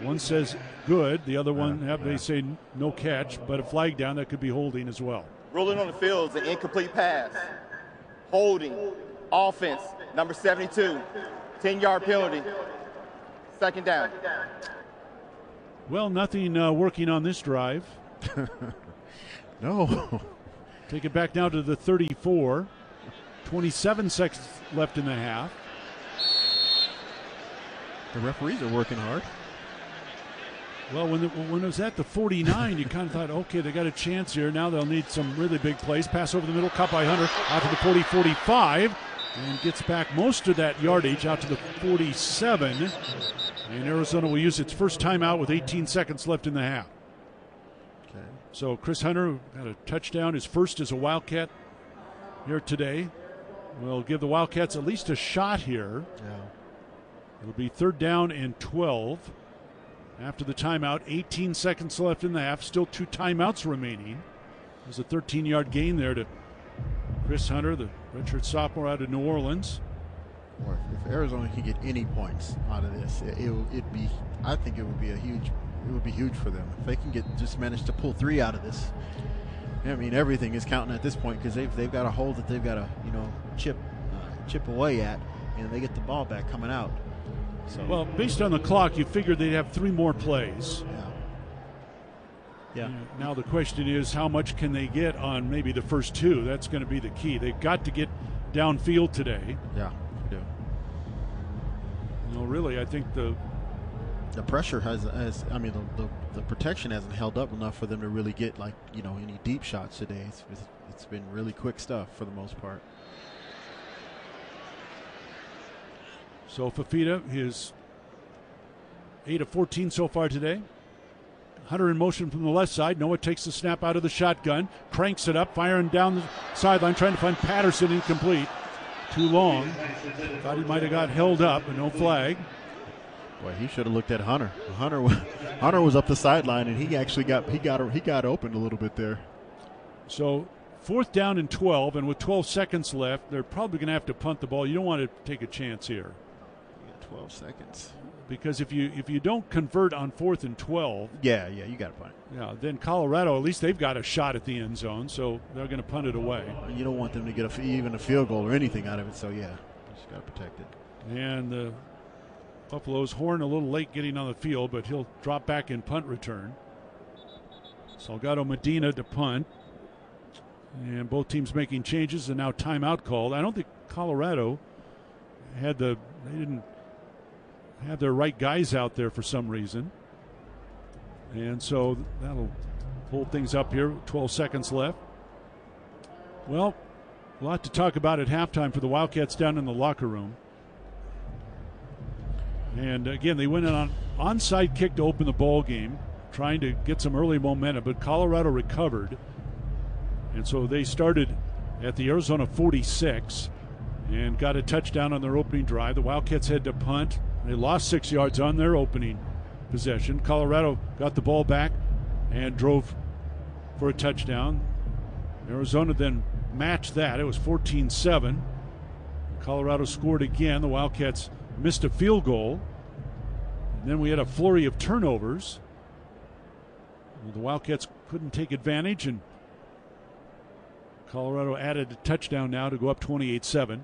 Speaker 8: One says good, the other one they say no catch, but a flag down, that could be holding as well.
Speaker 1: Ruling on the field is an incomplete pass. Holding, offense, number 72, 10-yard penalty, second down.
Speaker 8: Well, nothing working on this drive.
Speaker 9: No.
Speaker 8: Take it back now to the 34. 27 seconds left in the half.
Speaker 9: The referees are working hard.
Speaker 8: Well, when it was at the 49, you kind of thought, okay, they got a chance here. Now they'll need some really big plays. Pass over the middle, caught by Hunter, out to the 40-45, and gets back most of that yardage out to the 47. And Arizona will use its first timeout with 18 seconds left in the half.
Speaker 9: Okay.
Speaker 8: So Chris Hunter got a touchdown, his first as a Wildcat here today. Will give the Wildcats at least a shot here.
Speaker 9: Yeah.
Speaker 8: It'll be third down and 12 after the timeout. 18 seconds left in the half. Still 2 timeouts remaining. There's a 13-yard gain there to Chris Hunter, the redshirt sophomore out of New Orleans.
Speaker 9: Or if Arizona can get any points out of this, I think it would be huge for them if they can just manage to pull 3 out of this. I mean, everything is counting at this point because they've got a hole that they've got to chip away at, and they get the ball back coming out. So.
Speaker 8: Well, based on the clock, you figured they'd have 3 more plays.
Speaker 9: Yeah.
Speaker 8: Now the question is, how much can they get on maybe the first 2? That's going to be the key. They've got to get downfield today.
Speaker 9: Yeah, they do.
Speaker 8: No, really, I think the
Speaker 9: pressure the protection hasn't held up enough for them to really get any deep shots today. It's been really quick stuff for the most part.
Speaker 8: So Fafita, his 8 of 14 so far today. Hunter in motion from the left side. Noah takes the snap out of the shotgun, cranks it up, firing down the sideline, trying to find Patterson, incomplete. Too long. Thought he might have got held up, but no flag.
Speaker 9: Boy, he should have looked at Hunter. Hunter was up the sideline, and he actually got open a little bit there.
Speaker 8: So 4th down and 12, and with 12 seconds left, they're probably going to have to punt the ball. You don't want to take a chance here.
Speaker 9: 12 seconds.
Speaker 8: Because if you don't convert on 4th and 12,
Speaker 9: yeah, you got to punt.
Speaker 8: Yeah, then Colorado, at least they've got a shot at the end zone, so they're going to punt it away.
Speaker 9: You don't want them to get even a field goal or anything out of it, so yeah, just got to protect it.
Speaker 8: And the Buffalo's Horn a little late getting on the field, but he'll drop back in punt return. Salgado Medina to punt. And both teams making changes, and now timeout called. I don't think Colorado they didn't have their right guys out there for some reason. And so that'll hold things up here. 12 seconds left. Well, a lot to talk about at halftime for the Wildcats down in the locker room. And again, they went in on onside kick to open the ball game, trying to get some early momentum, but Colorado recovered. And so they started at the Arizona 46 and got a touchdown on their opening drive. The Wildcats had to punt. They lost 6 yards on their opening possession. Colorado got the ball back and drove for a touchdown. Arizona then matched that. It was 14-7. Colorado scored again. The Wildcats missed a field goal. And then we had a flurry of turnovers. The Wildcats couldn't take advantage, and Colorado added a touchdown now to go up 28-7.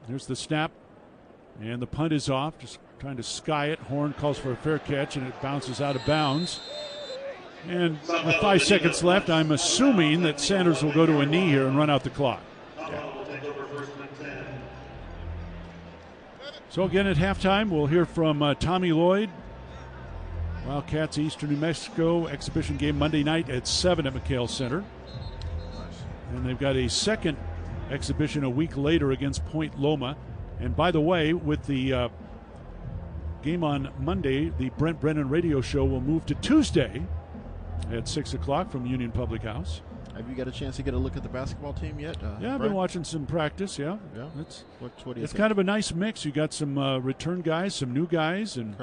Speaker 8: There's the snap. And the punt is off, just trying to sky it. Horn calls for a fair catch, and it bounces out of bounds. And with 5 seconds left, I'm assuming that Sanders will go to a knee here and run out the clock. Yeah. So again at halftime, we'll hear from Tommy Lloyd. Wildcats Eastern New Mexico exhibition game Monday night at 7 at McHale Center. And they've got a second exhibition a week later against Point Loma. And by the way, with the game on Monday, the Brent Brennan radio show will move to Tuesday at 6 o'clock from Union Public House.
Speaker 9: Have you got a chance to get a look at the basketball team yet?
Speaker 8: Yeah, I've been watching some practice, yeah.
Speaker 9: What do you
Speaker 8: it's
Speaker 9: think?
Speaker 8: kind of a nice mix. You got some return guys, some new guys. And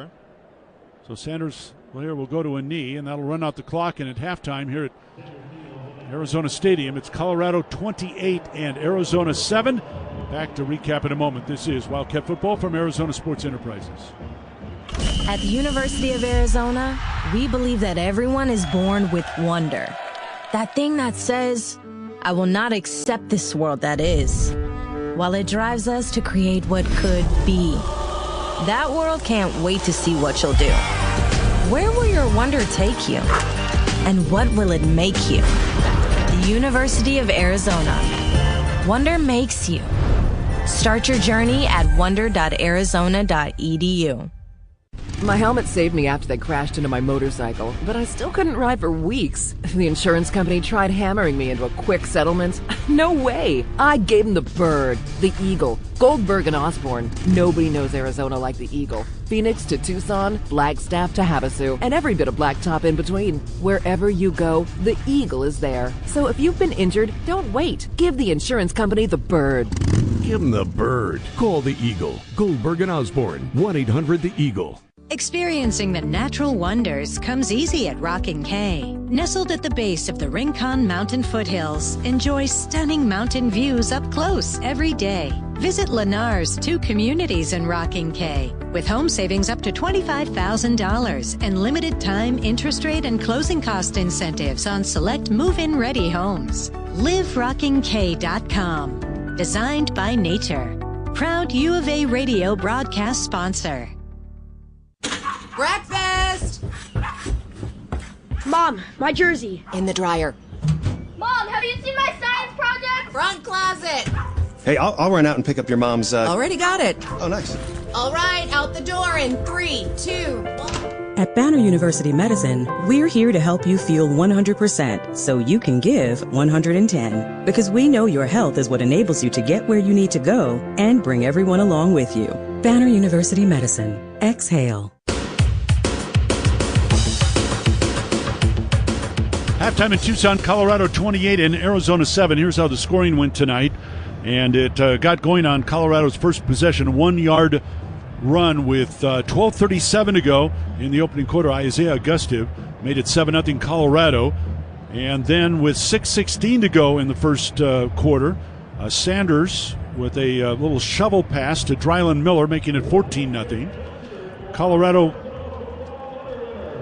Speaker 8: so Sanders will go to a knee, and that'll run out the clock. And at halftime here at Arizona Stadium, it's Colorado 28 and Arizona 7. Back to recap in a moment. This is Wildcat Football from Arizona Sports Enterprises.
Speaker 20: At the University of Arizona, we believe that everyone is born with wonder. That thing that says, I will not accept this world that is, while it drives us to create what could be. That world can't wait to see what you'll do. Where will your wonder take you? And what will it make you? The University of Arizona. Wonder makes you. Start your journey at wonder.arizona.edu.
Speaker 22: My helmet saved me after they crashed into my motorcycle, but I still couldn't ride for weeks. The insurance company tried hammering me into a quick settlement. No way! I gave them the bird, the eagle. Goldberg and Osborne. Nobody knows Arizona like the eagle. Phoenix to Tucson, Flagstaff to Havasu, and every bit of blacktop in between. Wherever you go, the eagle is there. So if you've been injured, don't wait. Give the insurance company the bird.
Speaker 23: Give them the bird. Call the Eagle. Goldberg and Osborne. 1-800-THE-EAGLE.
Speaker 24: Experiencing the natural wonders comes easy at Rockin' K. Nestled at the base of the Rincon Mountain foothills, enjoy stunning mountain views up close every day. Visit Lennar's 2 communities in Rockin' K, with home savings up to $25,000 and limited time interest rate and closing cost incentives on select move-in ready homes. LiveRockingK.com. Designed by nature. Proud U of A radio broadcast sponsor.
Speaker 25: Breakfast!
Speaker 26: Mom, my jersey.
Speaker 25: In the dryer.
Speaker 26: Mom, have you seen my science project?
Speaker 25: Front closet.
Speaker 27: Hey, I'll run out and pick up your mom's,
Speaker 25: Already got it.
Speaker 27: Oh, nice.
Speaker 25: All right, out the door in 3, 2, 1.
Speaker 28: At Banner University Medicine, we're here to help you feel 100% so you can give 110. Because we know your health is what enables you to get where you need to go and bring everyone along with you. Banner University Medicine. Exhale.
Speaker 8: Halftime in Tucson, Colorado 28 and Arizona 7. Here's how the scoring went tonight. And it got going on Colorado's first possession, a 1-yard run with 12:37 to go in the opening quarter. Isaiah Augustive made it 7-0 Colorado. And then with 6:16 to go in the first quarter, Sanders with a little shovel pass to Dryland Miller, making it 14-0. Colorado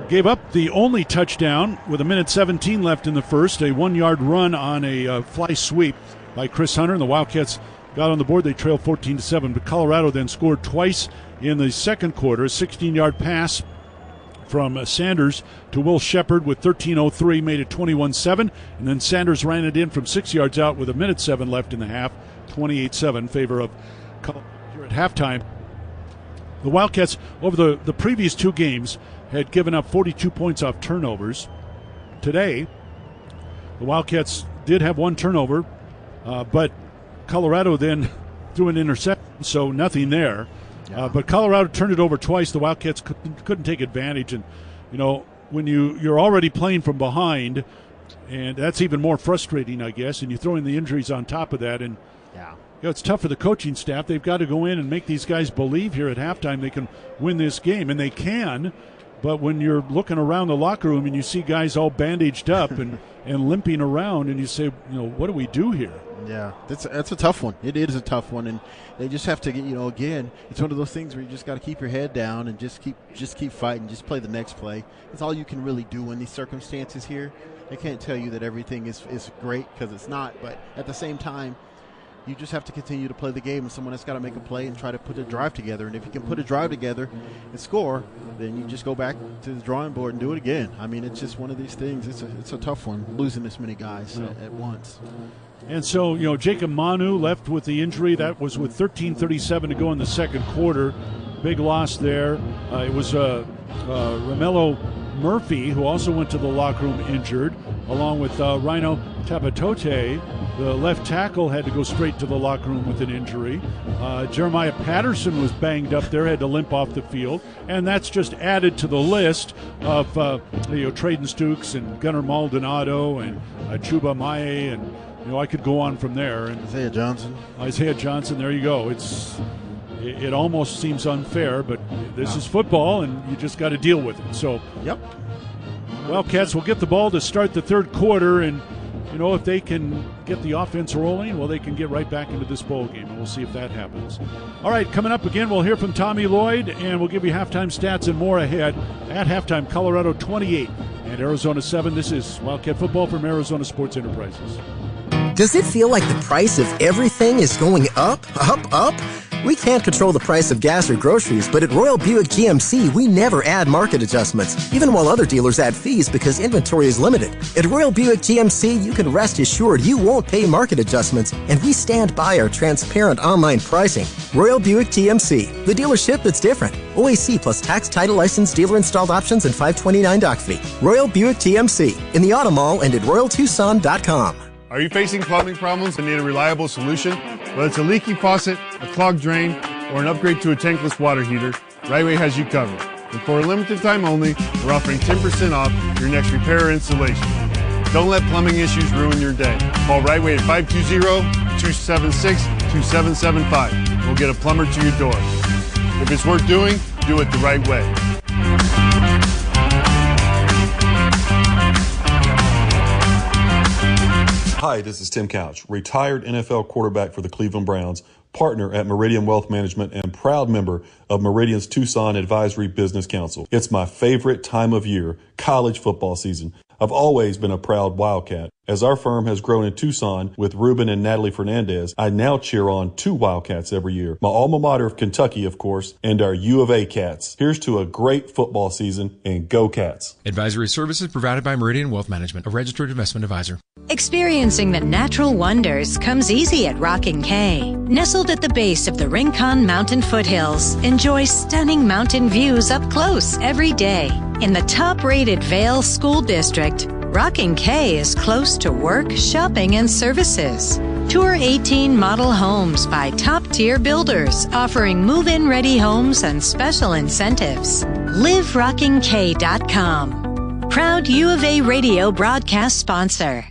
Speaker 8: gave up the only touchdown with 1:17 left in the first, a 1-yard run on a fly sweep by Chris Hunter, and the Wildcats got on the board. They trailed 14-7, but Colorado then scored twice in the second quarter. A 16-yard pass from Sanders to Will Shepard with 13:03 made it 21-7, and then Sanders ran it in from 6 yards out with 1:07 left in the half, 28-7 in favor of Colorado here at halftime. The Wildcats, over the previous two games, had given up 42 points off turnovers. Today, the Wildcats did have one turnover, but Colorado then threw an interception, so nothing there. But Colorado turned it over twice. The Wildcats couldn't take advantage. And, you know, when you're already playing from behind, and that's even more frustrating, I guess, and you throw in the injuries on top of that. And, you know, it's tough for the coaching staff. They've got to go in and make these guys believe here at halftime they can win this game. And they can. But when you're looking around the locker room and you see guys all bandaged up and limping around, and you say, you know, what do we do here?
Speaker 9: Yeah, that's a tough one. It is a tough one, and they just have to get, you know, again, it's one of those things where you just got to keep your head down and just keep fighting, just play the next play. It's all you can really do in these circumstances here. I can't tell you that everything is great, because it's not, but at the same time, you just have to continue to play the game, and someone has got to make a play and try to put a drive together. And if you can put a drive together and score, then you just go back to the drawing board and do it again. I mean, it's just one of these things. It's a tough one, losing this many guys at once.
Speaker 8: And so, you know, Jacob Manu left with the injury. That was with 13:37 to go in the second quarter. Big loss there. It was Romello Murphy, who also went to the locker room injured, along with Rhino Tapatote. The left tackle had to go straight to the locker room with an injury. Jeremiah Patterson was banged up there, had to limp off the field. And that's just added to the list of Traden Stukes and Gunnar Maldonado and Chuba Maye, and you know, I could go on from there. And
Speaker 9: Isaiah Johnson,
Speaker 8: there you go. It almost seems unfair, but this is football, and you just got to deal with it. So, Wildcats will get the ball to start the third quarter, and you know, if they can get the offense rolling, well, they can get right back into this bowl game, and we'll see if that happens. All right, coming up again, we'll hear from Tommy Lloyd, and we'll give you halftime stats and more ahead. At halftime, Colorado 28 and Arizona 7. This is Wildcat football from Arizona Sports Enterprises.
Speaker 6: Does it feel like the price of everything is going up, up, up? We can't control the price of gas or groceries, but at Royal Buick GMC, we never add market adjustments, even while other dealers add fees because inventory is limited. At Royal Buick GMC, you can rest assured you won't pay market adjustments, and we stand by our transparent online pricing. Royal Buick GMC, the dealership that's different. OAC plus tax, title, license, dealer-installed options, and $529 doc fee. Royal Buick GMC, in the Auto Mall and at RoyalTucson.com.
Speaker 7: Are you facing plumbing problems and need a reliable solution? Whether it's a leaky faucet, a clogged drain, or an upgrade to a tankless water heater, Right Way has you covered. And for a limited time only, we're offering 10% off your next repair or installation. Don't let plumbing issues ruin your day. Call Right Way at 520-276-2775. We'll get a plumber to your door. If it's worth doing, do it the right way.
Speaker 13: Hi, this is Tim Couch, retired NFL quarterback for the Cleveland Browns, partner at Meridian Wealth Management, and proud member of Meridian's Tucson Advisory Business Council. It's my favorite time of year, college football season. I've always been a proud Wildcat. As our firm has grown in Tucson with Ruben and Natalie Fernandez, I now cheer on 2 Wildcats every year. My alma mater of Kentucky, of course, and our U of A Cats. Here's to a great football season, and go Cats.
Speaker 14: Advisory services provided by Meridian Wealth Management, a registered investment advisor.
Speaker 24: Experiencing the natural wonders comes easy at Rocking K. Nestled at the base of the Rincon Mountain foothills, enjoy stunning mountain views up close every day. In the top-rated Vail School District, Rocking K is close to work, shopping, and services. Tour 18 model homes by top-tier builders, offering move-in ready homes and special incentives. LiveRockingK.com. proud U of A radio broadcast sponsor.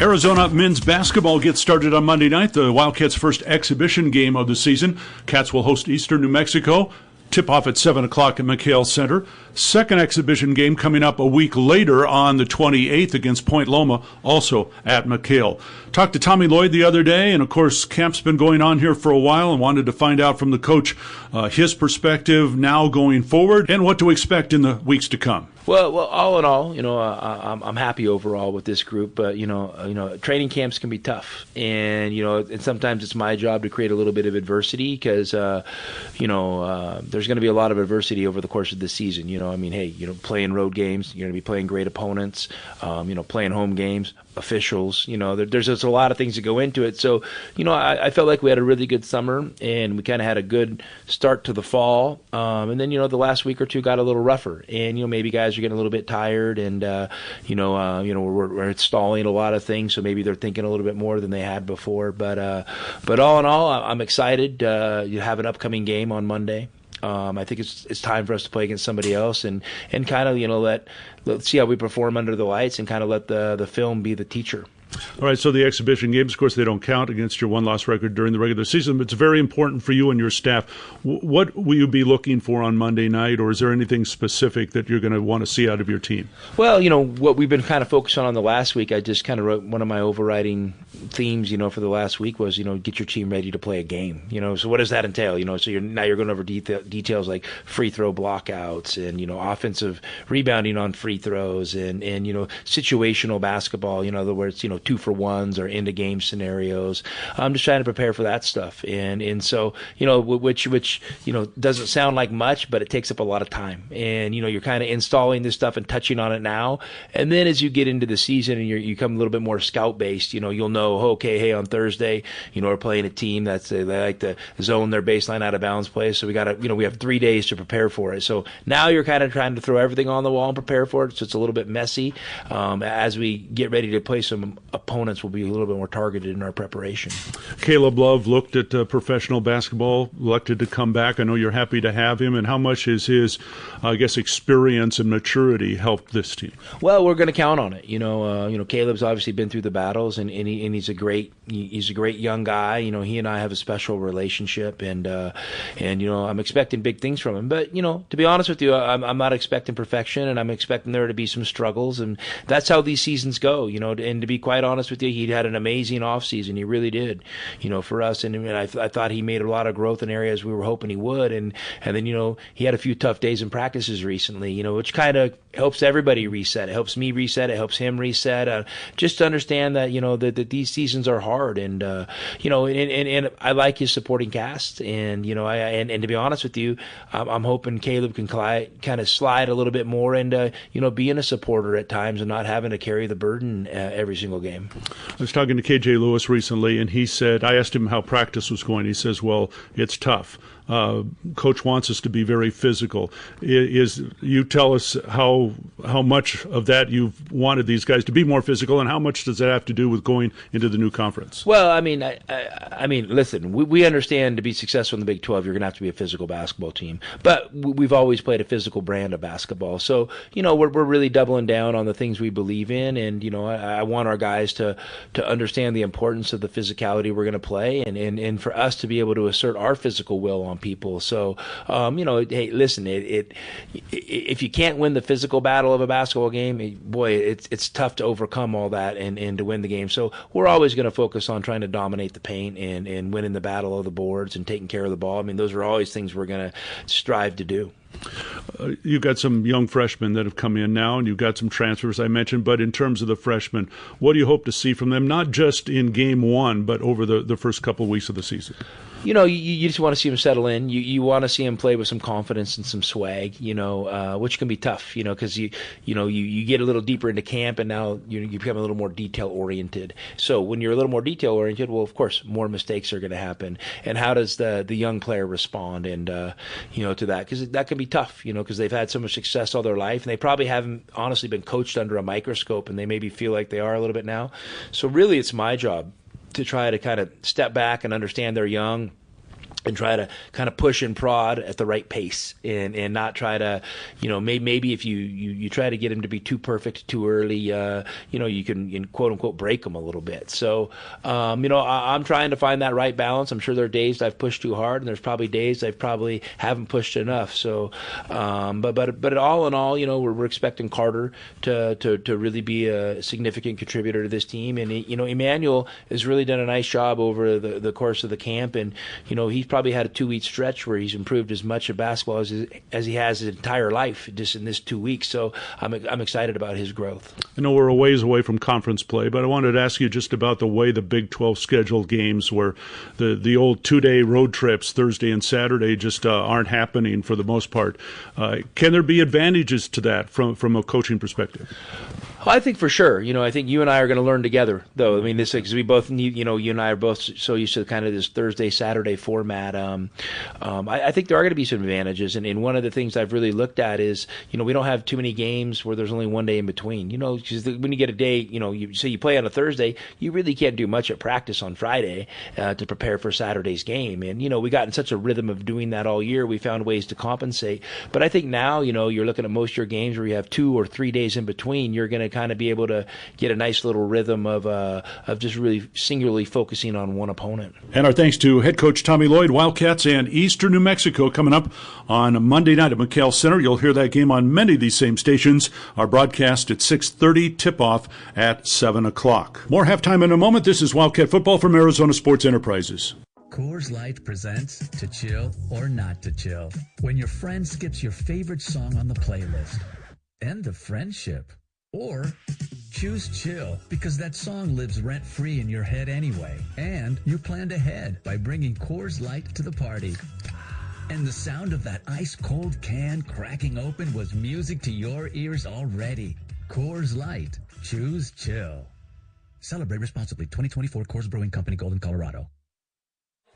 Speaker 8: Arizona men's basketball gets started on Monday night, the Wildcats' first exhibition game of the season. Cats will host Eastern New Mexico. Tip-off at 7 o'clock at McHale Center. Second exhibition game coming up a week later on the 28th against Point Loma, also at McHale. Talked to Tommy Lloyd the other day, and of course camp's been going on here for a while, and wanted to find out from the coach his perspective now going forward and what to expect in the weeks to come.
Speaker 4: Well, all in all, I'm happy overall with this group. But training camps can be tough, and and sometimes it's my job to create a little bit of adversity because there's going to be a lot of adversity over the course of the season. Playing road games, you're going to be playing great opponents, playing home games, officials. There's just a lot of things that go into it. So, I felt like we had a really good summer, and we kind of had a good start to the fall. And then, the last week or two got a little rougher, and maybe guys are getting a little bit tired, and we're installing a lot of things, so maybe they're thinking a little bit more than they had before. But all in all, I'm excited. You have an upcoming game on Monday. I think it's time for us to play against somebody else and kind of let's see how we perform under the lights and kind of let the film be the teacher.
Speaker 8: All right, so the exhibition games, of course, they don't count against your one-loss record during the regular season, but it's very important for you and your staff. What will you be looking for on Monday night, or is there anything specific that you're going to want to see out of your team? Well,
Speaker 4: what we've been kind of focused on the last week, I just kind of wrote one of my overriding themes, for the last week was, get your team ready to play a game. So what does that entail? So you're going over details like free throw blockouts and, offensive rebounding on free throws and situational basketball, in other words, 2-for-1s or end of game scenarios. I'm just trying to prepare for that stuff, and so which doesn't sound like much, but it takes up a lot of time. And you're kind of installing this stuff and touching on it now, and then as you get into the season and you become a little bit more scout based, you'll know, okay, hey, on Thursday, we're playing a team that's they like to zone their baseline out of bounds play, so we have 3 days to prepare for it. So now you're kind of trying to throw everything on the wall and prepare for it, so it's a little bit messy. As we get ready to play some opponents, will be a little bit more targeted in our preparation.
Speaker 8: Caleb Love looked at professional basketball, elected to come back. I know you're happy to have him, and how much has his, experience and maturity helped this team? Well, we're going to count on it. Caleb's obviously been through the battles, and he's a great young guy. He and I have a special relationship, and I'm expecting big things from him. But to be honest with you, I'm not expecting perfection, and I'm expecting there to be some struggles, and that's how these seasons go. And to be quite honest with you, he had an amazing offseason. He really did, for us. And I thought he made a lot of growth in areas we were hoping he would. And then, he had a few tough days in practices recently, which kind of helps everybody reset. It helps me reset. It helps him reset. Just to understand that, that these seasons are hard. And, and I like his supporting cast. And, and to be honest with you, I'm hoping Caleb can kind of slide a little bit more and, being a supporter at times and not having to carry the burden every single game. I was talking to KJ Lewis recently, and he said, I asked him how practice was going. He says, well, it's tough. Coach wants us to be very physical. You tell us how much of that you've wanted these guys to be more physical, and how much does that have to do with going into the new conference? Well, I mean, listen, we understand to be successful in the Big 12, you're going to have to be a physical basketball team. But we've always played a physical brand of basketball. So, we're really doubling down on the things we believe in, and, I want our guys to understand the importance of the physicality we're going to play, and for us to be able to assert our physical will on people. So, hey, listen, if you can't win the physical battle of a basketball game, it's tough to overcome all that and to win the game. So we're always going to focus on trying to dominate the paint and winning the battle of the boards and taking care of the ball. I mean, those are always things we're going to strive to do. You've got some young freshmen that have come in now, and you've got some transfers I mentioned, but in terms of the freshmen, what do you hope to see from them, not just in game one, but over the first couple of weeks of the season? You just want to see them settle in. You want to see them play with some confidence and some swag, which can be tough, because you get a little deeper into camp, and now you become a little more detail-oriented. So when you're a little more detail-oriented, well, of course, more mistakes are going to happen. And how does the young player respond and, to that? Because that can be tough, because they've had so much success all their life, and they probably haven't honestly been coached under a microscope, and they maybe feel like they are a little bit now. So really it's my job to try to kind of step back and understand they're young
Speaker 4: and try to kind of push and prod at the right pace and not try to, maybe if you try to get him to be too perfect too early, you can quote unquote break him a little bit. So, I'm trying to find that right balance. I'm sure there are days I've pushed too hard, and there's probably days I probably haven't pushed enough. So, but all in all, we're expecting Carter to really be a significant contributor to this team. And, Emmanuel has really done a nice job over the course of the camp. And, he's probably had a 2-week stretch where he's improved as much of basketball as he has his entire life just in this 2 weeks. So I'm excited about his growth.
Speaker 8: I know we're a ways away from conference play, but I wanted to ask you just about the way the Big 12 scheduled games, where the old 2-day road trips, Thursday and Saturday, just aren't happening for the most part. Can there be advantages to that from a coaching perspective?
Speaker 4: Well, I think for sure. I think you and I are going to learn together, though. I mean, this because we both need. You and I are both so used to kind of this Thursday, Saturday format. I think there are going to be some advantages, and one of the things I've really looked at is, we don't have too many games where there's only one day in between. Because when you get a day, you say you play on a Thursday, you really can't do much at practice on Friday to prepare for Saturday's game. And we got in such a rhythm of doing that all year. We found ways to compensate. But I think now, you're looking at most of your games where you have 2 or 3 days in between. You're going to kind of be able to get a nice little rhythm of just really singularly focusing on one opponent.
Speaker 8: And our thanks to head coach Tommy Lloyd. Wildcats and Eastern New Mexico coming up on Monday night at McHale Center. You'll hear that game on many of these same stations. Our broadcast at 6:30, tip-off at 7 o'clock. More halftime in a moment. This is Wildcat Football from Arizona Sports Enterprises.
Speaker 2: Coors Light presents To Chill or Not to Chill. When your friend skips your favorite song on the playlist. End of friendship. Or choose chill because that song lives rent-free in your head anyway. And you planned ahead by bringing Coors Light to the party. And the sound of that ice-cold can cracking open was music to your ears already. Coors Light. Choose chill. Celebrate responsibly. 2024 Coors Brewing Company, Golden, Colorado.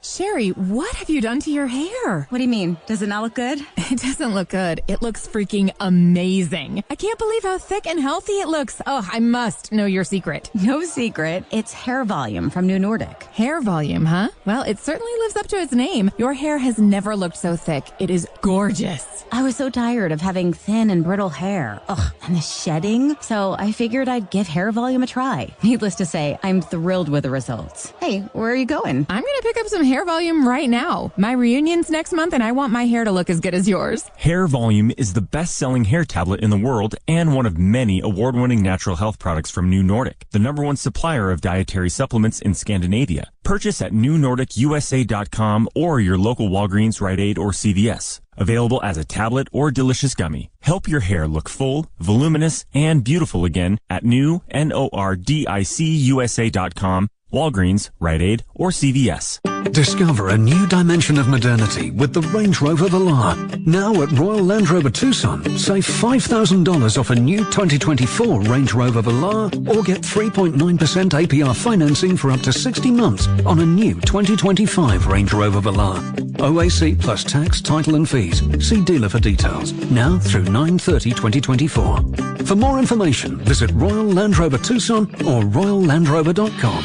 Speaker 11: Sherry, what have you done to your hair?
Speaker 12: What do you mean? Does it not look good?
Speaker 11: It doesn't look good. It looks freaking amazing. I can't believe how thick and healthy it looks. Oh, I must know your secret.
Speaker 12: No secret. It's hair volume from New Nordic.
Speaker 11: Hair volume, huh? Well, it certainly lives up to its name. Your hair has never looked so thick. It is gorgeous.
Speaker 12: I was so tired of having thin and brittle hair. Ugh, and the shedding. So I figured I'd give hair volume a try. Needless to say, I'm thrilled with the results. Hey, where are you going?
Speaker 11: I'm going to pick up some hair volume right now. My reunion's next month and I want my hair to look as good as yours.
Speaker 16: Hair Volume is the best-selling hair tablet in the world and one of many award-winning natural health products from New Nordic, the #1 supplier of dietary supplements in Scandinavia. Purchase at newnordicusa.com or your local Walgreens, Rite Aid, or CVS. Available as a tablet or delicious gummy. Help your hair look full, voluminous, and beautiful again at newnordicusa.com, Walgreens, Rite Aid, or CVS.
Speaker 17: Discover a new dimension of modernity with the Range Rover Velar. Now at Royal Land Rover Tucson, save $5,000 off a new 2024 Range Rover Velar or get 3.9% APR financing for up to 60 months on a new 2025 Range Rover Velar. OAC plus tax, title and fees. See dealer for details. Now through 9/30/2024. For more information, visit Royal Land Rover Tucson or royallandrover.com.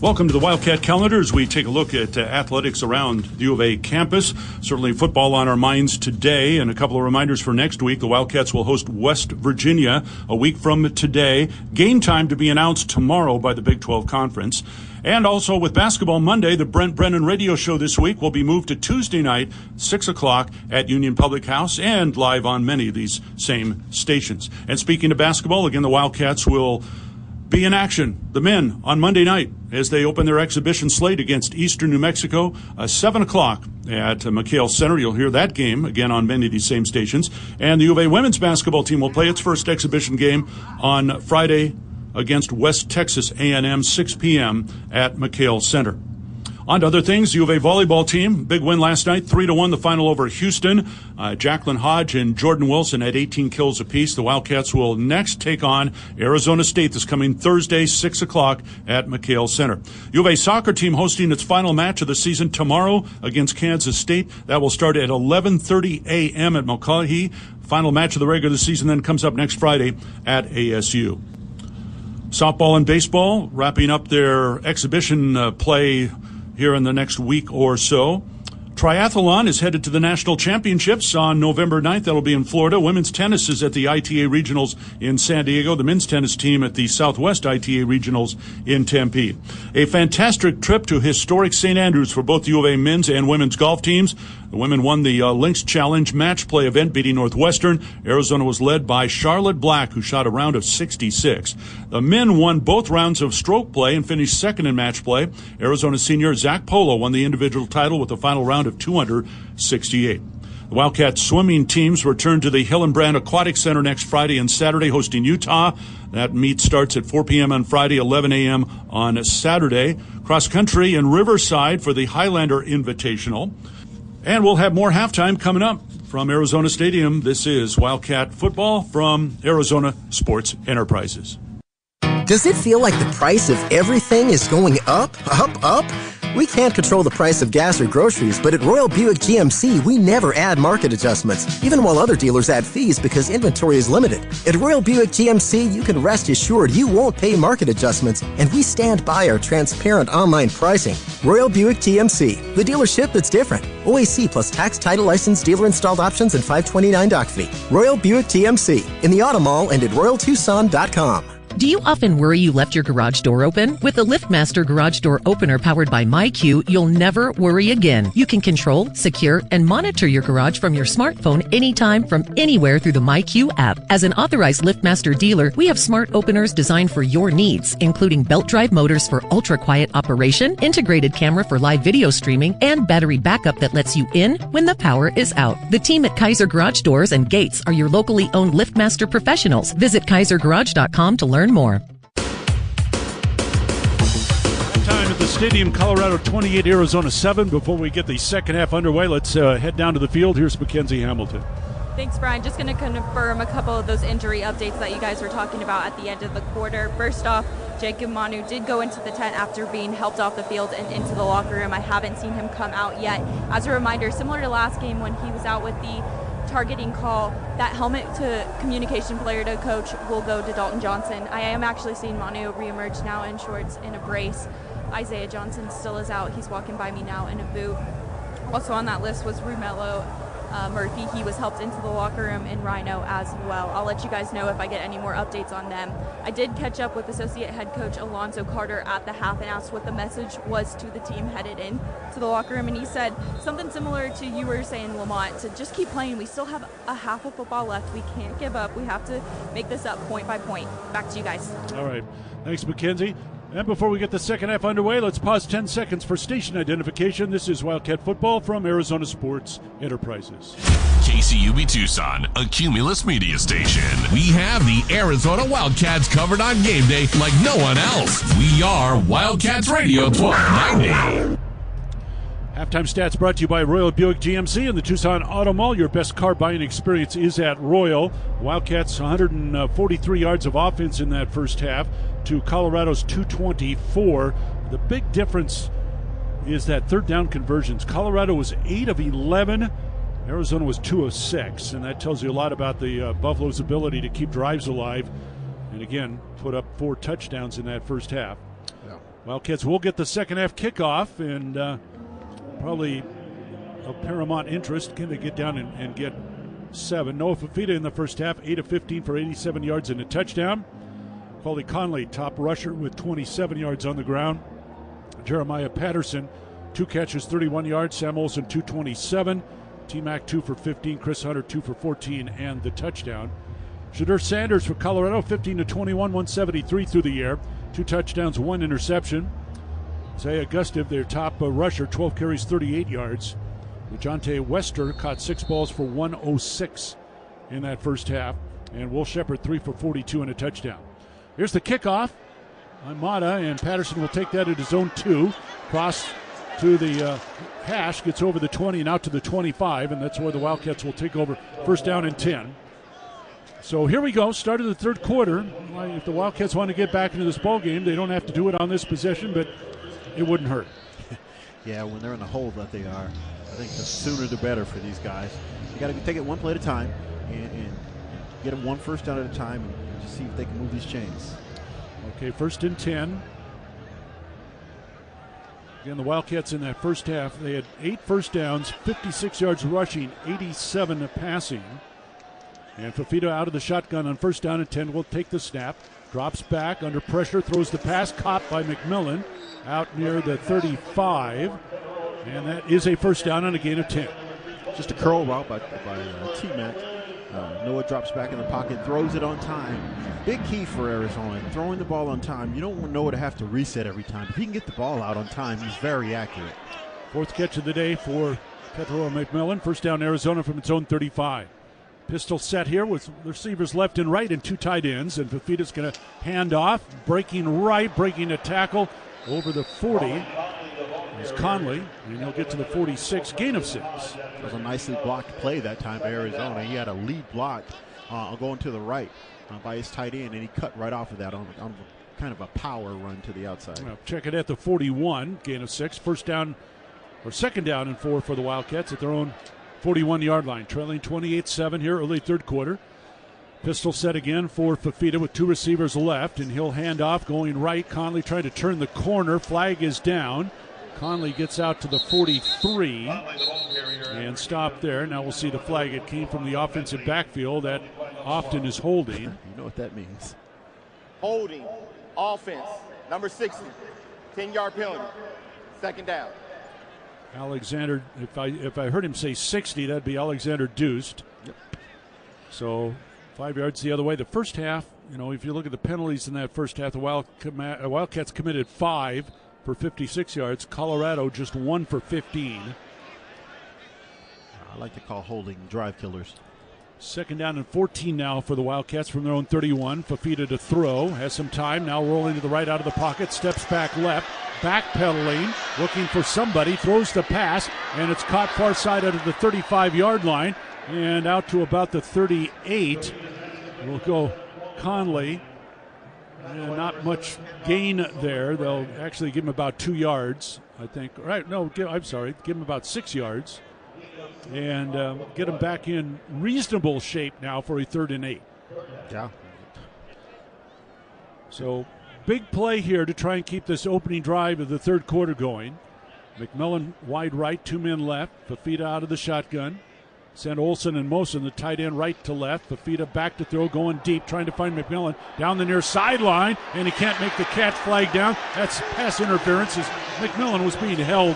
Speaker 8: Welcome to the Wildcat Calendar as we take a look at athletics around the U of A campus. Certainly football on our minds today, and a couple of reminders for next week. The Wildcats will host West Virginia a week from today. Game time to be announced tomorrow by the Big 12 Conference. And also with basketball Monday, the Brent Brennan radio show this week will be moved to Tuesday night, 6 o'clock at Union Public House and live on many of these same stations. And speaking of basketball, again, the Wildcats will be in action, the men, on Monday night as they open their exhibition slate against Eastern New Mexico, 7 o'clock at McHale Center. You'll hear that game again on many of these same stations. And the U of A women's basketball team will play its first exhibition game on Friday against West Texas A&M, 6 p.m. at McHale Center. On to other things, the U of A volleyball team, big win last night, 3-1 the final over Houston. Jacqueline Hodge and Jordan Wilson had 18 kills apiece. The Wildcats will next take on Arizona State this coming Thursday, 6 o'clock at McHale Center. U of A soccer team hosting its final match of the season tomorrow against Kansas State. That will start at 11:30 a.m. at Mulcahy. Final match of the regular season then comes up next Friday at ASU. Softball and baseball wrapping up their exhibition play here in the next week or so. Triathlon is headed to the national championships on November 9th. That'll be in Florida. Women's tennis is at the ITA Regionals in San Diego. The men's tennis team at the Southwest ITA Regionals in Tempe. A fantastic trip to historic St. Andrews for both U of A men's and women's golf teams. The women won the Links Challenge match play event, beating Northwestern. Arizona was led by Charlotte Black, who shot a round of 66. The men won both rounds of stroke play and finished second in match play. Arizona senior Zach Polo won the individual title with a final round of 268. The Wildcats swimming teams return to the Hillenbrand Aquatic Center next Friday and Saturday, hosting Utah. That meet starts at 4 p.m. on Friday, 11 a.m. on Saturday. Cross country in Riverside for the Highlander Invitational. And we'll have more halftime coming up from Arizona Stadium. This is Wildcat football from Arizona Sports Enterprises.
Speaker 6: Does it feel like the price of everything is going up, up, up? We can't control the price of gas or groceries, but at Royal Buick GMC, we never add market adjustments, even while other dealers add fees because inventory is limited. At Royal Buick GMC, you can rest assured you won't pay market adjustments, and we stand by our transparent online pricing. Royal Buick GMC, the dealership that's different. OAC plus tax, title, license, dealer installed options, and $529 doc fee. Royal Buick GMC, in the Auto Mall and at RoyalTucson.com.
Speaker 1: Do you often worry you left your garage door open? With the LiftMaster Garage Door Opener powered by MyQ, you'll never worry again. You can control, secure, and monitor your garage from your smartphone anytime from anywhere through the MyQ app. As an authorized LiftMaster dealer, we have smart openers designed for your needs, including belt drive motors for ultra-quiet operation, integrated camera for live video streaming, and battery backup that lets you in when the power is out. The team at Kaiser Garage Doors and Gates are your locally owned LiftMaster professionals. Visit KaiserGarage.com to learn more.
Speaker 8: Time at the stadium, Colorado 28, Arizona 7. Before we get the second half underway, let's head down to the field. Here's Mackenzie Hamilton.
Speaker 3: Thanks, Brian. Just going to confirm a couple of those injury updates that you guys were talking about at the end of the quarter. First off, Jacob Manu did go into the tent after being helped off the field and into the locker room. I haven't seen him come out yet. As a reminder, similar to last game when he was out with the targeting call, that helmet to communication player to coach will go to Dalton Johnson. I am actually seeing Manu reemerge now in shorts and a brace. Isaiah Johnson still is out. He's walking by me now in a boot. Also on that list was Rumelo Murphy. He was helped into the locker room in Rhino as well. I'll let you guys know if I get any more updates on them. I did catch up with associate head coach Alonzo Carter at the half and asked what the message was to the team headed in to the locker room, and he said something similar to you were saying, Lamont, to just keep playing. We still have a half of football left. We can't give up. We have to make this up point by point. Back to you guys.
Speaker 8: All right. Thanks, Mackenzie. And before we get the second half underway, let's pause 10 seconds for station identification. This is Wildcat Football from Arizona Sports Enterprises.
Speaker 5: KCUB Tucson, a Cumulus media station. We have the Arizona Wildcats covered on game day like no one else. We are Wildcats Radio 1290.
Speaker 8: Halftime stats brought to you by Royal Buick GMC and the Tucson Auto Mall. Your best car buying experience is at Royal. Wildcats 143 yards of offense in that first half to Colorado's 224. The big difference is that third down conversions. Colorado was 8 of 11. Arizona was 2 of 6. And that tells you a lot about the Buffalo's ability to keep drives alive. And again, put up 4 touchdowns in that first half. Yeah. Wildcats will get the second half kickoff and probably of paramount interest. Can they get down and get 7? Noah Fafita in the first half, 8 of 15 for 87 yards and a touchdown. Coley Conley, top rusher with 27 yards on the ground. Jeremiah Patterson, 2 catches, 31 yards. Sam Olsen, 227. T-Mac, 2 for 15. Chris Hunter, 2 for 14 and the touchdown. Shadur Sanders for Colorado, 15 to 21, 173 through the air. 2 touchdowns, 1 interception. Isaiah Gustive, their top rusher, 12 carries, 38 yards. DeJounte Wester caught 6 balls for 106 in that first half. And Will Shepard, 3 for 42 and a touchdown. Here's the kickoff. Imada, and Patterson will take that at his own 2. Cross to the hash, gets over the 20 and out to the 25, and that's where the Wildcats will take over. First down and 10. So here we go, start of the third quarter. If the Wildcats want to get back into this ball game, they don't have to do it on this possession, but it wouldn't hurt.
Speaker 9: Yeah, when they're in the hole that they are, I think the sooner the better for these guys. You got to take it one play at a time and get them one first down at a time and just see if they can move these chains.
Speaker 8: Okay, 1st and 10. Again, the Wildcats in that first half, they had 8 first downs, 56 yards rushing, 87 passing. And Fafita out of the shotgun on 1st down and 10 will take the snap. Drops back under pressure, throws the pass, caught by McMillan out near the 35. And that is a 1st down on a gain of 10.
Speaker 9: Just a curl route by T-Mac. Noah drops back in the pocket, throws it on time. Big key for Arizona, throwing the ball on time. You don't want Noah to have to reset every time. If he can get the ball out on time, he's very accurate.
Speaker 8: 4th catch of the day for Petro McMillan. 1st down Arizona from its own 35. Pistol set here with receivers left and right and 2 tight ends. And Fafita's going to hand off, breaking a tackle over the 40. Is Conley, and he'll get to the 46, gain of 6.
Speaker 9: It was a nicely blocked play that time by Arizona. He had a lead block going to the right by his tight end, and he cut right off of that on kind of a power run to the outside.
Speaker 8: Well, check it at the 41, gain of 6. 1st down, or 2nd down and 4 for the Wildcats at their own 41-yard line, trailing 28-7 here, early 3rd quarter. Pistol set again for Fafita with 2 receivers left, and he'll hand off going right. Conley trying to turn the corner. Flag is down. Conley gets out to the 43 and stopped there. Now we'll see the flag. It came from the offensive backfield. That often is holding.
Speaker 9: You know what that means.
Speaker 10: Holding, offense, number 60, 10-yard penalty, 2nd down.
Speaker 8: Alexander, if I heard him say 60, that'd be Alexander Deuced.
Speaker 9: Yep.
Speaker 8: So 5 yards the other way. The first half, if you look at the penalties in that first half, the Wildcats committed 5 for 56 yards. Colorado just 1 for 15.
Speaker 9: I like to call holding drive killers.
Speaker 8: 2nd down and 14 now for the Wildcats from their own 31. Fafita to throw. Has some time. Now rolling to the right out of the pocket. Steps back left. Backpedaling. Looking for somebody. Throws the pass. And it's caught far side out of the 35-yard line. And out to about the 38. Will go Conley. And not much gain there. They'll actually give him about 2 yards, I think. Right? No, I'm sorry. Give him about 6 yards. And get him back in reasonable shape now for a 3rd and 8.
Speaker 9: Yeah.
Speaker 8: So big play here to try and keep this opening drive of the 3rd quarter going. McMillan wide right, 2 men left. Fafita out of the shotgun. Send Olsen and Mosen, the tight end, right to left. Fafita back to throw, going deep, trying to find McMillan down the near sideline, and he can't make the catch. Flag down. That's pass interference as McMillan was being held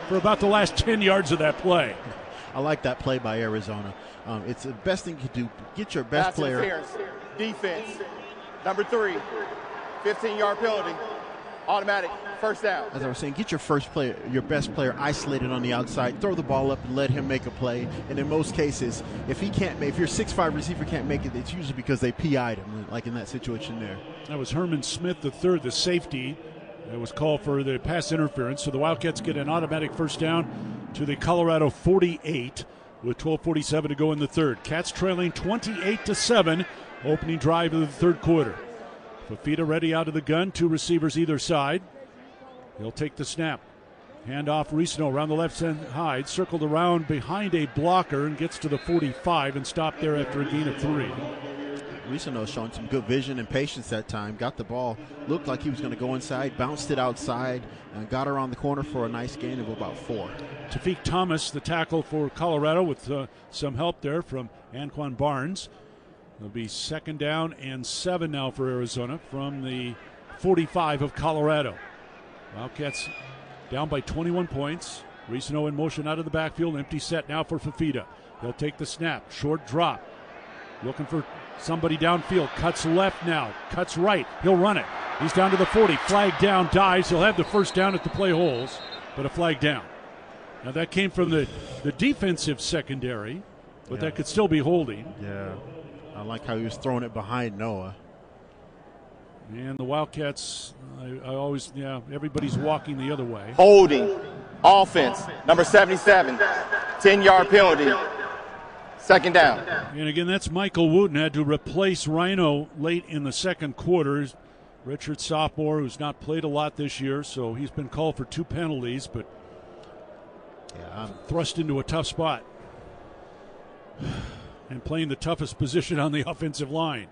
Speaker 8: for about the last 10 yards of that play.
Speaker 9: I like that play by Arizona. It's the best thing you can do. Get your best
Speaker 10: Pass
Speaker 9: player.
Speaker 10: Interference. Defense, number 3, 15-yard penalty, automatic, 1st down.
Speaker 9: As I was saying, get your best player isolated on the outside, throw the ball up and let him make a play. And in most cases, if your 6'5" receiver can't make it, it's usually because they PI'd him, like in that situation there.
Speaker 8: That was Herman Smith III, the safety. That was called for the pass interference. So the Wildcats get an automatic 1st down to the Colorado 48 with 12:47 to go in the 3rd. Cats trailing 28-7, opening drive of the 3rd quarter. Fafita ready out of the gun, 2 receivers either side. He'll take the snap. Hand off Risno around the left side, circled around behind a blocker and gets to the 45 and stopped there after a gain of 3.
Speaker 9: Risno showing some good vision and patience that time. Got the ball, looked like he was going to go inside, bounced it outside, and got around the corner for a nice gain of about 4.
Speaker 8: Tafiq Thomas, the tackle for Colorado, with some help there from Anquan Barnes. It'll be 2nd down and 7 now for Arizona from the 45 of Colorado. Wildcats down by 21 points. Risno in motion out of the backfield. Empty set now for Fafita. He'll take the snap. Short drop. Looking for somebody downfield. Cuts left now. Cuts right. He'll run it. He's down to the 40. Flag down. Dives. He'll have the 1st down at the play holes, but a flag down. Now that came from the defensive secondary, but that could still be holding.
Speaker 9: Yeah. I like how he was throwing it behind Noah.
Speaker 8: And the Wildcats, everybody's walking the other way.
Speaker 10: Holding, offense, number 77, 10-yard penalty, 2nd down.
Speaker 8: And again, that's Michael Wooten, had to replace Rhino late in the 2nd quarter. Richard sophomore, who's not played a lot this year, so he's been called for 2 penalties, but thrust into a tough spot. And playing the toughest position on the offensive line.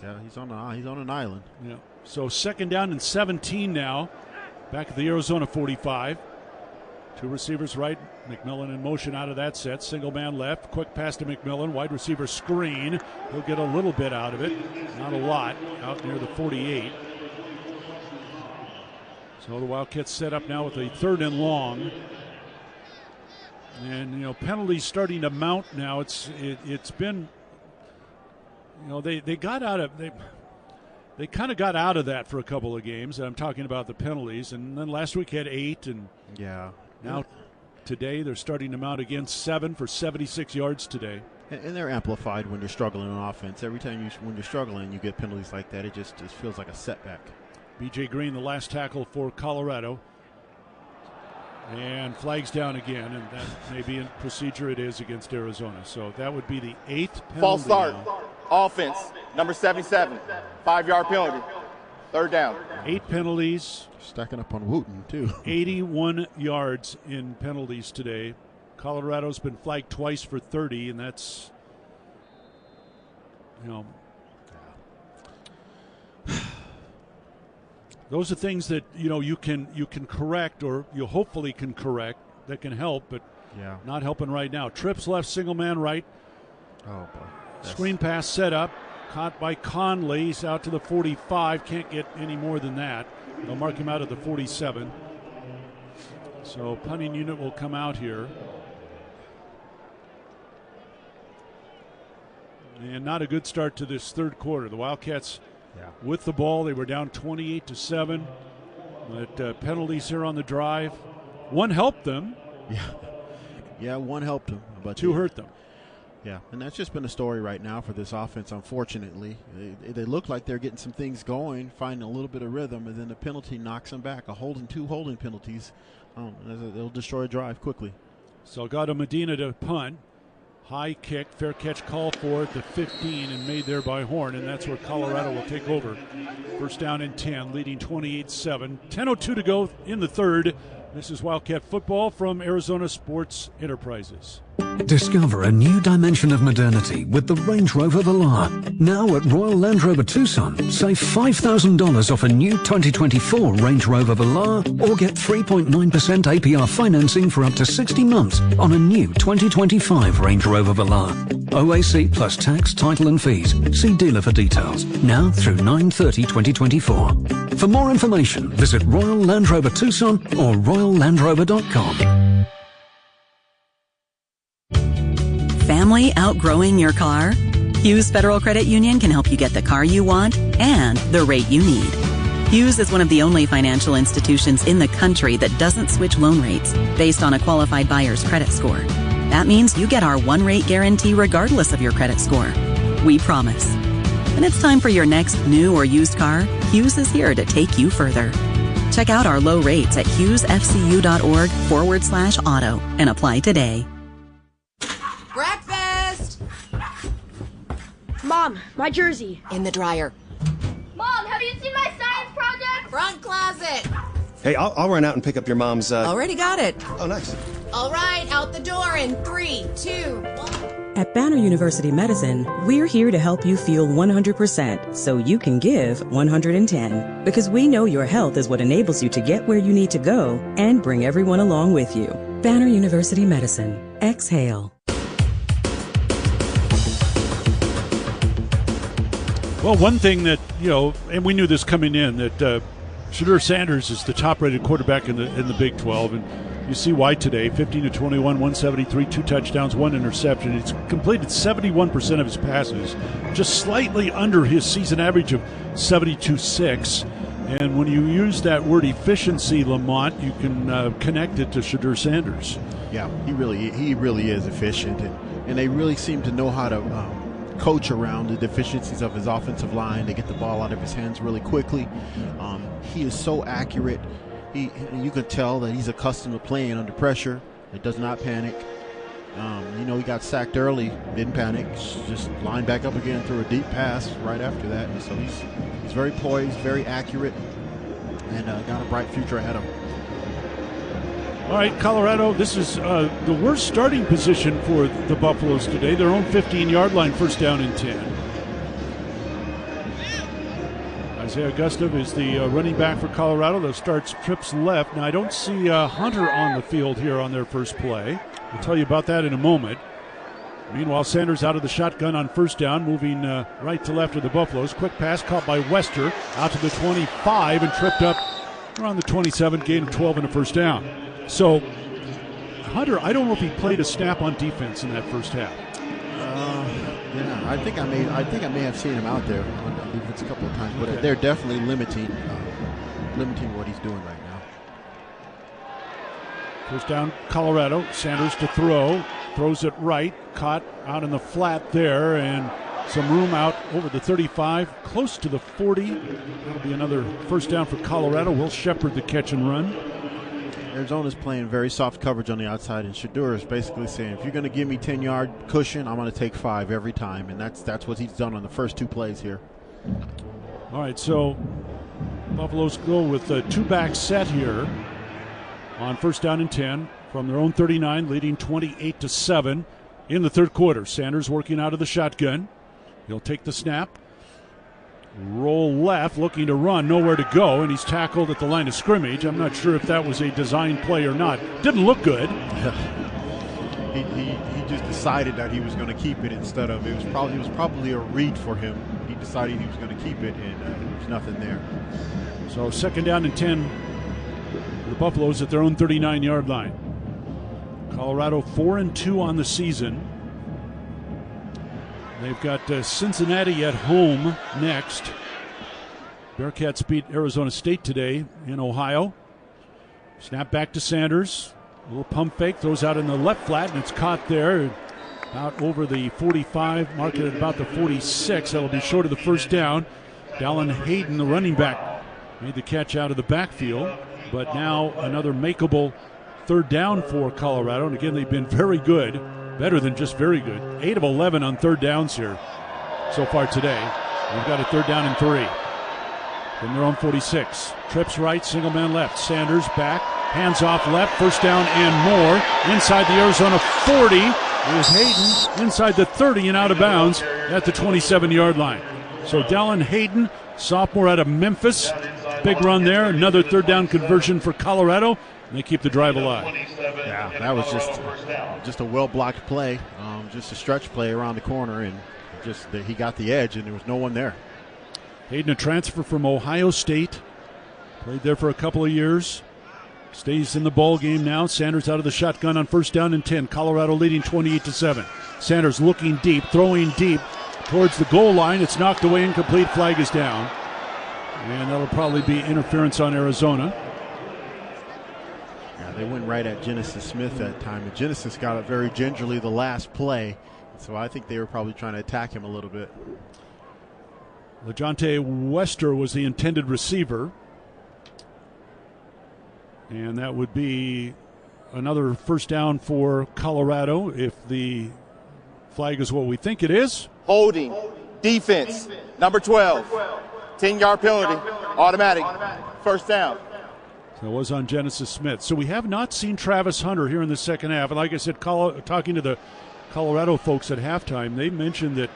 Speaker 9: Yeah, he's on an island.
Speaker 8: Yeah. So 2nd down and 17 now. Back at the Arizona 45. 2 receivers right. McMillan in motion out of that set. Single man left. Quick pass to McMillan. Wide receiver screen. He'll get a little bit out of it. Not a lot. Out near the 48. So the Wildcats set up now with a 3rd and long. And, penalties starting to mount now. It's been, they got out of they kind of got out of that for a couple of games. I'm talking about the penalties. And then last week had 8, and now today they're starting to mount again. 7 for 76 yards today.
Speaker 9: And they're amplified when you're struggling on offense. Every time when you're struggling, you get penalties like that. It just feels like a setback.
Speaker 8: B.J. Green, the last tackle for Colorado. And flags down again, and that may be a procedure. It is against Arizona. So that would be the 8th penalty.
Speaker 10: False start.
Speaker 8: Now.
Speaker 10: Offense, number 77. 5-yard penalty. 3rd down.
Speaker 8: 8 penalties.
Speaker 9: Stacking up on Wooten, too.
Speaker 8: 81 yards in penalties today. Colorado's been flagged twice for 30, and that's, those are things that you can correct, or you hopefully can correct, that can help, but not helping right now. Trips left, single man right.
Speaker 9: Oh boy!
Speaker 8: Screen pass set up, caught by Conley. He's out to the 45. Can't get any more than that. They'll mark him out at the 47. So punting unit will come out here. And not a good start to this 3rd quarter. The Wildcats with the ball, they were down 28-7. But penalties here on the drive. 1 helped them.
Speaker 9: Yeah, 1 helped them. But
Speaker 8: 2 hurt them.
Speaker 9: Yeah, and that's just been a story right now for this offense, unfortunately. They look like they're getting some things going, finding a little bit of rhythm, and then the penalty knocks them back. 2 holding penalties. They'll destroy a drive quickly.
Speaker 8: Salgado Medina to punt. High kick, fair catch call for at the 15 and made there by Horn, and that's where Colorado will take over. 1st down and 10, leading 28-7. 10:02 to go in the 3rd. This is Wildcat football from Arizona Sports Enterprises.
Speaker 17: Discover a new dimension of modernity with the Range Rover Velar. Now at Royal Land Rover Tucson, save $5,000 off a new 2024 Range Rover Velar, or get 3.9% APR financing for up to 60 months on a new 2025 Range Rover Velar. OAC plus tax, title and fees. See dealer for details. Now through 9/30/2024. For more information, visit Royal Land Rover Tucson or royallandrover.com.
Speaker 15: Family outgrowing your car? Hughes Federal Credit Union can help you get the car you want and the rate you need. Hughes is one of the only financial institutions in the country that doesn't switch loan rates based on a qualified buyer's credit score. That means you get our 1-rate guarantee regardless of your credit score. We promise. When it's time for your next new or used car, Hughes is here to take you further. Check out our low rates at hughesfcu.org/auto and apply today.
Speaker 25: Breakfast!
Speaker 18: Mom, my jersey.
Speaker 25: In the dryer.
Speaker 18: Mom, have you seen my science project?
Speaker 25: Front closet.
Speaker 6: Hey, I'll run out and pick up your mom's.
Speaker 25: Already got it.
Speaker 6: Oh, nice.
Speaker 25: All right, out the door in 3, 2, 1.
Speaker 28: At Banner University Medicine, we're here to help you feel 100% so you can give 110. Because we know your health is what enables you to get where you need to go and bring everyone along with you. Banner University Medicine. Exhale.
Speaker 8: Well, one thing that, and we knew this coming in, that Shedeur Sanders is the top-rated quarterback in the Big 12, and you see why today. 15-21, 173, 2 touchdowns, 1 interception. He's completed 71% of his passes, just slightly under his season average of 72.6. And when you use that word efficiency, Lamont, you can connect it to Shedeur Sanders.
Speaker 9: Yeah, he really is efficient, and they really seem to know how to coach around the deficiencies of his offensive line. They get the ball out of his hands really quickly. He is so accurate. You can tell that he's accustomed to playing under pressure. He does not panic. He got sacked early, didn't panic, just lined back up again, threw a deep pass right after that. And so he's very poised, very accurate, and got a bright future ahead of him.
Speaker 8: All right, Colorado, this is the worst starting position for the Buffaloes today. Their own 15-yard line, 1st down and 10. Isaiah Gustav is the running back for Colorado that starts trips left. Now, I don't see Hunter on the field here on their first play. I'll tell you about that in a moment. Meanwhile, Sanders out of the shotgun on first down, moving right to left of the Buffaloes. Quick pass caught by Wester out to the 25 and tripped up around the 27, gain of 12 and a first down. So, Hunter, I don't know if he played a snap on defense in that first half.
Speaker 9: Yeah, I think I may have seen him out there on defense a couple of times, but they're definitely limiting what he's doing right now.
Speaker 8: First down, Colorado. Sanders to throw. Throws it right. Caught out in the flat there, and some room out over the 35, close to the 40. That'll be another first down for Colorado. Will Shepard the catch and run.
Speaker 9: Arizona's playing very soft coverage on the outside, and Shedeur is basically saying, if you're going to give me 10-yard cushion, I'm going to take 5 every time, and that's what he's done on the first 2 plays here.
Speaker 8: All right, so Buffaloes go with a 2-back set here on first down and 10 from their own 39, leading 28-7 in the third quarter. Sanders working out of the shotgun. He'll take the snap. Roll left, looking to run, nowhere to go, and he's tackled at the line of scrimmage. I'm not sure if that was a design play or not. Didn't look good.
Speaker 9: He just decided that he was going to keep it instead of it was probably a read for him. He decided he was going to keep it, and there was nothing there.
Speaker 8: So second down and 10. The Buffaloes at their own 39-yard line. Colorado 4-2 on the season. They've got Cincinnati at home next. Bearcats beat Arizona State today in Ohio. Snap back to Sanders. A little pump fake, throws out in the left flat, and it's caught there. About over the 45, marked at about the 46. That'll be short of the first down. Dallin Hayden, the running back, made the catch out of the backfield. But now another makeable third down for Colorado. And again, they've been very good. Better than just very good. 8 of 11 on third downs here so far today. They've got a third down and 3 from their own 46. Trips right, single man left. Sanders back, hands off left, first down and more. Inside the Arizona 40 is Hayden, inside the 30 and out of bounds at the 27-yard line. So Dallin Hayden, sophomore out of Memphis. Big run there. Another third down conversion for Colorado. And they keep the drive alive.
Speaker 9: Yeah, that was just a well-blocked play, just a stretch play around the corner, and he got the edge, and there was no one there.
Speaker 8: Hayden, a transfer from Ohio State, played there for a couple of years, stays in the ball game now. Sanders out of the shotgun on first down and 10. Colorado leading 28-7. Sanders looking deep, throwing deep towards the goal line. It's knocked away, incomplete. Flag is down, and that'll probably be interference on Arizona.
Speaker 9: They went right at Genesis Smith that time, and Genesis got it very gingerly the last play, so I think they were probably trying to attack him a little bit.
Speaker 8: LeJontay Wester was the intended receiver, and that would be another first down for Colorado if the flag is what we think it is.
Speaker 10: Holding, defense, number 12, 10-yard penalty, automatic, first down.
Speaker 8: That was on Genesis Smith. So we have not seen Travis Hunter here in the second half. And like I said, talking to the Colorado folks at halftime, they mentioned that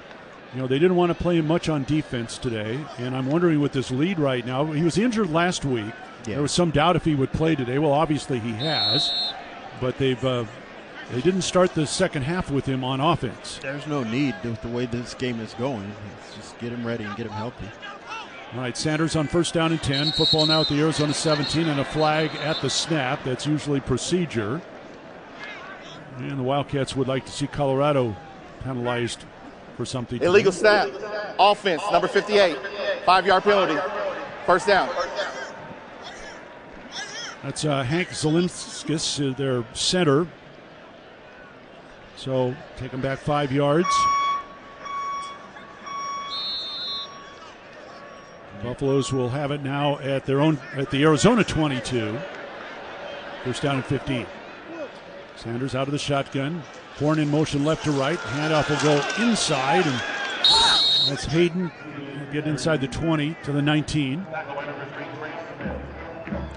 Speaker 8: they didn't want to play him much on defense today. And I'm wondering with this lead right now, he was injured last week. Yeah. There was some doubt if he would play today. Well, obviously he has. But they didn't start the second half with him on offense.
Speaker 9: There's no need with the way this game is going. It's just get him ready and get him healthy.
Speaker 8: All right, Sanders on first down and 10. Football now at the Arizona 17 and a flag at the snap. That's usually procedure. And the Wildcats would like to see Colorado penalized for something.
Speaker 10: Illegal snap. Offense, number 58. 5-yard penalty. First down.
Speaker 8: That's Hank Zelinskis, their center. So take him back 5 yards. Buffaloes will have it now at the Arizona 22. First down and 15. Sanders out of the shotgun. Horn in motion left to right. Handoff will go inside, and that's Hayden. He'll get inside the 20 to the 19.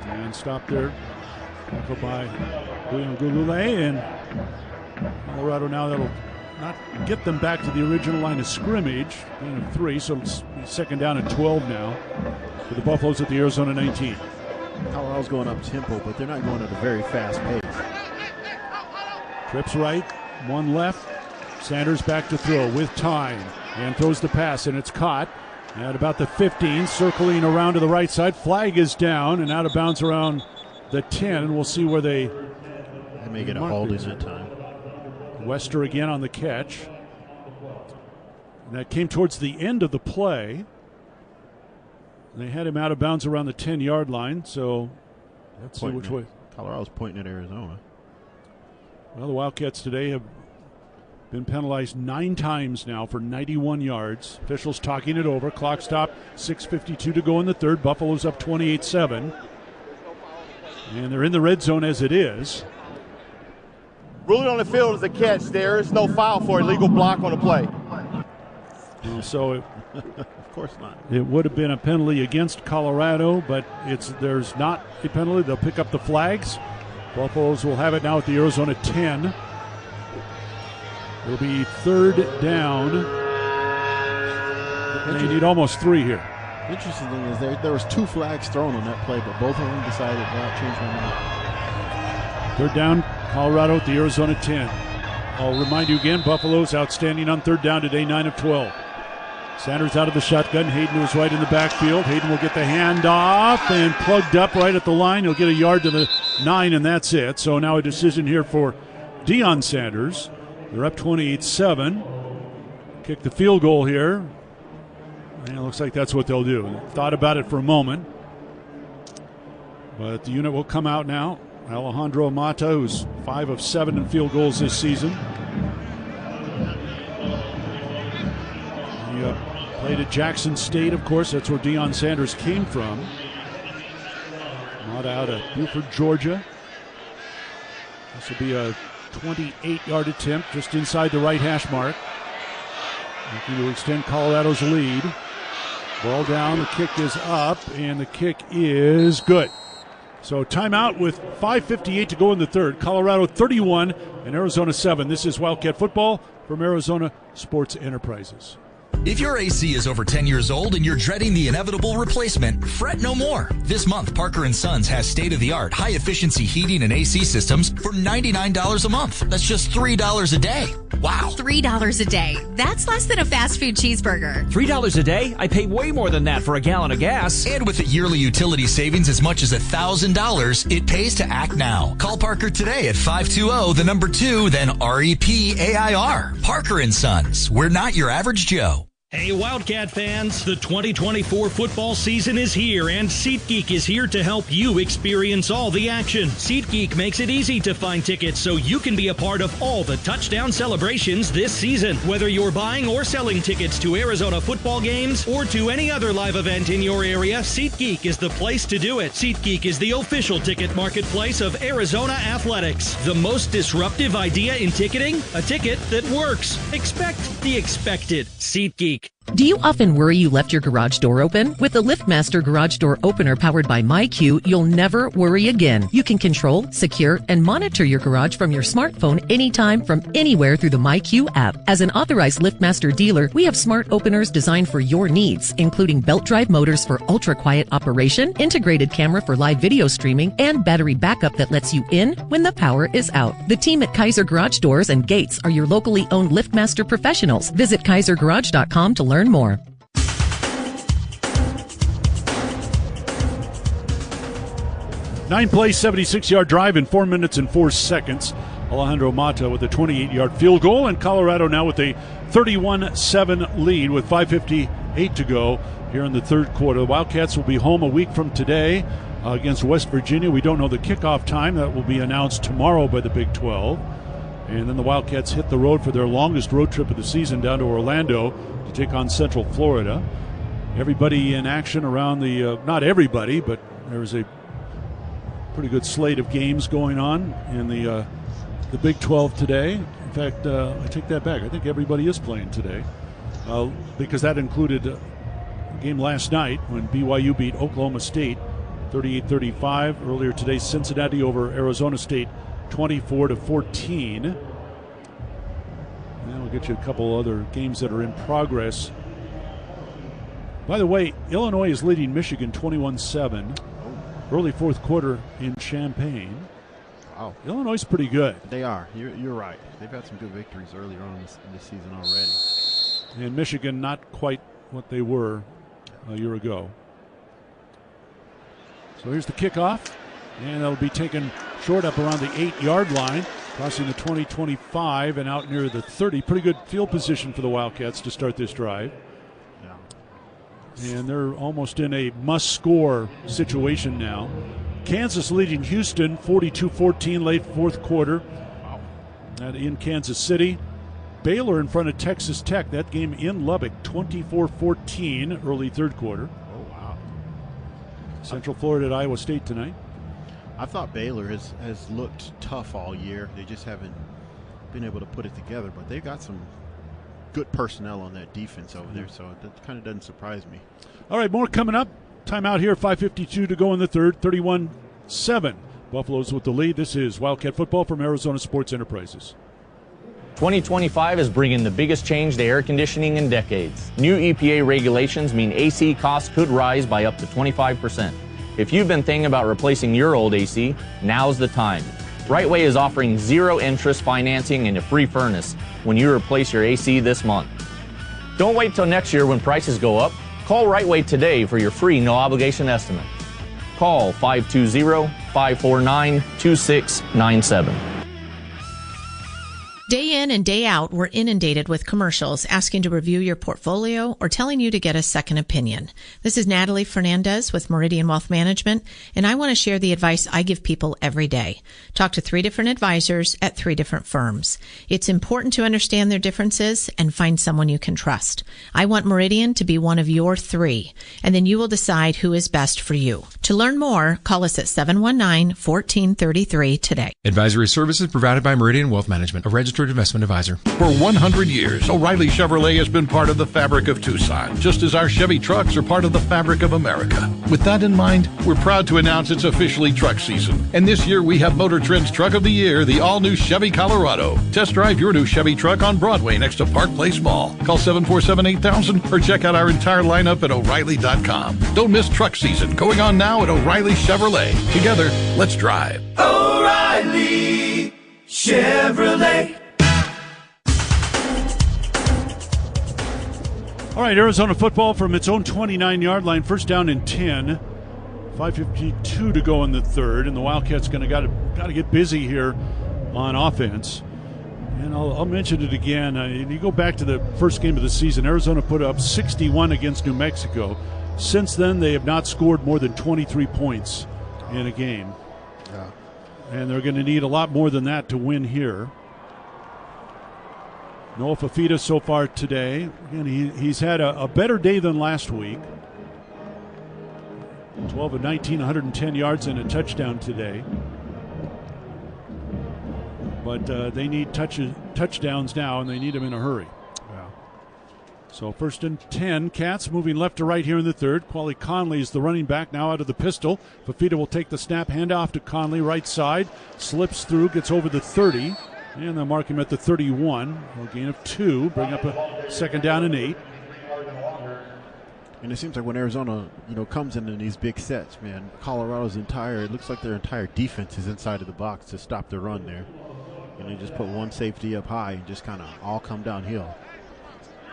Speaker 8: And stop there. Tackle by William Gulule, and Colorado now that'll not get them back to the original line of scrimmage. Gain of 3, so it's second down and 12 now for the Buffaloes at the Arizona 19.
Speaker 9: Colorado's going up tempo, but they're not going at a very fast pace.
Speaker 8: Trips right, one left. Sanders back to throw with time and throws the pass, and it's caught at about the 15, circling around to the right side. Flag is down and out of bounds around the 10, and we'll see where they
Speaker 9: may get a holding that time.
Speaker 8: Wester again on the catch. And that came towards the end of the play. They had him out of bounds around the 10-yard line, so let's see which way.
Speaker 9: Colorado's pointing at Arizona.
Speaker 8: Well, the Wildcats today have been penalized 9 times now for 91 yards. Officials talking it over. Clock stop, 6:52 to go in the third. Buffalo's up 28-7. And they're in the red zone as it is.
Speaker 10: Ruling on the field is a catch. There is no foul for illegal block on the play.
Speaker 8: So
Speaker 9: of course not.
Speaker 8: It would have been a penalty against Colorado, but there's not a penalty. They'll pick up the flags. Buffaloes will have it now at the Arizona 10. It'll be third down. They need almost 3 here.
Speaker 9: Interesting thing is there was 2 flags thrown on that play, but both of them decided not to change their mind.
Speaker 8: Third down, Colorado at the Arizona 10. I'll remind you again, Buffalo's outstanding on third down today, 9 of 12. Sanders out of the shotgun. Hayden was right in the backfield. Hayden will get the handoff and plugged up right at the line. He'll get a yard to the 9, and that's it. So now a decision here for Deion Sanders. They're up 28-7. Kick the field goal here. And it looks like that's what they'll do. Thought about it for a moment. But the unit will come out now. Alejandro Mata, who's 5 of 7 in field goals this season. He played at Jackson State, of course. That's where Deion Sanders came from. Mata out of Buford, Georgia. This will be a 28-yard attempt just inside the right hash mark. Looking to extend Colorado's lead. Ball down, the kick is up, and the kick is good. So timeout with 5:58 to go in the third. Colorado 31 and Arizona 7. This is Wildcat football from Arizona Sports Enterprises.
Speaker 7: If your AC is over 10 years old and you're dreading the inevitable replacement, fret no more. This month, Parker & Sons has state-of-the-art, high-efficiency heating and AC systems for $99 a month. That's just $3 a day. Wow.
Speaker 19: $3 a day. That's less than a fast food cheeseburger.
Speaker 20: $3 a day? I pay way more than that for a gallon of gas.
Speaker 7: And with a yearly utility savings as much as $1,000, it pays to act now. Call Parker today at 520-2, then REPAIR. Parker & Sons. We're not your average Joe.
Speaker 21: Hey, Wildcat fans, the 2024 football season is here, and SeatGeek is here to help you experience all the action. SeatGeek makes it easy to find tickets so you can be a part of all the touchdown celebrations this season. Whether you're buying or selling tickets to Arizona football games or to any other live event in your area, SeatGeek is the place to do it. SeatGeek is the official ticket marketplace of Arizona Athletics. The most disruptive idea in ticketing? A ticket that works. Expect the expected. SeatGeek.
Speaker 1: Do you often worry you left your garage door open? With the LiftMaster Garage Door Opener powered by MyQ, you'll never worry again. You can control, secure, and monitor your garage from your smartphone anytime from anywhere through the MyQ app. As an authorized LiftMaster dealer, we have smart openers designed for your needs, including belt drive motors for ultra-quiet operation, integrated camera for live video streaming, and battery backup that lets you in when the power is out. The team at Kaiser Garage Doors and Gates are your locally owned LiftMaster professionals. Visit KaiserGarage.com to learn more.
Speaker 8: Nine-play, 76-yard drive in 4 minutes and 4 seconds. Alejandro Mata with a 28-yard field goal, and Colorado now with a 31-7 lead with 5:58 to go here in the third quarter. The Wildcats will be home a week from today against West Virginia. We don't know the kickoff time. That will be announced tomorrow by the Big 12. And then the Wildcats hit the road for their longest road trip of the season down to Orlando to take on Central Florida. Everybody in action around the, not everybody, but there's a pretty good slate of games going on in the Big 12 today. In fact, I take that back. I think everybody is playing today because that included a game last night when BYU beat Oklahoma State 38-35. Earlier today, Cincinnati over Arizona State 24-14. Now I'll get you a couple other games that are in progress. By the way, Illinois is leading Michigan 21-7. Early fourth quarter in Champaign.
Speaker 9: Wow.
Speaker 8: Illinois is pretty good.
Speaker 9: They are. You're right. They've had some good victories earlier on in this season already.
Speaker 8: And Michigan not quite what they were a year ago. So here's the kickoff. And that'll be taken short up around the 8-yard line, crossing the 20-25 and out near the 30. Pretty good field position for the Wildcats to start this drive. And they're almost in a must-score situation now. Kansas leading Houston 42-14 late fourth quarter in Kansas City. Baylor in front of Texas Tech. That game in Lubbock, 24-14 early third quarter.
Speaker 9: Oh, wow.
Speaker 8: Central Florida at Iowa State tonight.
Speaker 9: I thought Baylor has looked tough all year. They just haven't been able to put it together, but they've got some good personnel on that defense over there, so that kind of doesn't surprise me.
Speaker 8: All right, more coming up. Timeout here, 5:52 to go in the third, 31-7. Buffaloes with the lead. This is Wildcat football from Arizona Sports Enterprises.
Speaker 4: 2025 is bringing the biggest change to air conditioning in decades. New EPA regulations mean AC costs could rise by up to 25%. If you've been thinking about replacing your old AC, now's the time. Rightway is offering zero interest financing and a free furnace when you replace your AC this month. Don't wait till next year when prices go up. Call Rightway today for your free no obligation estimate. Call 520-549-2697.
Speaker 1: Day in and day out, we're inundated with commercials asking to review your portfolio or telling you to get a second opinion. This is Natalie Fernandez with Meridian Wealth Management, and I want to share the advice I give people every day. Talk to 3 different advisors at 3 different firms. It's important to understand their differences and find someone you can trust. I want Meridian to be one of your 3, and then you will decide who is best for you. To learn more, call us at 719-1433 today.
Speaker 13: Advisory services provided by Meridian Wealth Management, a registered investment advisor.
Speaker 14: For 100 years, O'Reilly Chevrolet has been part of the fabric of Tucson, just as our Chevy trucks are part of the fabric of America. With that in mind, we're proud to announce it's officially truck season. And this year we have Motor Trend's Truck of the Year, the all-new Chevy Colorado. Test drive your new Chevy truck on Broadway next to Park Place Mall. Call 747-8000 or check out our entire lineup at O'Reilly.com. Don't miss truck season, going on now at O'Reilly Chevrolet. Together, let's drive.
Speaker 22: O'Reilly Chevrolet.
Speaker 8: All right, Arizona football from its own 29-yard line, first down and 10. 5:52 to go in the third, and the Wildcats got to get busy here on offense. And I'll mention it again. You go back to the first game of the season, Arizona put up 61 against New Mexico. Since then, they have not scored more than 23 points in a game.
Speaker 9: Yeah.
Speaker 8: And they're going to need a lot more than that to win here. Noah Fafita so far today. Again, he's had a better day than last week. 12 of 19, 110 yards and a touchdown today. But they need touchdowns now, and they need them in a hurry.
Speaker 9: Yeah.
Speaker 8: So first and 10, Cats moving left to right here in the third. Quali Conley is the running back now out of the pistol. Fafita will take the snap, hand off to Conley, right side. Slips through, gets over the 30. And they'll mark him at the 31. A gain of 2. Bring up a second down and 8.
Speaker 9: And it seems like when Arizona, comes in these big sets, man, it looks like their entire defense is inside of the box to stop the run there. And they just put one safety up high and just kind of all come downhill.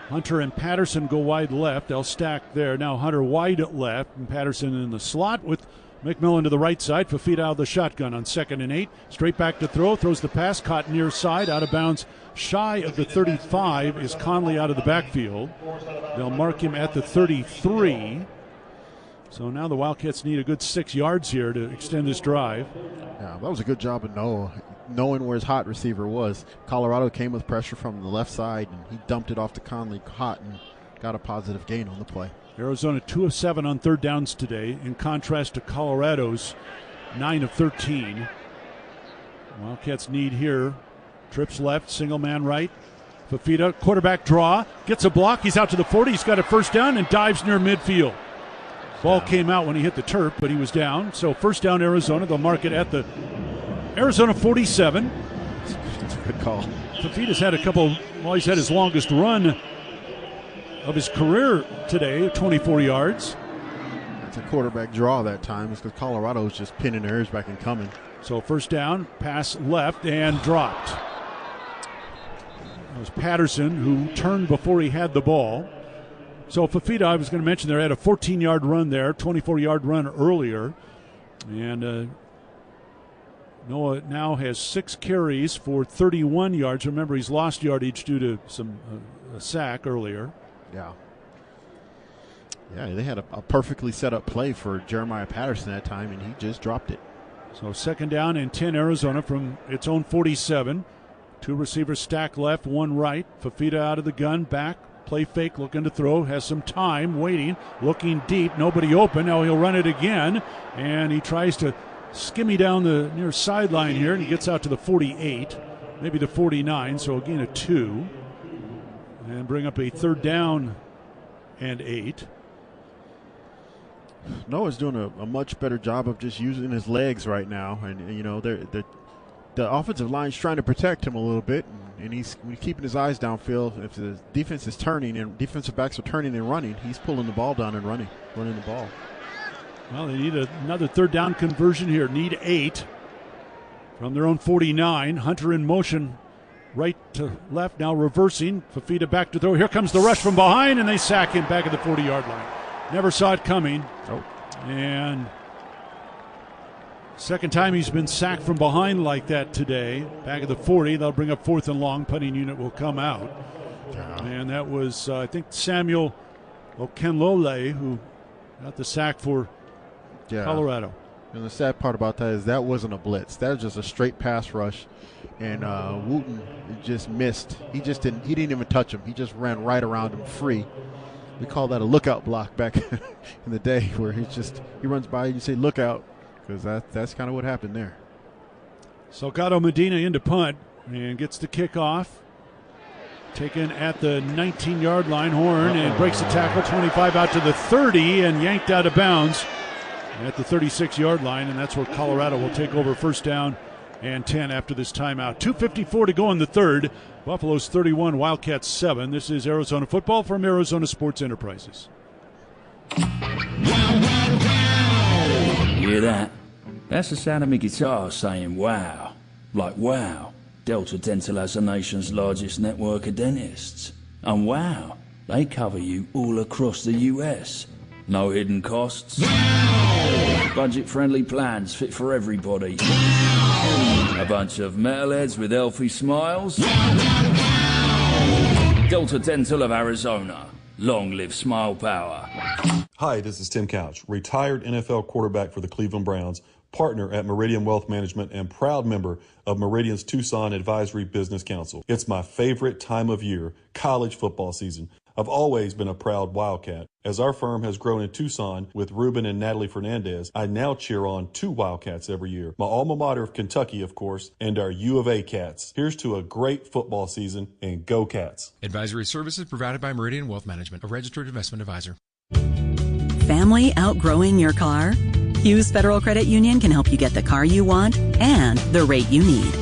Speaker 8: Hunter and Patterson go wide left. They'll stack there. Now Hunter wide left and Patterson in the slot with McMillan to the right side. Fafita out of the shotgun on 2nd and 8. Straight back to throw. Throws the pass. Caught near side. Out of bounds. Shy of the 35 is Conley out of the backfield. They'll mark him at the 33. So now the Wildcats need a good 6 yards here to extend this drive.
Speaker 9: Yeah, that was a good job of Noah knowing where his hot receiver was. Colorado came with pressure from the left side, and he dumped it off to Conley hot and got a positive gain on the play.
Speaker 8: Arizona 2 of 7 on third downs today, in contrast to Colorado's 9 of 13. Wildcats need here. Trips left, single man right. Fafita, quarterback draw, gets a block. He's out to the 40. He's got a first down and dives near midfield. Ball came out when he hit the turf, but he was down. So first down Arizona. They'll mark it at the Arizona 47.
Speaker 9: It's a good call.
Speaker 8: Fafita's had he's had his longest run of his career today, 24 yards.
Speaker 9: It's a quarterback draw that time. It's because Colorado's just pinning their ears back and coming.
Speaker 8: So first down, pass left and dropped. It was Patterson who turned before he had the ball. So Fafita, I was going to mention there, had a 14-yard run there, 24-yard run earlier. And Noah now has 6 carries for 31 yards. Remember, he's lost yardage due to a sack earlier.
Speaker 9: Yeah. Yeah, they had a perfectly set up play for Jeremiah Patterson that time, and he just dropped it.
Speaker 8: So second down and 10 Arizona from its own 47. 2 receivers stacked left, 1 right. Fafita out of the gun, back, play fake, looking to throw, has some time, waiting, looking deep, nobody open. Now he'll run it again, and he tries to skimmy down the near sideline here, and he gets out to the 48, maybe the 49, so a gain of 2. And bring up a third down and 8.
Speaker 9: Noah's doing a much better job of just using his legs right now, and you know the offensive line's trying to protect him a little bit, and he's keeping his eyes downfield. If the defense is turning and defensive backs are turning and running, he's pulling the ball down and running the ball.
Speaker 8: Well, they need another third down conversion here. Need 8 from their own 49. Hunter in motion, right to left, now reversing. Fafita back to throw. Here comes the rush from behind, and they sack him back at the 40-yard line. Never saw it coming.
Speaker 9: Nope.
Speaker 8: And second time he's been sacked from behind like that today. Back at the 40, they'll bring up 4th and long. Punting unit will come out.
Speaker 9: Yeah.
Speaker 8: And that was, I think, Samuel Okenlole who got the sack for Colorado.
Speaker 9: And the sad part about that is that wasn't a blitz. That was just a straight pass rush. And Wooten just missed. He didn't even touch him. He just ran right around him free. We call that a lookout block back in the day, where he runs by and you say look out, because that's kind of what happened there.
Speaker 8: Salgado Medina into punt and gets the kickoff. Taken at the 19-yard line, Horn, and breaks the tackle, 25 out to the 30 and yanked out of bounds at the 36-yard line, and that's where Colorado will take over first down and 10 after this timeout. 2:54 to go in the third. Buffalo's 31, Wildcats 7. This is Arizona football from Arizona Sports Enterprises.
Speaker 2: You hear that? That's the sound of my guitar saying wow. Like wow, Delta Dental has the nation's largest network of dentists. And wow, they cover you all across the US. No hidden costs. Budget-friendly plans fit for everybody. A bunch of metalheads with healthy smiles. Delta Dental of Arizona. Long live smile power.
Speaker 11: Hi, this is Tim Couch, retired NFL quarterback for the Cleveland Browns, partner at Meridian Wealth Management, and proud member of Meridian's Tucson Advisory Business Council. It's my favorite time of year, college football season. I've always been a proud Wildcat. As our firm has grown in Tucson with Ruben and Natalie Fernandez, I now cheer on 2 Wildcats every year. My alma mater of Kentucky, of course, and our U of A Cats. Here's to a great football season, and go Cats.
Speaker 13: Advisory services provided by Meridian Wealth Management, a registered investment advisor.
Speaker 15: Family outgrowing your car? Hughes Federal Credit Union can help you get the car you want and the rate you need.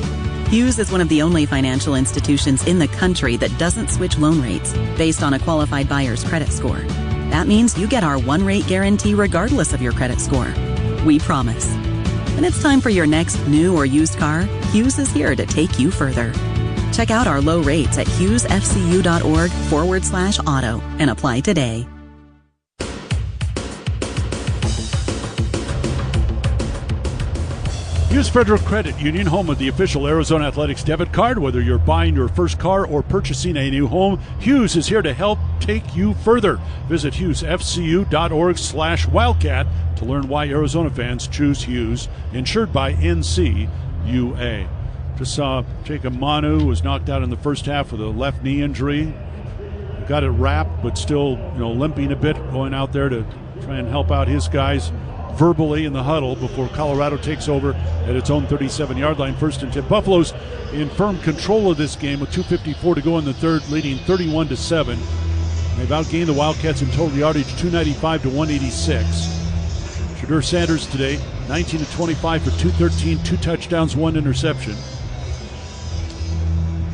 Speaker 15: Hughes is one of the only financial institutions in the country that doesn't switch loan rates based on a qualified buyer's credit score. That means you get our one-rate guarantee regardless of your credit score. We promise. When it's time for your next new or used car, Hughes is here to take you further. Check out our low rates at hughesfcu.org/auto and apply today.
Speaker 8: Hughes Federal Credit Union, home of the official Arizona Athletics debit card. Whether you're buying your first car or purchasing a new home, Hughes is here to help take you further. Visit hughesfcu.org/wildcat to learn why Arizona fans choose Hughes, insured by NCAA. Just saw Jacob Manu was knocked out in the first half with a left knee injury. Got it wrapped, but still, limping a bit, going out there to try and help out his guys verbally in the huddle before Colorado takes over at its own 37-yard line. 1st and 10. Buffalo's in firm control of this game with 2:54 to go in the third, leading 31-7. They've outgained the Wildcats in total yardage, 295 to 186. Shadur Sanders today, 19 to 25 for 213, 2 touchdowns, 1 interception.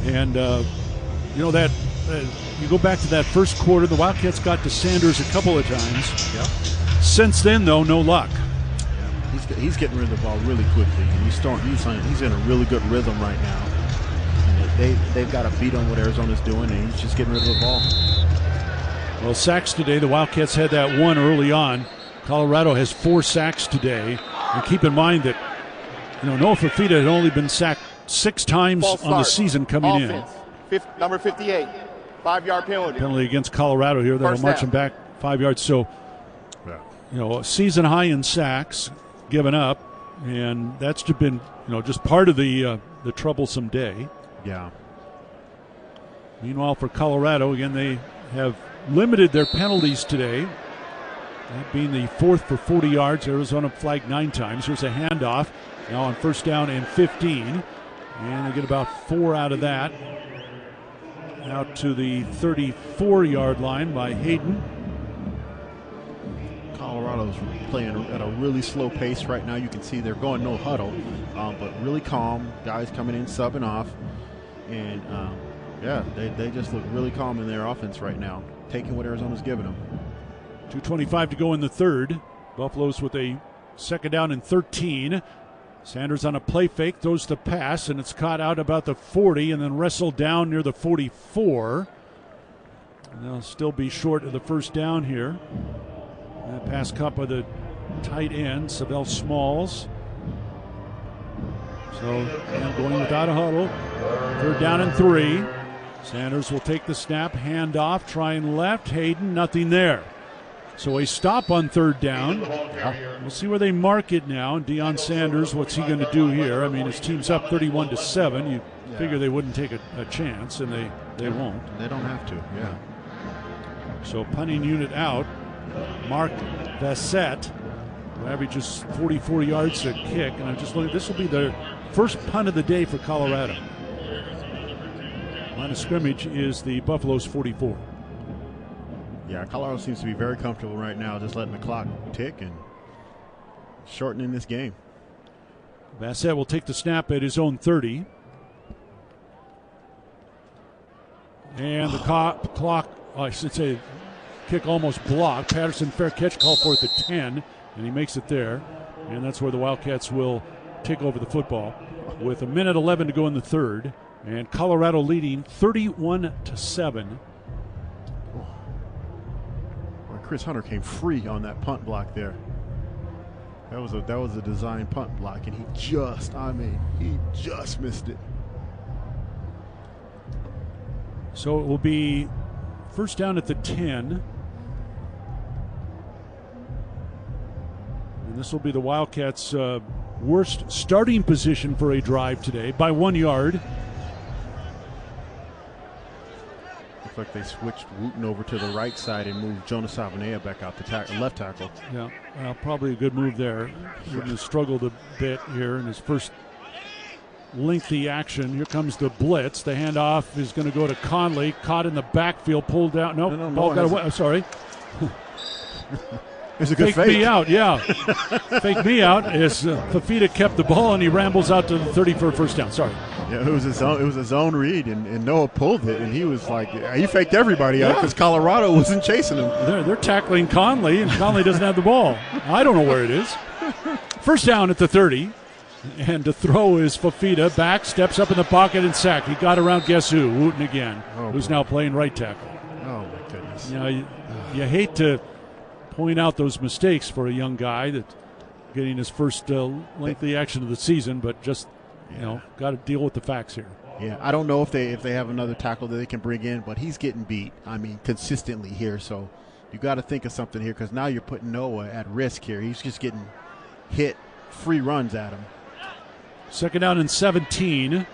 Speaker 8: And, that you go back to that first quarter, the Wildcats got to Sanders a couple of times.
Speaker 9: Yep.
Speaker 8: Since then, though, no luck.
Speaker 9: Yeah. He's getting rid of the ball really quickly, and he's in a really good rhythm right now. And they've got to beat on what Arizona's doing, and he's just getting rid of the ball.
Speaker 8: Well, sacks today. The Wildcats had that one early on. Colorado has 4 sacks today. And keep in mind that, Noah Fafita had only been sacked 6 times on the season coming in.
Speaker 10: Number 58, 5-yard penalty.
Speaker 8: Penalty against Colorado here. They'll march him back 5 yards. So, a season high in sacks given up. And that's been, just part of the troublesome day.
Speaker 9: Yeah.
Speaker 8: Meanwhile, for Colorado, again, they have limited their penalties today. That being the 4th for 40 yards. Arizona flagged 9 times. Here's a handoff. Now on first down and 15. And they get about 4 out of that. Out to the 34-yard line by Hayden.
Speaker 9: Colorado's playing at a really slow pace right now. You can see they're going no huddle, but really calm. Guys coming in, subbing off. And, they just look really calm in their offense right now, taking what Arizona's giving them.
Speaker 8: 2:25 to go in the third. Buffalo's with a second down and 13. Sanders on a play fake, throws the pass, and it's caught out about the 40 and then wrestled down near the 44. And they'll still be short of the first down here. That pass caught by the tight end, Savell Smalls. So, going without a huddle. Third down and 3. Sanders will take the snap, hand off, trying left. Hayden, nothing there. So a stop on third down. We'll see where they mark it now. And Deion Sanders, what's he going to do here? I mean, his team's up 31-7. You figure they wouldn't take a chance, and they won't.
Speaker 9: They don't have to, yeah.
Speaker 8: So punting unit out. Mark Bassett, who averages 44 yards a kick. And I'm just looking, this will be their first punt of the day for Colorado. Line of scrimmage is the Buffalo's 44.
Speaker 9: Yeah, Colorado seems to be very comfortable right now, just letting the clock tick and shortening this game.
Speaker 8: Bassett will take the snap at his own 30. And the clock, I should say, kick almost blocked. Patterson, fair catch, called for it at 10, and he makes it there. And that's where the Wildcats will take over the football with 1:11 to go in the third. And Colorado leading 31-7.
Speaker 9: Chris Hunter came free on that punt block there. That was a design punt block, and he just missed it.
Speaker 8: So it will be first down at the 10. And this will be the Wildcats' worst starting position for a drive today by 1 yard.
Speaker 9: Looks like they switched Wooten over to the right side and moved Jonas Savanea back out to left tackle.
Speaker 8: Yeah, probably a good move there. Wooten has struggled a bit here in his first lengthy action. Here comes the blitz. The handoff is going to go to Conley. Caught in the backfield, pulled out. Nope, ball got away. I'm sorry.
Speaker 9: It's a good fake.
Speaker 8: Me out, yeah. Fake me out as Fafita kept the ball and he rambles out to the 30 for a first down. Sorry.
Speaker 9: Yeah, it was a zone read, and Noah pulled it, and he was like, he faked everybody out because Colorado wasn't chasing him.
Speaker 8: They're tackling Conley, and Conley doesn't have the ball. I don't know where it is. First down at the 30, and to throw is Fafita. Back, steps up in the pocket and sacked. He got around, guess who? Wooten again, who's now playing right tackle.
Speaker 9: Oh, my goodness.
Speaker 8: You hate to point out those mistakes for a young guy that's getting his first lengthy action of the season, but just got to deal with the facts here.
Speaker 9: Yeah, I don't know if they have another tackle that they can bring in, but he's getting beat. I mean, consistently here. So you got to think of something here because now you're putting Noah at risk here. He's just getting hit, free runs at him.
Speaker 8: Second down and 17.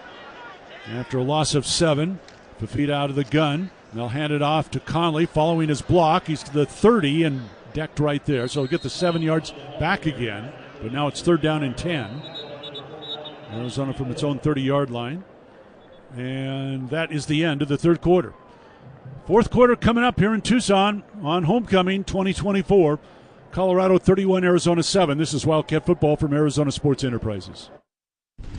Speaker 8: After a loss of 7, Fafita out of the gun. They'll hand it off to Conley following his block. He's to the 30 and decked right there. So he'll get the 7 yards back again. But now it's third down and 10. Arizona from its own 30-yard line. And that is the end of the third quarter. Fourth quarter coming up here in Tucson on Homecoming 2024. Colorado 31, Arizona 7. This is Wildcat football from Arizona Sports Enterprises.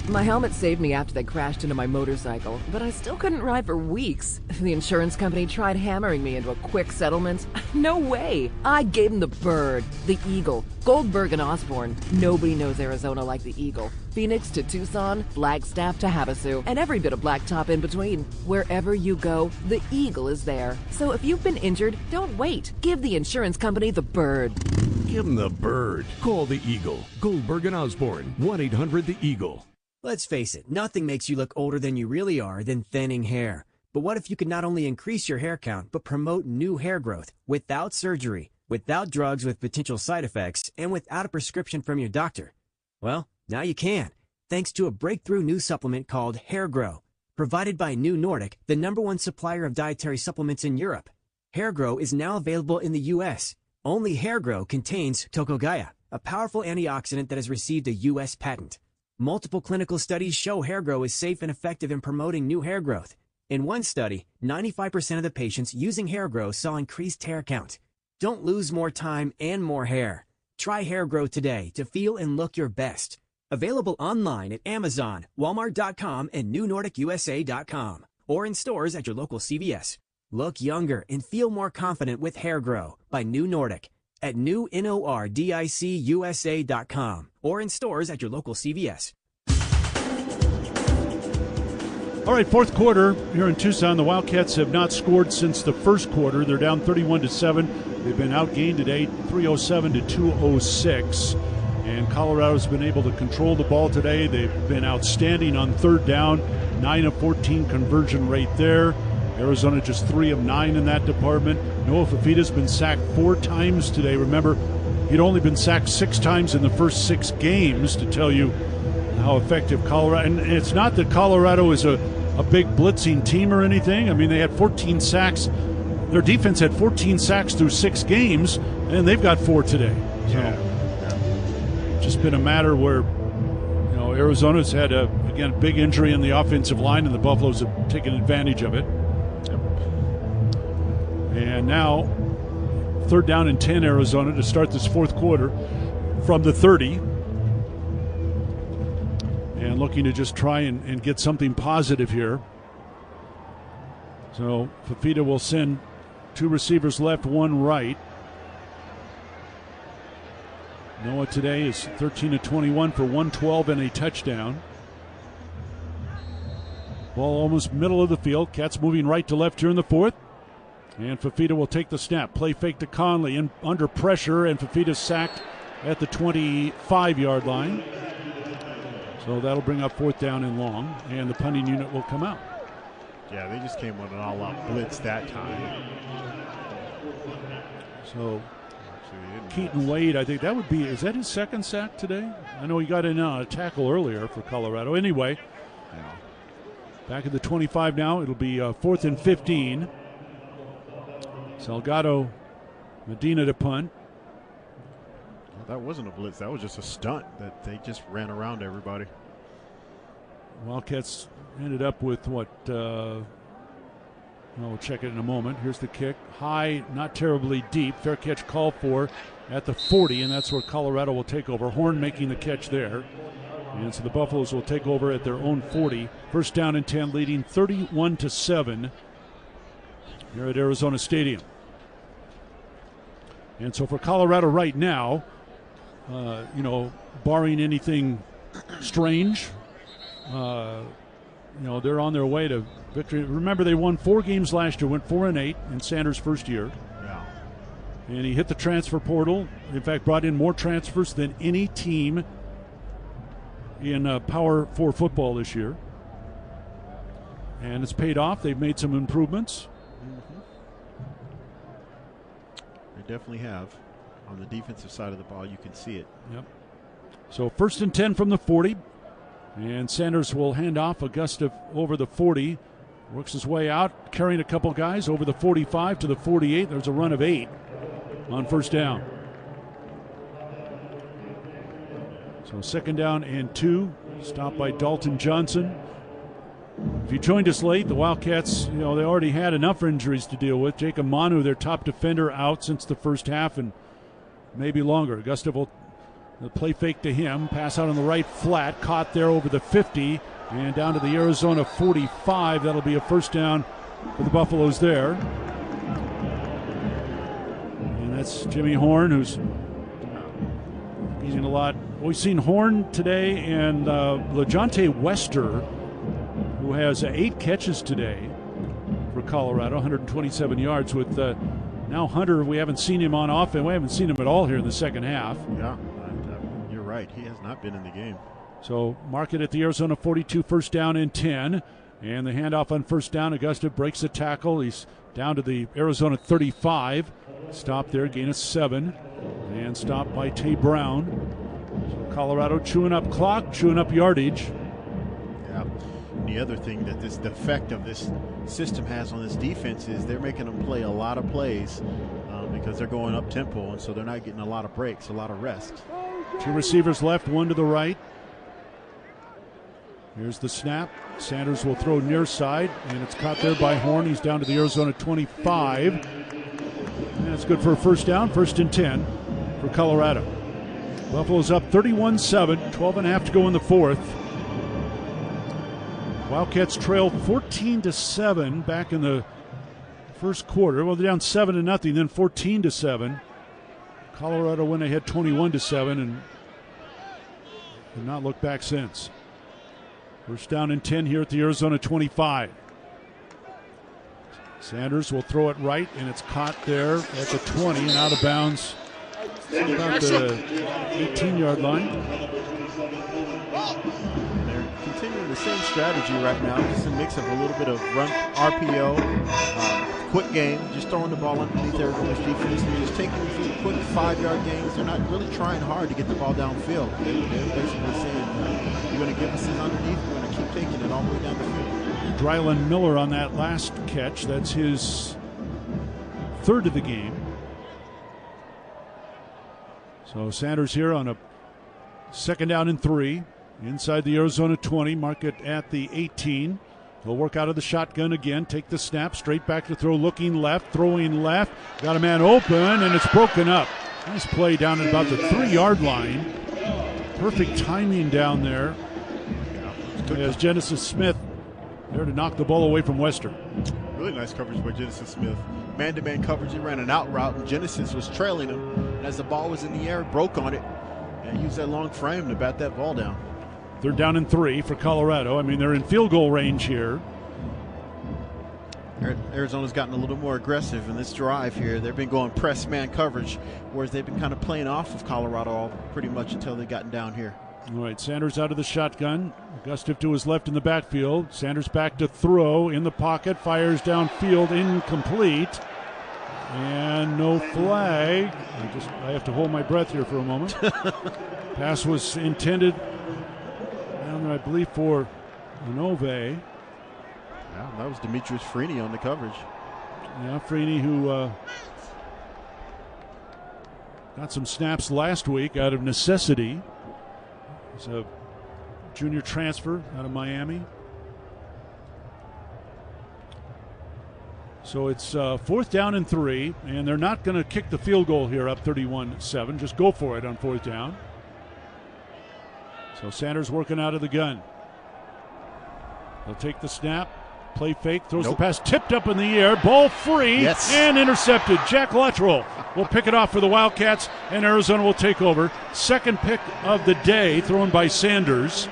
Speaker 3: My helmet saved me after they crashed into my motorcycle, but I still couldn't ride for weeks. The insurance company tried hammering me into a quick settlement. No way. I gave them the bird, the eagle. Goldberg and Osborne. Nobody knows Arizona like the eagle. Phoenix to Tucson, Flagstaff to Havasu, and every bit of blacktop in between. Wherever you go, the eagle is there. So if you've been injured, don't wait. Give the insurance company the bird.
Speaker 5: Give them the bird. Call the Eagle. Goldberg and Osborne. 1-800-THE-EAGLE.
Speaker 12: Let's face it, nothing makes you look older than you really are than thinning hair. But what if you could not only increase your hair count, but promote new hair growth without surgery, without drugs with potential side effects, and without a prescription from your doctor? Well, now you can, thanks to a breakthrough new supplement called Hair Grow, provided by New Nordic, the #1 supplier of dietary supplements in Europe. Hair Grow is now available in the U.S. Only Hair Grow contains Tocogaya, a powerful antioxidant that has received a U.S. patent. Multiple clinical studies show Hair Grow is safe and effective in promoting new hair growth. In one study, 95% of the patients using Hair Grow saw increased hair count. Don't lose more time and more hair. Try Hair Grow today to feel and look your best. Available online at Amazon, Walmart.com, and NewNordicUSA.com, or in stores at your local CVS. Look younger and feel more confident with Hair Grow by New Nordic at NewNordicUSA.com, or in stores at your local CVS.
Speaker 8: All right, fourth quarter here in Tucson. The Wildcats have not scored since the first quarter. They're down 31-7. They've been outgained today, 307 to 206. And Colorado's been able to control the ball today. They've been outstanding on third down, 9 of 14 conversion rate there. Arizona just 3 of 9 in that department. Noah Fafita's been sacked 4 times today. Remember, he'd only been sacked 6 times in the first 6 games, to tell you how effective Colorado. And it's not that Colorado is a big blitzing team or anything. I mean, they had 14 sacks. Their defense had 14 sacks through 6 games, and they've got 4 today. So it's just been a matter where, you know, Arizona's had a big injury in the offensive line, and the Buffaloes have taken advantage of it. And now, third down and 10, Arizona, to start this fourth quarter from the 30. And looking to just try and get something positive here. So Fafita will send 2 receivers left, 1 right. Noah today is 13 of 21 for 112 and a touchdown. Ball almost middle of the field. Cats moving right to left here in the fourth. And Fafita will take the snap. Play fake to Conley and under pressure, and Fafita sacked at the 25-yard line. So that'll bring up fourth down and long, and the punting unit will come out.
Speaker 9: Yeah, they just came with an all-out blitz that time.
Speaker 8: So Keaton Wade, I think that would be, is that his second sack today? I know he got in on a tackle earlier for Colorado. Anyway, back at the 25 now. It'll be 4th and 15. Salgado Medina to punt.
Speaker 9: That wasn't a blitz. That was just a stunt that they just ran around everybody.
Speaker 8: Wildcats ended up with what? We'll check it in a moment. Here's the kick. High, not terribly deep. Fair catch called for at the 40, and that's where Colorado will take over. Horn making the catch there. And so the Buffaloes will take over at their own 40. First down and 10, leading 31-7 here at Arizona Stadium. And so for Colorado right now, barring anything strange, they're on their way to victory. Remember, they won 4 games last year, went 4-8 in Sanders' first year.
Speaker 9: Yeah.
Speaker 8: And he hit the transfer portal. In fact, brought in more transfers than any team in Power 4 football this year. And it's paid off. They've made some improvements.
Speaker 9: They definitely have. On the defensive side of the ball, you can see it.
Speaker 8: Yep. So 1st and 10 from the 40. And Sanders will hand off. Augusta over the 40. Works his way out, carrying a couple guys over the 45 to the 48. There's a run of 8 on first down. So 2nd down and 2. Stopped by Dalton Johnson. If you joined us late, the Wildcats, they already had enough injuries to deal with. Jacob Manu, their top defender, out since the first half and maybe longer. Augusta will The play fake to him. Pass out on the right flat. Caught there over the 50 and down to the Arizona 45. That'll be a first down for the Buffaloes there. And that's Jimmy Horn, who's using a lot. We've seen Horn today and LaJohntay Wester, who has 8 catches today for Colorado, 127 yards. With now Hunter, we haven't seen him on offense. We haven't seen him at all here in the second half.
Speaker 9: Yeah, you're right. He has not been in the game.
Speaker 8: So mark it at the Arizona 42, first down and 10. And the handoff on first down. Augusta breaks the tackle. He's down to the Arizona 35. Stop there, gain of 7. And stopped by Tay Brown. So Colorado chewing up clock, chewing up yardage.
Speaker 9: Yeah. And the other thing that the effect of this system has on this defense is they're making them play a lot of plays because they're going up tempo, and so they're not getting a lot of breaks, a lot of rest.
Speaker 8: 2 receivers left, 1 to the right. Here's the snap. Sanders will throw near side, and it's caught there by Horn. He's down to the Arizona 25. And it's good for a first down, 1st and 10 for Colorado. Buffalo's up 31-7, 12.5 to go in the 4th. Wildcats trail 14-7 back in the first quarter. Well, they're down 7-0, then 14-7. Colorado went ahead 21-7 and have not looked back since. First down and 10 here at the Arizona 25. Sanders will throw it right, and it's caught there at the 20 and out of bounds about the 18-yard line.
Speaker 9: They're continuing the same strategy right now, just a mix of a little bit of run RPO, quick game, just throwing the ball underneath Arizona's defense. They're just taking these quick 5-yard gains. They're not really trying hard to get the ball downfield. They're basically saying, you're going to give us this underneath, we're going to keep taking it all the way down the field.
Speaker 8: Dryland Miller on that last catch. That's his 3rd of the game. So Sanders here on a 2nd down and 3. Inside the Arizona 20. Mark it at the 18. He'll work out of the shotgun again. Take the snap. Straight back to throw. Looking left. Throwing left. Got a man open, and it's broken up. Nice play down at about the 3-yard line. Perfect timing down there. As Genesis Smith there to knock the ball away from Wester.
Speaker 9: Really nice coverage by Genesis Smith. Man-to-man coverage. He ran an out route, and Genesis was trailing him. And as the ball was in the air, broke on it, and used that long frame to bat that ball down.
Speaker 8: 3rd down and 3 for Colorado. I mean, they're in field goal range here.
Speaker 9: Arizona's gotten a little more aggressive in this drive here. They've been going press man coverage, whereas they've been kind of playing off of Colorado pretty much until they've gotten down here.
Speaker 8: All right, Sanders out of the shotgun. Gustave to his left in the backfield. Sanders back to throw in the pocket. Fires downfield, incomplete. And no flag. I have to hold my breath here for a moment. Pass was intended, I believe, for Inove.
Speaker 9: Yeah, that was Demetrius Freeney on the coverage.
Speaker 8: Yeah, Freeney, who got some snaps last week out of necessity. He's a junior transfer out of Miami. So it's 4th down and 3, and they're not going to kick the field goal here up 31-7. Just go for it on 4th down. So Sanders working out of the gun. He'll take the snap, play fake, throws the pass, tipped up in the air, ball free, and intercepted. Jack Luttrell will pick it off for the Wildcats, and Arizona will take over. 2nd pick of the day thrown by Sanders.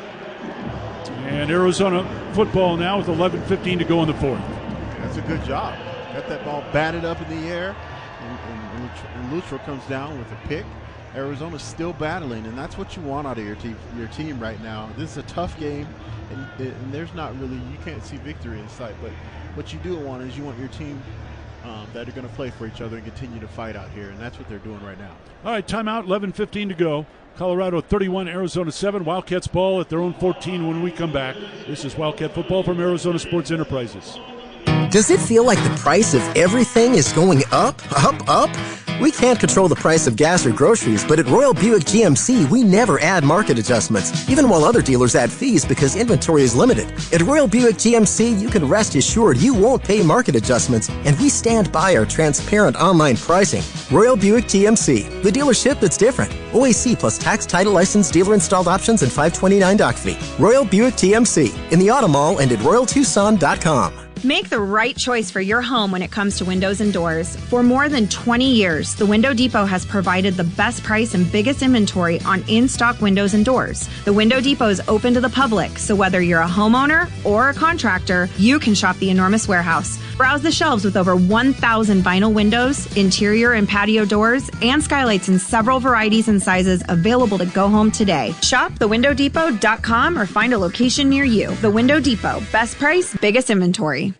Speaker 8: And Arizona football now with 11:15 to go in the 4th.
Speaker 9: That's a good job. Got that ball batted up in the air, and Luttrell comes down with a pick. Arizona's still battling, and that's what you want out of your team right now. This is a tough game, and there's not really, you can't see victory in sight, but what you do want is you want your team that are going to play for each other and continue to fight out here, and that's what they're doing right now.
Speaker 8: All right, timeout, 11:15 to go. Colorado 31, Arizona 7. Wildcats ball at their own 14 when we come back. This is Wildcat football from Arizona Sports Enterprises.
Speaker 6: Does it feel like the price of everything is going up, up, up? We can't control the price of gas or groceries, but at Royal Buick GMC, we never add market adjustments, even while other dealers add fees because inventory is limited. At Royal Buick GMC, you can rest assured you won't pay market adjustments, and we stand by our transparent online pricing. Royal Buick GMC, the dealership that's different. OAC plus tax, title, license, dealer installed options, and $529 doc fee. Royal Buick GMC, in the Auto Mall and at RoyalTucson.com.
Speaker 16: Make the right choice for your home when it comes to windows and doors. For more than 20 years, the Window Depot has provided the best price and biggest inventory on in-stock windows and doors. The Window Depot is open to the public, so whether you're a homeowner or a contractor, you can shop the enormous warehouse. Browse the shelves with over 1,000 vinyl windows, interior and patio doors, and skylights in several varieties and sizes available to go home today. Shop thewindowdepot.com or find a location near you. The Window Depot. Best price, biggest inventory.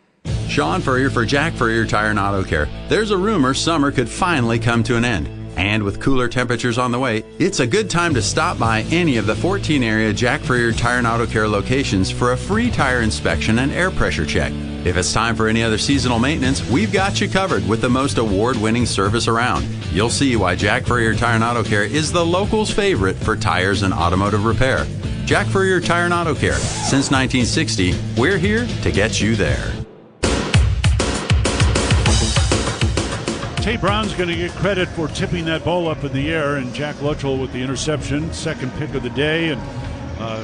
Speaker 17: Sean Furrier for Jack Furrier Tire and Auto Care. There's a rumor summer could finally come to an end. And with cooler temperatures on the way, it's a good time to stop by any of the 14 area Jack Furrier Tire and Auto Care locations for a free tire inspection and air pressure check. If it's time for any other seasonal maintenance, we've got you covered with the most award-winning service around. You'll see why Jack Furrier Tire and Auto Care is the locals' favorite for tires and automotive repair. Jack Furrier Tire and Auto Care. Since 1960, we're here to get you there.
Speaker 8: Tay Brown's going to get credit for tipping that ball up in the air, and Jack Luttrell with the interception, second pick of the day. And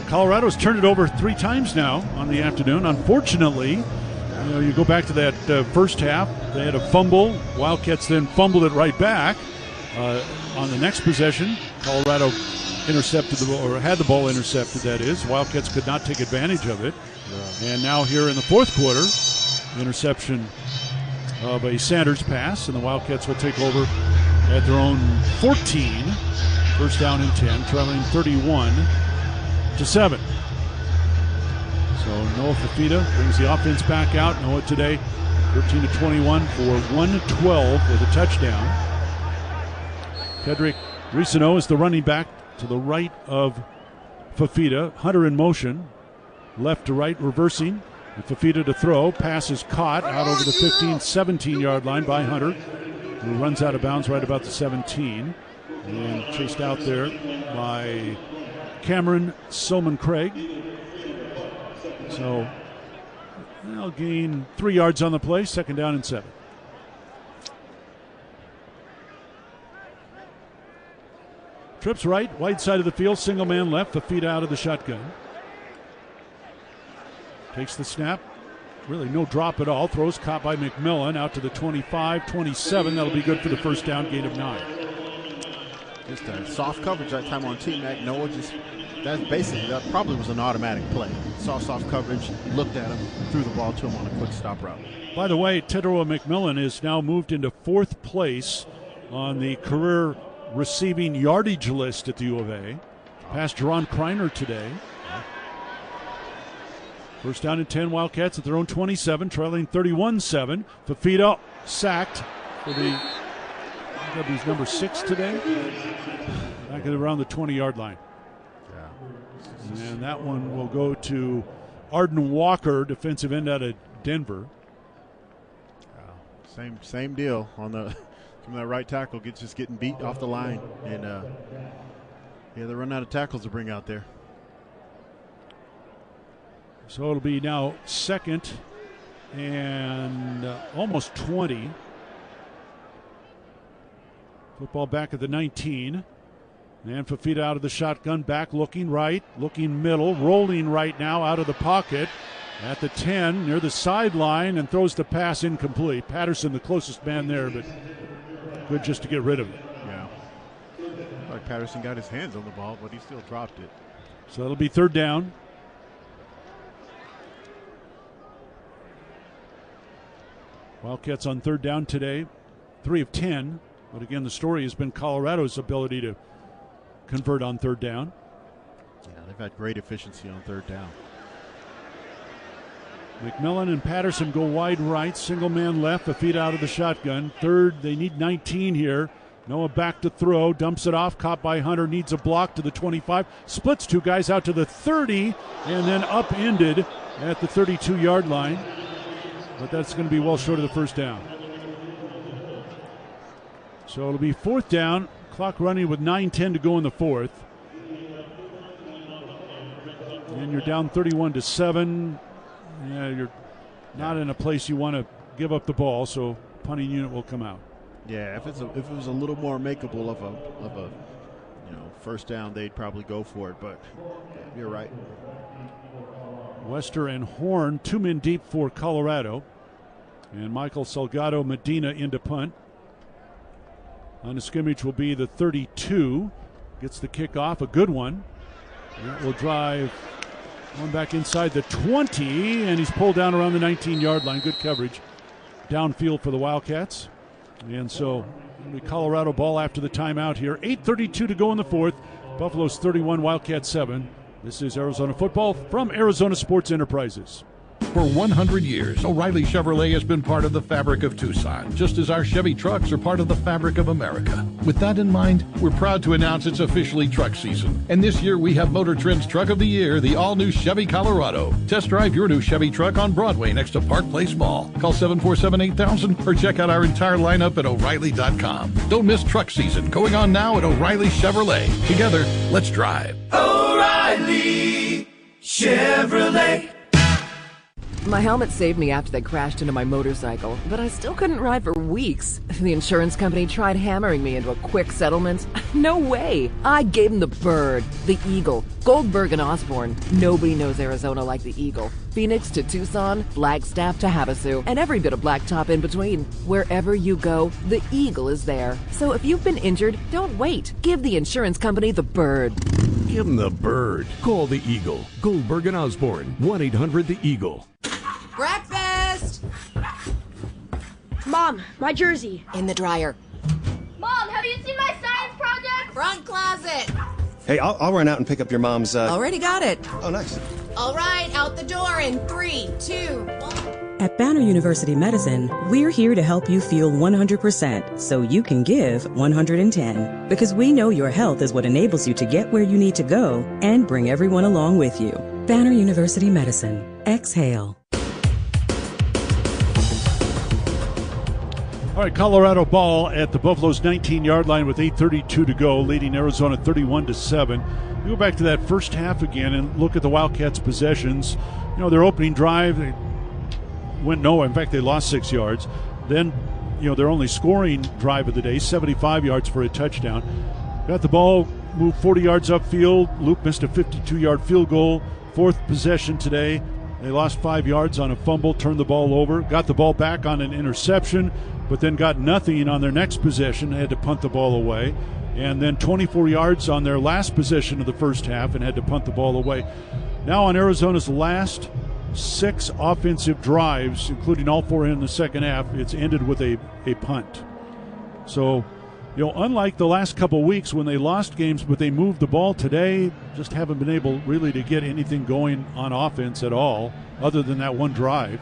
Speaker 8: Colorado's turned it over 3 times now on the afternoon. Unfortunately, you go back to that first half, they had a fumble. Wildcats then fumbled it right back. On the next possession, Colorado intercepted the ball, or had the ball intercepted, that is. Wildcats could not take advantage of it. And now here in the fourth quarter, interception of a Sanders pass, and the Wildcats will take over at their own 14. First down and 10, trailing 31-7. So Noah Fafita brings the offense back out. Noah today 13-21 for 112 with a touchdown. Kedrick Risano is the running back to the right of Fafita. Hunter in motion, left to right, reversing. And Fafita to throw. Pass is caught out over the 15-17-yard line by Hunter, who runs out of bounds right about the 17. And chased out there by Cameron Silman-Craig. So they'll gain 3 yards on the play, second down and 7. Trips right, wide side of the field, single man left, Fafita out of the shotgun. Takes the snap, really no drop at all, throws caught by McMillan out to the 25-27. That'll be good for the first down, gain of 9.
Speaker 9: Just a soft coverage that time on T-Mac. Noah that probably was an automatic play. Saw soft coverage, looked at him, threw the ball to him on a quick stop route.
Speaker 8: By the way, Teteroa McMillan is now moved into 4th place on the career receiving yardage list at the U of A. Passed Jerron Kreiner today. First down and 10, Wildcats at their own 27, trailing 31-7. Fafita sacked for the W's number 6 today. Back at around the 20-yard line. Yeah. And that one will go to Arden Walker, defensive end out of Denver.
Speaker 9: Same deal on the from that right tackle, just getting beat off the line, and they run out of tackles to bring out there.
Speaker 8: So it'll be now second and almost 20. Football back at the 19. And Fafita out of the shotgun, back looking right, looking middle, rolling right now out of the pocket at the 10 near the sideline, and throws the pass incomplete. Patterson the closest man there, but good just to get rid of it.
Speaker 9: Yeah. Like Patterson got his hands on the ball, but he still dropped it.
Speaker 8: So it'll be third down. Wildcats on third down today, 3 of 10. But again, the story has been Colorado's ability to convert on third down.
Speaker 9: Yeah, they've had great efficiency on third down.
Speaker 8: McMillan and Patterson go wide right, single man left, Fafita out of the shotgun. Third, they need 19 here. Noah back to throw, dumps it off, caught by Hunter, needs a block to the 25, splits 2 guys out to the 30, and then upended at the 32-yard line. but that's going to be well short of the first down. So it'll be 4th down, clock running with 9:10 to go in the 4th. And you're down 31-7. Yeah, you're not in a place you want to give up the ball, so punting unit will come out.
Speaker 9: Yeah, if it was a little more makeable of a first down, they'd probably go for it. But you're right.
Speaker 8: Wester and Horn, 2 men deep for Colorado, and Michael Salgado Medina into punt. On the scrimmage will be the 32. Gets the kickoff, a good one. That will drive one back inside the 20, and he's pulled down around the 19-yard line. Good coverage downfield for the Wildcats. And so it'll be Colorado ball after the timeout here. 8:32 to go in the 4th. Buffalo's 31, Wildcats 7. This is Arizona football from Arizona Sports Enterprises.
Speaker 14: For 100 years, O'Reilly Chevrolet has been part of the fabric of Tucson, just as our Chevy trucks are part of the fabric of America. With that in mind, we're proud to announce it's officially truck season. And this year we have Motor Trend's Truck of the Year, the all-new Chevy Colorado. Test drive your new Chevy truck on Broadway next to Park Place Mall. Call 747-8000 or check out our entire lineup at O'Reilly.com. Don't miss truck season, going on now at O'Reilly Chevrolet. Together, let's drive.
Speaker 22: O'Reilly Chevrolet.
Speaker 3: My helmet saved me after they crashed into my motorcycle, but I still couldn't ride for weeks. The insurance company tried hammering me into a quick settlement. No way. I gave them the bird, the eagle, Goldberg and Osborne. Nobody knows Arizona like the eagle. Phoenix to Tucson, Flagstaff to Havasu, and every bit of blacktop in between. Wherever you go, the eagle is there. So if you've been injured, don't wait. Give the insurance company the bird.
Speaker 5: Give them the bird. Call the Eagle. Goldberg and Osborne. 1-800-THE-EAGLE.
Speaker 18: Breakfast! Mom, my jersey.
Speaker 19: In the dryer.
Speaker 18: Mom, have you seen my science project?
Speaker 19: Front closet.
Speaker 23: Hey, I'll run out and pick up your mom's,
Speaker 19: Already got it.
Speaker 23: Oh, nice.
Speaker 19: All right, out the door in 3, 2, 1.
Speaker 15: At Banner University Medicine, we're here to help you feel 100% so you can give 110. Because we know your health is what enables you to get where you need to go and bring everyone along with you. Banner University Medicine. Exhale.
Speaker 8: All right, Colorado ball at the Buffalo's 19-yard line with 8:32 to go, leading Arizona 31-7. We go back to that first half again and look at the Wildcats' possessions. You know, their opening drive, they went nowhere. In fact, they lost 6 yards. Then, their only scoring drive of the day, 75 yards for a touchdown. Got the ball, moved 40 yards upfield. Luke missed a 52-yard field goal. 4th possession today. They lost 5 yards on a fumble, turned the ball over, got the ball back on an interception, but then got nothing on their next possession. They had to punt the ball away. And then 24 yards on their last possession of the first half and had to punt the ball away. Now on Arizona's last 6 offensive drives, including all 4 in the second half, it's ended with a punt. So, unlike the last couple weeks when they lost games but they moved the ball, today just haven't been able really to get anything going on offense at all other than that one drive.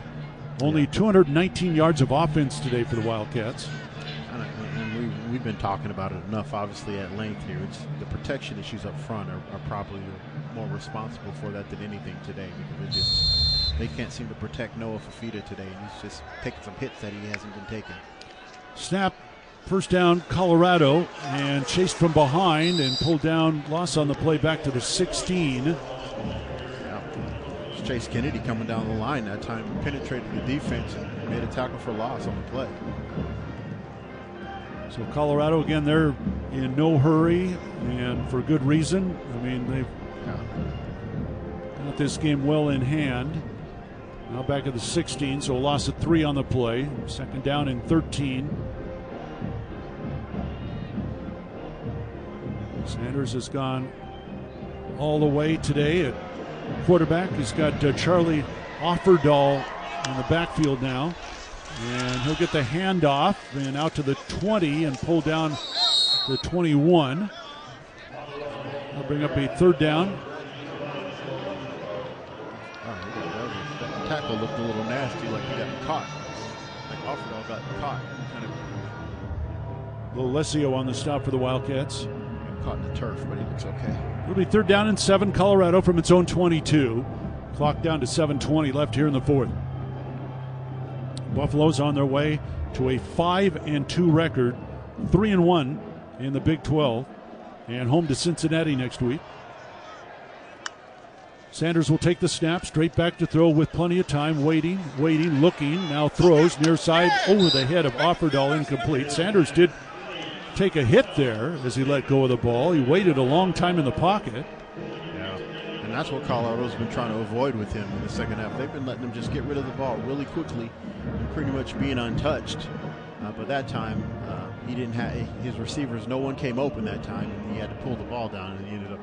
Speaker 8: Only 219 yards of offense today for the Wildcats.
Speaker 9: And we've been talking about it enough, obviously, at length here. It's the protection issues up front are probably more responsible for that than anything today, because they can't seem to protect Noah Fafita today, and he's just taking some hits that he hasn't been taking.
Speaker 8: Snap, first down, Colorado, and chased from behind and pulled down, loss on the play back to the 16.
Speaker 9: Chase Kennedy coming down the line that time, penetrated the defense and made a tackle for loss on the play.
Speaker 8: So Colorado, again, they're in no hurry, and for good reason. I mean, they've got this game well in hand. Now back at the 16, so a loss of 3 on the play. Second down and 13. Sanders has gone all the way today at quarterback. He's got Charlie Offerdahl in the backfield now. And he'll get the handoff and out to the 20 and pull down the 21. They'll bring up a 3rd down.
Speaker 9: That tackle looked a little nasty, like he got caught. Like Offerdahl got caught. Kind of
Speaker 8: Lolesio on the stop for the Wildcats.
Speaker 9: Caught in the turf, but he looks okay.
Speaker 8: It'll be 3rd down and 7, Colorado from its own 22. Clock down to 7:20 left here in the 4th. Buffalo's on their way to a 5-2 record, 3-1 in the Big 12, and home to Cincinnati next week. Sanders will take the snap, straight back to throw with plenty of time, waiting, looking, now throws near side over the head of Offerdahl, incomplete. Sanders did take a hit there as he let go of the ball. He waited a long time in the pocket.
Speaker 9: Yeah, and that's what Colorado's been trying to avoid with him in the second half. They've been letting him just get rid of the ball really quickly and pretty much being untouched. But that time, he didn't have his receivers. No one came open that time, and he had to pull the ball down, and he ended up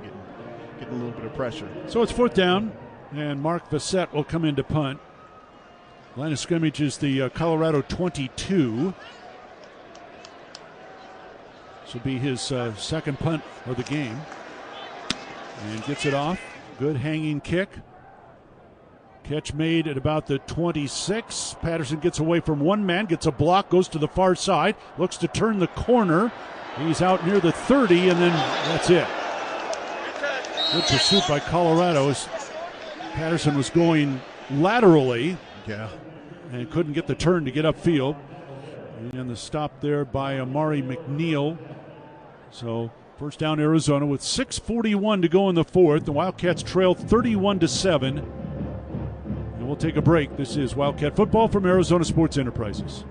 Speaker 9: getting a little bit of pressure.
Speaker 8: So it's 4th down, and Mark Vassett will come in to punt. Line of scrimmage is the Colorado 22. This will be his second punt of the game. And gets it off. Good hanging kick. Catch made at about the 26. Patterson gets away from one man, gets a block, goes to the far side, looks to turn the corner. He's out near the 30, and then that's it. Good pursuit by Colorado as Patterson was going laterally.
Speaker 9: Yeah.
Speaker 8: And couldn't get the turn to get upfield. And the stop there by Amari McNeil. So first down Arizona with 6:41 to go in the fourth. The Wildcats trail 31-7. And we'll take a break. This is Wildcat Football from Arizona Sports Enterprises.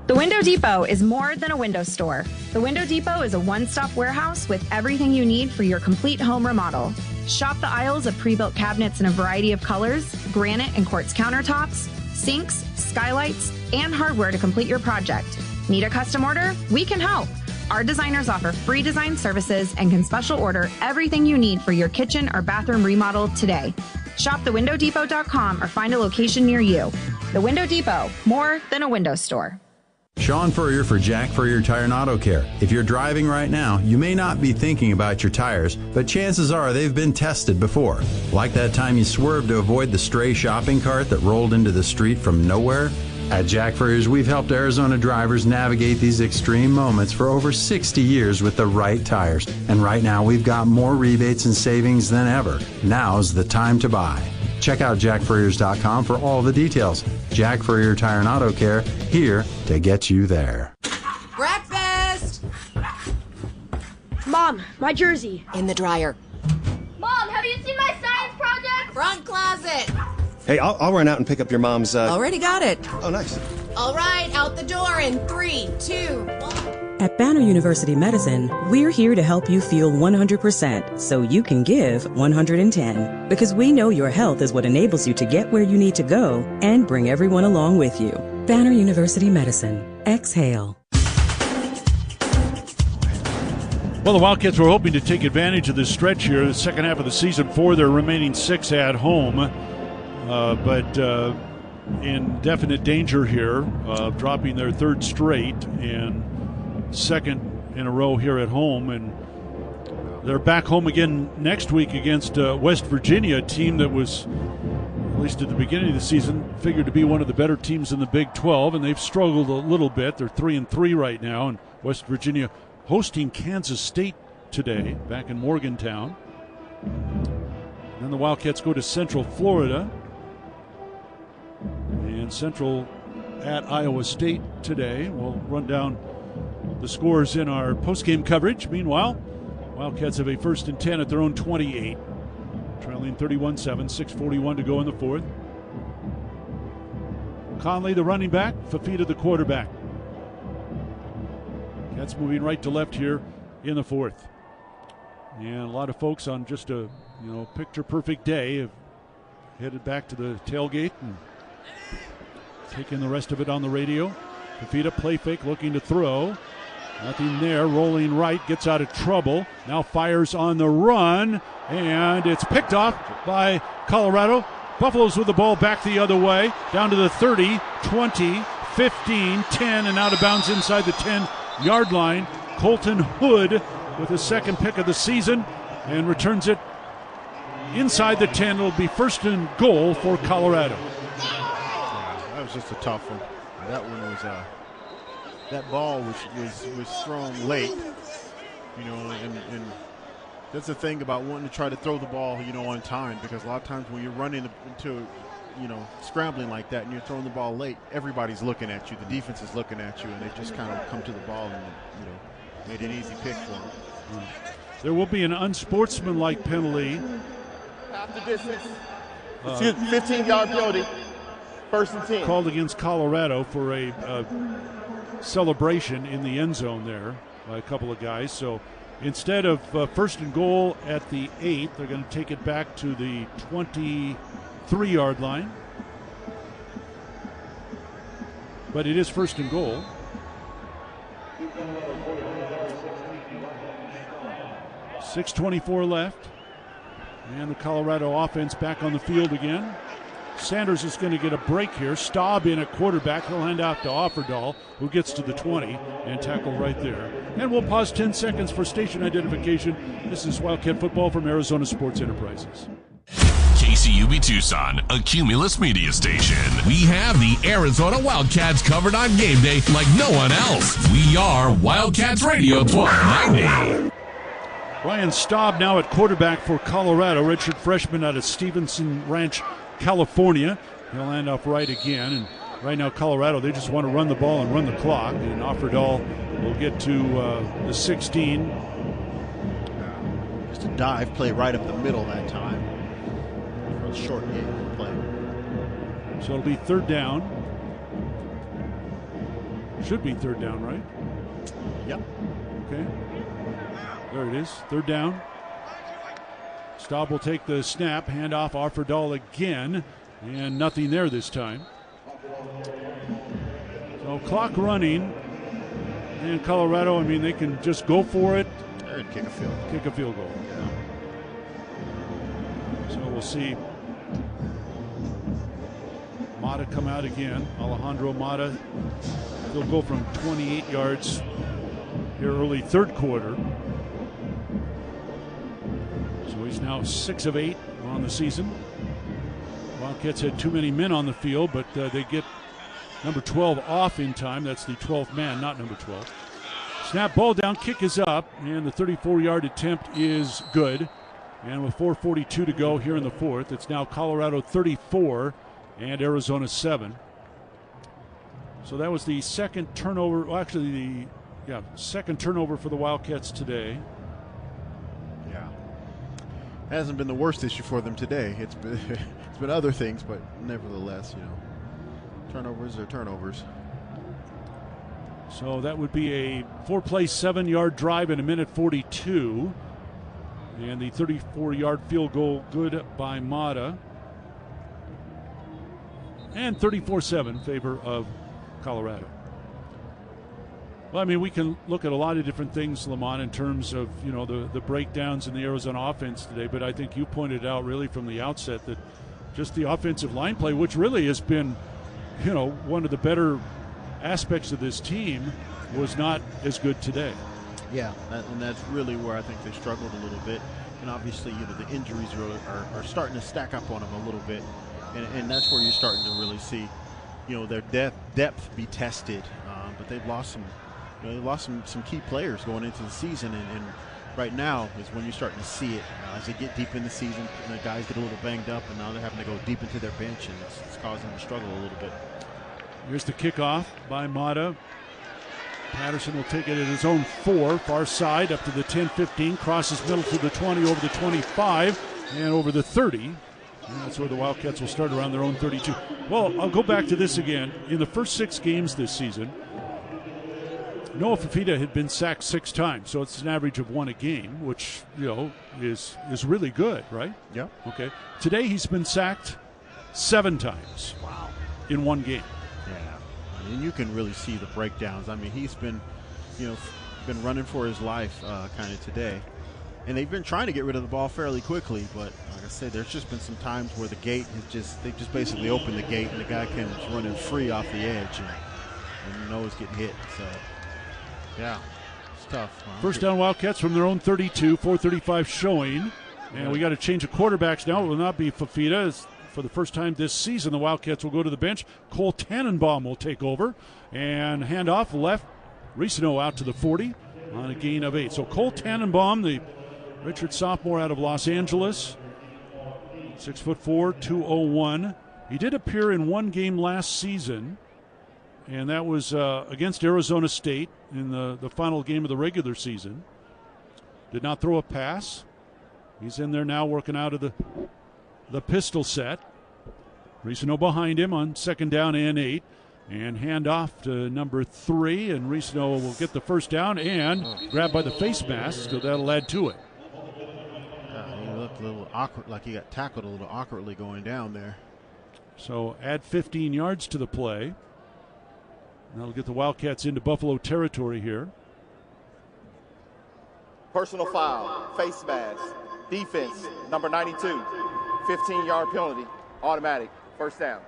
Speaker 16: The Window Depot is more than a window store. The Window Depot is a one-stop warehouse with everything you need for your complete home remodel. Shop the aisles of pre-built cabinets in a variety of colors, granite and quartz countertops, sinks, skylights, and hardware to complete your project. Need a custom order? We can help. Our designers offer free design services and can special order everything you need for your kitchen or bathroom remodel today. Shop thewindowdepot.com or find a location near you. The Window Depot, more than a window store.
Speaker 17: Sean Furrier for Jack Furrier Tire and Auto Care. If you're driving right now, you may not be thinking about your tires, but chances are they've been tested before. Like that time you swerved to avoid the stray shopping cart that rolled into the street from nowhere? At Jack Furrier's, we've helped Arizona drivers navigate these extreme moments for over 60 years with the right tires. And right now, we've got more rebates and savings than ever. Now's the time to buy. Check out jackfurriers.com for all the details. Jack Furrier Tire and Auto Care, here to get you there.
Speaker 19: Breakfast!
Speaker 18: Mom, my jersey.
Speaker 19: In the dryer.
Speaker 18: Mom, have you seen my science project?
Speaker 19: Front closet.
Speaker 23: Hey, I'll run out and pick up your mom's.
Speaker 19: Already got it.
Speaker 23: Oh, nice.
Speaker 19: All right, out the door in 3, 2, 1.
Speaker 15: At Banner University Medicine, we're here to help you feel 100% so you can give 110. Because we know your health is what enables you to get where you need to go and bring everyone along with you. Banner University Medicine. Exhale.
Speaker 8: Well, the Wildcats were hoping to take advantage of this stretch here, the second half of the season for their remaining 6 at home. But in definite danger here of dropping their 3rd straight and 2nd in a row here at home. And they're back home again next week against West Virginia, a team that was, at least at the beginning of the season, figured to be one of the better teams in the Big 12, and they've struggled a little bit. They're 3-3 right now, and West Virginia hosting Kansas State today back in Morgantown. And then the Wildcats go to Central Florida, and Central at Iowa State today. We'll run down the scores in our post-game coverage. Meanwhile, Wildcats have a 1st and 10 at their own 28, trailing 31-7, 6:41 to go in the fourth. Conley, the running back, Fafita, the quarterback. Cats moving right to left here in the fourth. And a lot of folks on just a picture-perfect day have headed back to the tailgate and taking the rest of it on the radio. Fafita, play fake, looking to throw. Nothing there. Rolling right, gets out of trouble. Now fires on the run, and it's picked off by Colorado. Buffaloes with the ball back the other way, down to the 30, 20, 15, 10, and out of bounds inside the 10-yard line. Colton Hood with his 2nd pick of the season and returns it inside the 10. It'll be 1st and goal for Colorado.
Speaker 9: That was just a tough one. That one was that ball was thrown late, and that's the thing about wanting to try to throw the ball, on time, because a lot of times when you're running into scrambling like that and you're throwing the ball late, everybody's looking at you. The defense is looking at you, and they just kind of come to the ball and, made an easy pick for them.
Speaker 8: There will be an unsportsmanlike penalty.
Speaker 10: Half the distance. 15-yard penalty. First and 10.
Speaker 8: Called against Colorado for a celebration in the end zone there by a couple of guys. So instead of first and goal at the 8, they're going to take it back to the 23-yard line. But it is first and goal. .6:24 left. And the Colorado offense back on the field again. Sanders is going to get a break here. Staub in at quarterback. He'll hand off to Offerdahl, who gets to the 20 and tackle right there. And we'll pause 10 seconds for station identification. This is Wildcat Football from Arizona Sports Enterprises.
Speaker 7: KCUB Tucson, a Cumulus media station. We have the Arizona Wildcats covered on game day like no one else. We are Wildcats Radio 1290.
Speaker 8: Ryan Staub now at quarterback for Colorado, redshirt freshman out of Stevenson Ranch, California. He'll hand off right again. And right now, Colorado, they just want to run the ball and run the clock. And Offerdahl will get to the 16.
Speaker 9: Just a dive play right up the middle that time. For a short game play.
Speaker 8: So it'll be third down. Should be third down, right?
Speaker 9: Yep.
Speaker 8: Okay. There it is, third down. Staub will take the snap, hand off Offerdahl again, and nothing there this time. So clock running, and Colorado, they can just go for it.
Speaker 9: And kick a field goal.
Speaker 8: Kick a field goal.
Speaker 9: Yeah.
Speaker 8: So we'll see Mata come out again. Alejandro Mata. He'll go from 28 yards here early third quarter. So he's now 6 of 8 on the season. Wildcats had too many men on the field, but they get number 12 off in time. That's the 12th man, not number 12. Snap, ball down, kick is up, and the 34-yard attempt is good. And with 4:42 to go here in the fourth, it's now Colorado 34 and Arizona 7. So that was the second turnover, well, actually the second turnover for the Wildcats today.
Speaker 9: Yeah. Hasn't been the worst issue for them today. It's been other things, but nevertheless, turnovers are turnovers.
Speaker 8: So that would be a 4-play, 7-yard drive in 1:42. And the 34-yard field goal good by Mata. And 34-7 in favor of Colorado. Well, we can look at a lot of different things, Lamont, in terms of, the breakdowns in the Arizona offense today. But I think you pointed out really from the outset that just the offensive line play, which really has been, one of the better aspects of this team, was not as good today.
Speaker 9: Yeah, and that's really where I think they struggled a little bit. And obviously, the injuries are starting to stack up on them a little bit. And that's where you're starting to really see, their depth be tested. But they've lost some, some key players going into the season. And right now is when you're starting to see it. As they get deep in the season, the guys get a little banged up, and now they're having to go deep into their bench, and it's causing them to struggle a little bit.
Speaker 8: Here's the kickoff by Mata. Patterson will take it at his own 4, far side, up to the 10-15, crosses middle to the 20, over the 25, and over the 30. And that's where the Wildcats will start around their own 32. Well, I'll go back to this again. In the first 6 games this season, Noah Fifita had been sacked 6 times, so it's an average of 1 a game, which, is really good, right?
Speaker 9: Yeah.
Speaker 8: Okay. Today he's been sacked 7 times.
Speaker 9: Wow.
Speaker 8: In 1 game.
Speaker 9: Yeah. And you can really see the breakdowns. He's been, been running for his life kind of today. And they've been trying to get rid of the ball fairly quickly, but like I said, there's just been some times where the gate they've just basically opened the gate and the guy comes running free off the edge and he's getting hit. So, yeah, it's tough.
Speaker 8: First down Wildcats from their own 32, 4:35 showing. And we got to change the quarterbacks now. It will not be Fifita. For the first time this season, the Wildcats will go to the bench. Cole Tannenbaum will take over. And hand off left. Ricino out to the 40 on a gain of 8. So Cole Tannenbaum, the redshirt sophomore out of Los Angeles, 6'4", 201, He did appear in one game last season, and that was against Arizona State in the final game of the regular season. Did not throw a pass. He's in there now working out of the pistol set. Ricino behind him on 2nd down and 8. And hand off to number 3, and Ricino will get the first down and grabbed by the face mask, so that'll add to it.
Speaker 9: He looked a little awkward, like he got tackled a little awkwardly going down there.
Speaker 8: So add 15 yards to the play. That'll get the Wildcats into Buffalo territory here.
Speaker 10: Personal foul, face mask, defense, number 92, 15-yard penalty, automatic, first down.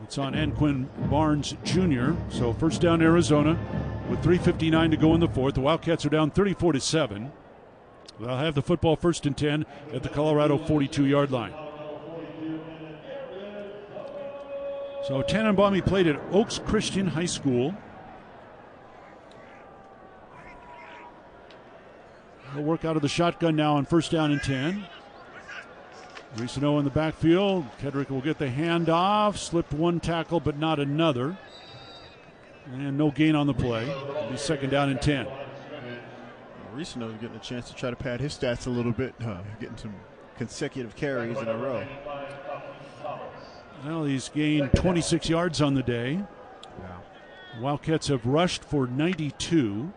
Speaker 8: It's on Anquin Barnes Jr. So first down Arizona with 3:59 to go in the fourth. The Wildcats are down 34-7. They'll have the football 1st and 10 at the Colorado 42-yard line. So Tannenbaum, he played at Oaks Christian High School. He'll work out of the shotgun now on 1st down and 10. Ricino in the backfield. Kedrick will get the handoff. Slipped one tackle, but not another. And no gain on the play. It'll be 2nd down and 10.
Speaker 9: Ricino getting a chance to try to pad his stats a little bit, getting some consecutive carries in a row.
Speaker 8: Well, he's gained 26 yards on the day.
Speaker 9: Yeah.
Speaker 8: Wildcats have rushed for 92.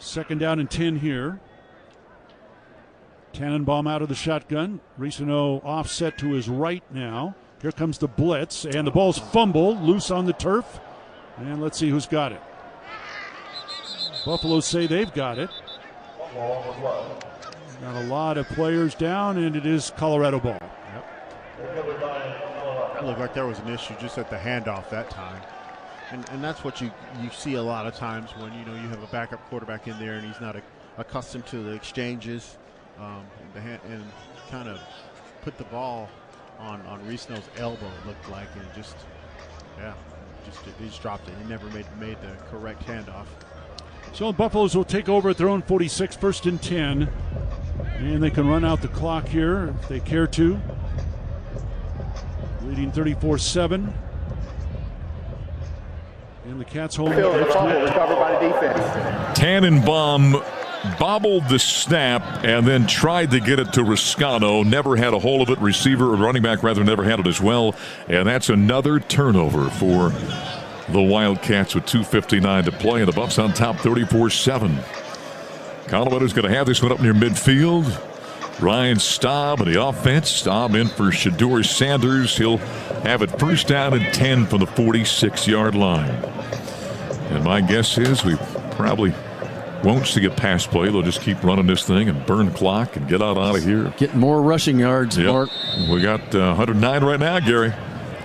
Speaker 8: 2nd down and 10 here. Tannenbaum out of the shotgun. Ricino offset to his right now. Here comes the blitz, and the ball's fumbled, loose on the turf. And let's see who's got it. Buffalo say they've got it. Got a lot of players down, and it is Colorado ball.
Speaker 9: That looked like there was an issue just at the handoff that time. And that's what you see a lot of times when, you have a backup quarterback in there and he's not accustomed to the exchanges. And kind of put the ball on Ricino's elbow, it looked like, and he just dropped it. He never made the correct handoff.
Speaker 8: So the Buffaloes will take over at their own 46, 1st and 10. And they can run out the clock here if they care to. Leading 34-7. And the Cats hold
Speaker 10: Field, the fumble recovered by the defense.
Speaker 4: Tannenbaum bobbled the snap and then tried to get it to Riscano. Never had a hold of it. Receiver or running back rather never had it as well. And that's another turnover for the Wildcats with 2:59 to play. And the Buffs on top 34-7. Colorado's going to have this one up near midfield. Ryan Staub and the offense. Staub in for Shedeur Sanders. He'll have it 1st down and 10 from the 46-yard line. And my guess is we probably won't see a pass play. They'll just keep running this thing and burn the clock and get out of here.
Speaker 20: Getting more rushing yards,
Speaker 4: yep.
Speaker 20: Mark.
Speaker 4: We got 109 right now, Gary.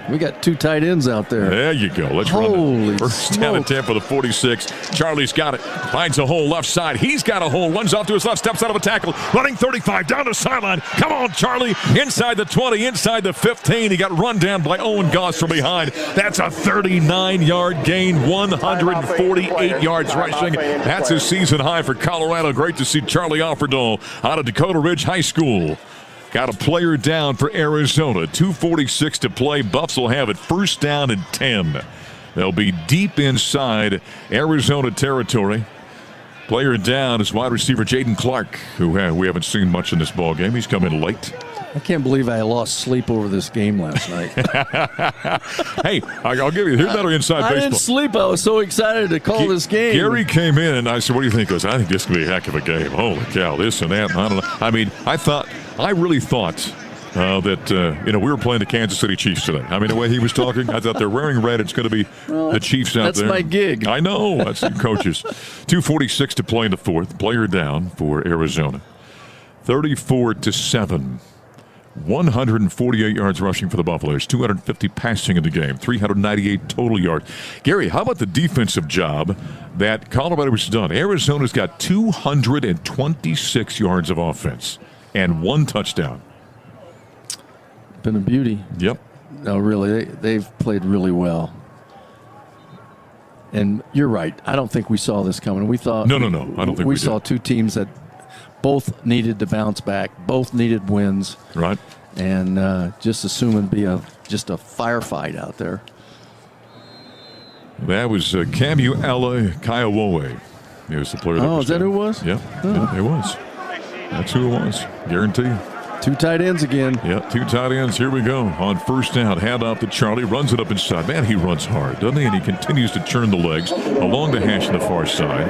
Speaker 20: We got 2 tight ends out there.
Speaker 4: There you go. Let's run it. 1st down and 10 for the 46. Charlie's got it. Finds a hole left side. He's got a hole. Runs off to his left. Steps out of a tackle. Running 35. Down the sideline. Come on, Charlie. Inside the 20. Inside the 15. He got run down by Owen Goss from behind. That's a 39-yard gain. 148 yards rushing. That's a season high for Colorado. Great to see Charlie Offerdahl out of Dakota Ridge High School. Got a player down for Arizona. 2:46 to play. Buffs will have it 1st down and 10. They'll be deep inside Arizona territory. Player down is wide receiver Jaden Clark, who we haven't seen much in this ball game. He's come in late.
Speaker 20: I can't believe I lost sleep over this game last night.
Speaker 4: Hey, I'll give you, here's better inside baseball.
Speaker 20: I didn't sleep. I was so excited to call this game.
Speaker 4: Gary came in and I said, what do you think? He goes, I think this could be a heck of a game. Holy cow, this and that. I don't know. I mean, I really thought that we were playing the Kansas City Chiefs today. I mean, the way he was talking, I thought they're wearing red. It's going to be the Chiefs out there.
Speaker 20: That's my gig.
Speaker 4: I know. That's the coaches. 2:46 to play in the fourth. Player down for Arizona. 34-7. 148 yards rushing for the Buffaloes, 250 passing in the game, 398 total yards. Gary, how about the defensive job that Colorado has done? Arizona's got 226 yards of offense and 1 touchdown.
Speaker 20: Been a beauty.
Speaker 4: Yep.
Speaker 20: No, really, they've played really well. And you're right. I don't think we saw this coming. We thought
Speaker 4: No. I don't think we
Speaker 20: saw
Speaker 4: did.
Speaker 20: 2 teams that Both needed to bounce back. Both needed wins.
Speaker 4: Right.
Speaker 20: And just assuming just a firefight out there.
Speaker 4: That was Kamuela Kaiawoe. He was the player.
Speaker 20: Is that who it was?
Speaker 4: Yeah, it was. That's who it was. Guarantee you.
Speaker 20: 2 tight ends again.
Speaker 4: Yeah, 2 tight ends. Here we go. On first down, hand off to Charlie. Runs it up inside. Man, he runs hard, doesn't he? And he continues to churn the legs along the hash on the far side.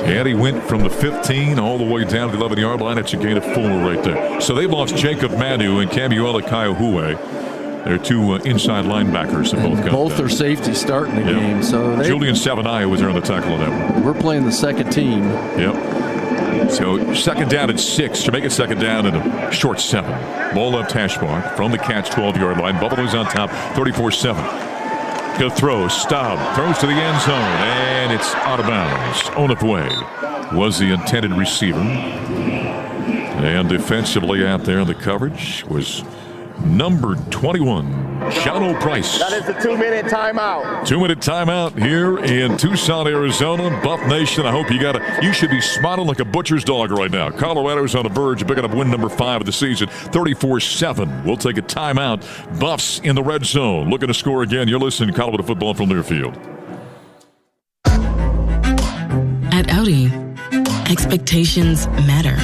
Speaker 4: And he went from the 15 all the way down to the 11-yard line. It's a gain of 4 right there. So they've lost Jacob Manu and Kamuela Kaiawoe. They're 2 inside linebackers that both got
Speaker 20: both
Speaker 4: down.
Speaker 20: are safety starting the game. So
Speaker 4: Julian Savanaia was there on the tackle on that one.
Speaker 20: We're playing the second team.
Speaker 4: Yep. So second down at 6. Jamaica second down at a short 7. Ball left hash mark from the Cats 12-yard line. Buffalo's on top 34-7. He'll throw, stop, throws to the end zone, and it's out of bounds. Onethway was the intended receiver. And defensively out there in the coverage was number 21, Shano Price.
Speaker 10: That is the 2-minute timeout.
Speaker 4: 2-minute timeout here in Tucson, Arizona. Buff Nation, I hope you should be smiling like a butcher's dog right now. Colorado's on the verge of picking up win number 5 of the season, 34-7. We'll take a timeout. Buffs in the red zone, looking to score again. You're listening to Colorado Football from Learfield.
Speaker 1: At Audi, expectations matter.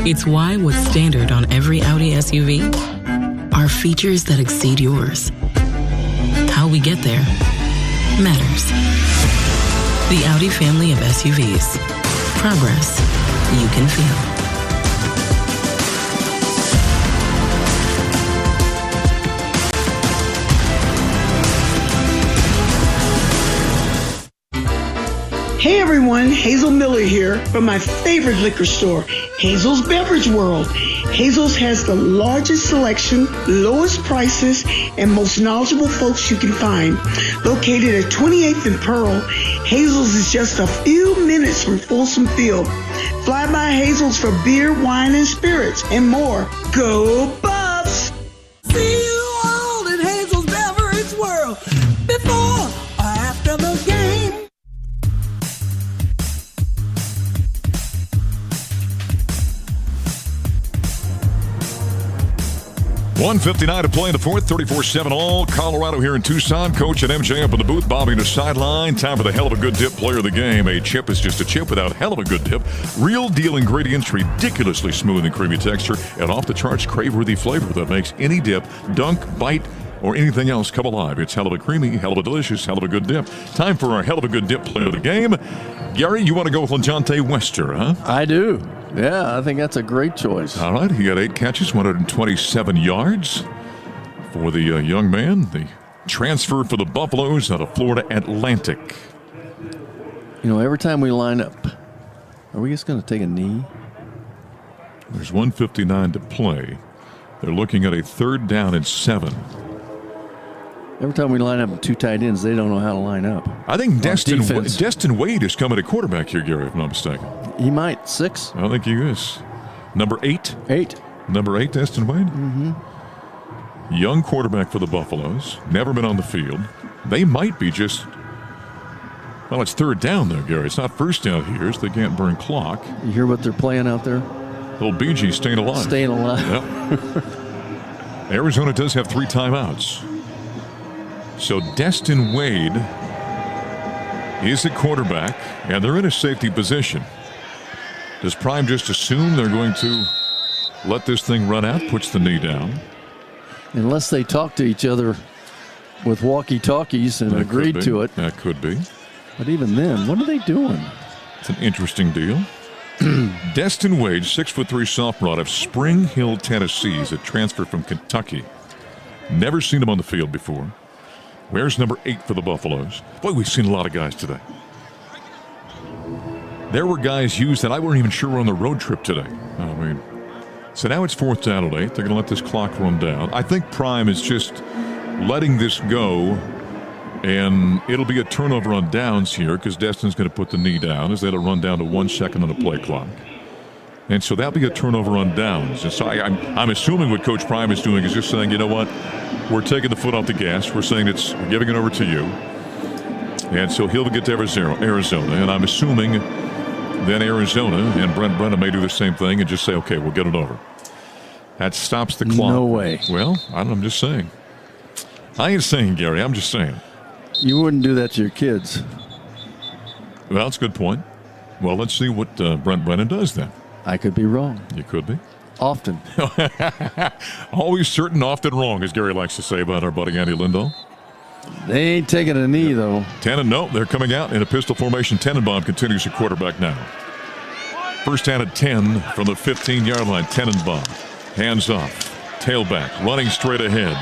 Speaker 1: It's why what's standard on every Audi SUV are features that exceed yours. How we get there matters. The Audi family of SUVs. Progress you can feel.
Speaker 2: Hey everyone, Hazel Miller here from my favorite liquor store, Hazel's Beverage World. Hazel's has the largest selection, lowest prices, and most knowledgeable folks you can find. Located at 28th and Pearl, Hazel's is just a few minutes from Folsom Field. Fly by Hazel's for beer, wine, and spirits, and more. Go Buffs!
Speaker 22: See you all in Hazel's Beverage World before or after the game.
Speaker 4: 1:59 to play in the fourth, 34-7 all. Colorado here in Tucson. Coach and MJ up in the booth, Bobby in the sideline. Time for the hell of a good dip player of the game. A chip is just a chip without hell of a good dip. Real deal ingredients, ridiculously smooth and creamy texture, and off-the-charts crave-worthy flavor that makes any dip, dunk, bite, or anything else come alive. It's hell of a creamy, hell of a delicious, hell of a good dip. Time for our hell of a good dip player of the game. Gary, you want to go with LeJohntay Wester, huh?
Speaker 20: I do. Yeah, I think that's a great choice.
Speaker 4: All right, he got 8 catches, 127 yards for the young man. The transfer for the Buffaloes out of Florida Atlantic.
Speaker 20: You know, every time we line up, are we just going to take a knee?
Speaker 4: There's 1:59 to play. They're looking at a 3rd down and 7.
Speaker 20: Every time we line up with 2 tight ends, they don't know how to line up.
Speaker 4: I think Destin Wade is coming at quarterback here, Gary, if I'm not mistaken.
Speaker 20: He might. 6?
Speaker 4: I think he is. Number 8?
Speaker 20: 8.
Speaker 4: Number 8, Destin Wade?
Speaker 20: Mm-hmm.
Speaker 4: Young quarterback for the Buffaloes. Never been on the field. They might be just... Well, it's 3rd down, though, Gary. It's not 1st down here, so they can't burn clock.
Speaker 20: You hear what they're playing out there?
Speaker 4: Little BG staying alive.
Speaker 20: Staying alive.
Speaker 4: Yep. Arizona does have 3 timeouts. So Destin Wade is the quarterback, and they're in a safety position. Does Prime just assume they're going to let this thing run out, puts the knee down?
Speaker 20: Unless they talk to each other with walkie-talkies and agreed to it.
Speaker 4: That could be.
Speaker 20: But even then, what are they doing?
Speaker 4: It's an interesting deal. Destin Wade, 6'3" sophomore out of Spring Hill, Tennessee. He's a transfer from Kentucky. Never seen him on the field before. Where's number 8 for the Buffaloes? Boy, we've seen a lot of guys today. There were guys used that I weren't even sure were on the road trip today. I mean, so now it's 4th down and 8. They're going to let this clock run down. I think Prime is just letting this go, and it'll be a turnover on downs here because Destin's going to put the knee down as they let it run down to 1 second on the play clock. And so that'll be a turnover on downs. And so I'm assuming what Coach Prime is doing is just saying, you know what, we're taking the foot off the gas. We're saying we're giving it over to you. And so he'll get to Arizona. And I'm assuming then Arizona and Brent Brennan may do the same thing and just say, okay, we'll get it over. That stops the clock.
Speaker 20: No way.
Speaker 4: Well, I'm just saying. I ain't saying, Gary. I'm just saying.
Speaker 20: You wouldn't do that to your kids.
Speaker 4: Well, that's a good point. Well, let's see what Brent Brennan does then.
Speaker 20: I could be wrong.
Speaker 4: You could be.
Speaker 20: Often.
Speaker 4: Always certain, often wrong, as Gary likes to say about our buddy Andy Lindahl.
Speaker 20: They ain't taking a knee, though.
Speaker 4: They're coming out in a pistol formation. Tenenbaum continues to quarterback now. First down at 10 from the 15-yard line. Tenenbaum. Hands off. Tailback. Running straight ahead.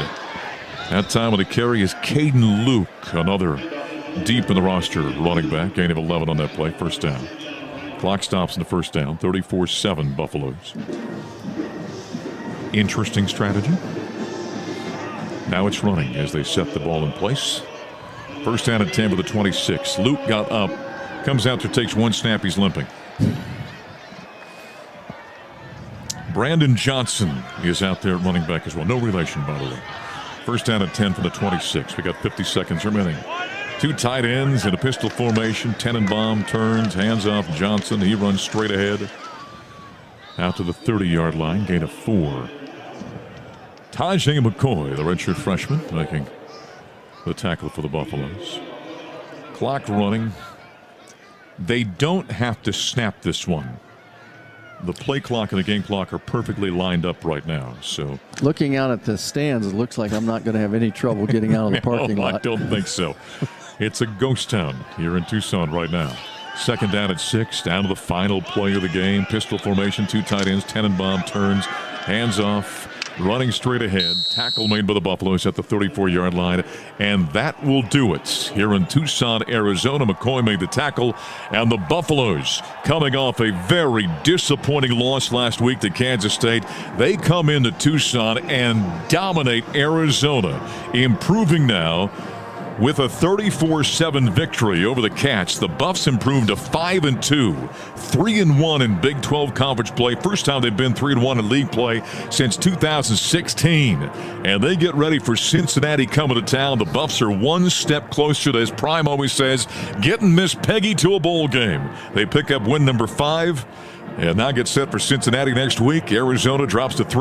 Speaker 4: That time with the carry is Caden Luke. Another deep in the roster running back. Gain of 11 on that play. First down. Clock stops in the first down. 34-7 Buffaloes. Interesting strategy. Now it's running as they set the ball in place. First down at 10 with the 26. Luke got up. Comes out there, takes one snap. He's limping. Brandon Johnson is out there running back as well. No relation, by the way. First down at 10 for the 26. We got 50 seconds remaining. Two tight ends in a pistol formation. Tenenbaum turns, hands off Johnson. He runs straight ahead. Out to the 30-yard line. Gain of 4. Tajay McCoy, the redshirt freshman, making the tackle for the Buffaloes. Clock running. They don't have to snap this one. The play clock and the game clock are perfectly lined up right now. So,
Speaker 20: looking out at the stands, it looks like I'm not going to have any trouble getting out of the parking lot.
Speaker 4: I don't think so. It's a ghost town here in Tucson right now. Second down at 6, down to the final play of the game. Pistol formation, two tight ends. Tenenbaum turns, hands off, running straight ahead. Tackle made by the Buffaloes at the 34-yard line. And that will do it. Here in Tucson, Arizona, McCoy made the tackle. And the Buffaloes, coming off a very disappointing loss last week to Kansas State, they come into Tucson and dominate Arizona, improving now with a 34-7 victory over the Cats. The Buffs improved to 5-2, 3-1 in Big 12 conference play. First time they've been 3-1 in league play since 2016. And they get ready for Cincinnati coming to town. The Buffs are one step closer to, as Prime always says, getting Miss Peggy to a bowl game. They pick up win number 5 and now get set for Cincinnati next week. Arizona drops to 3.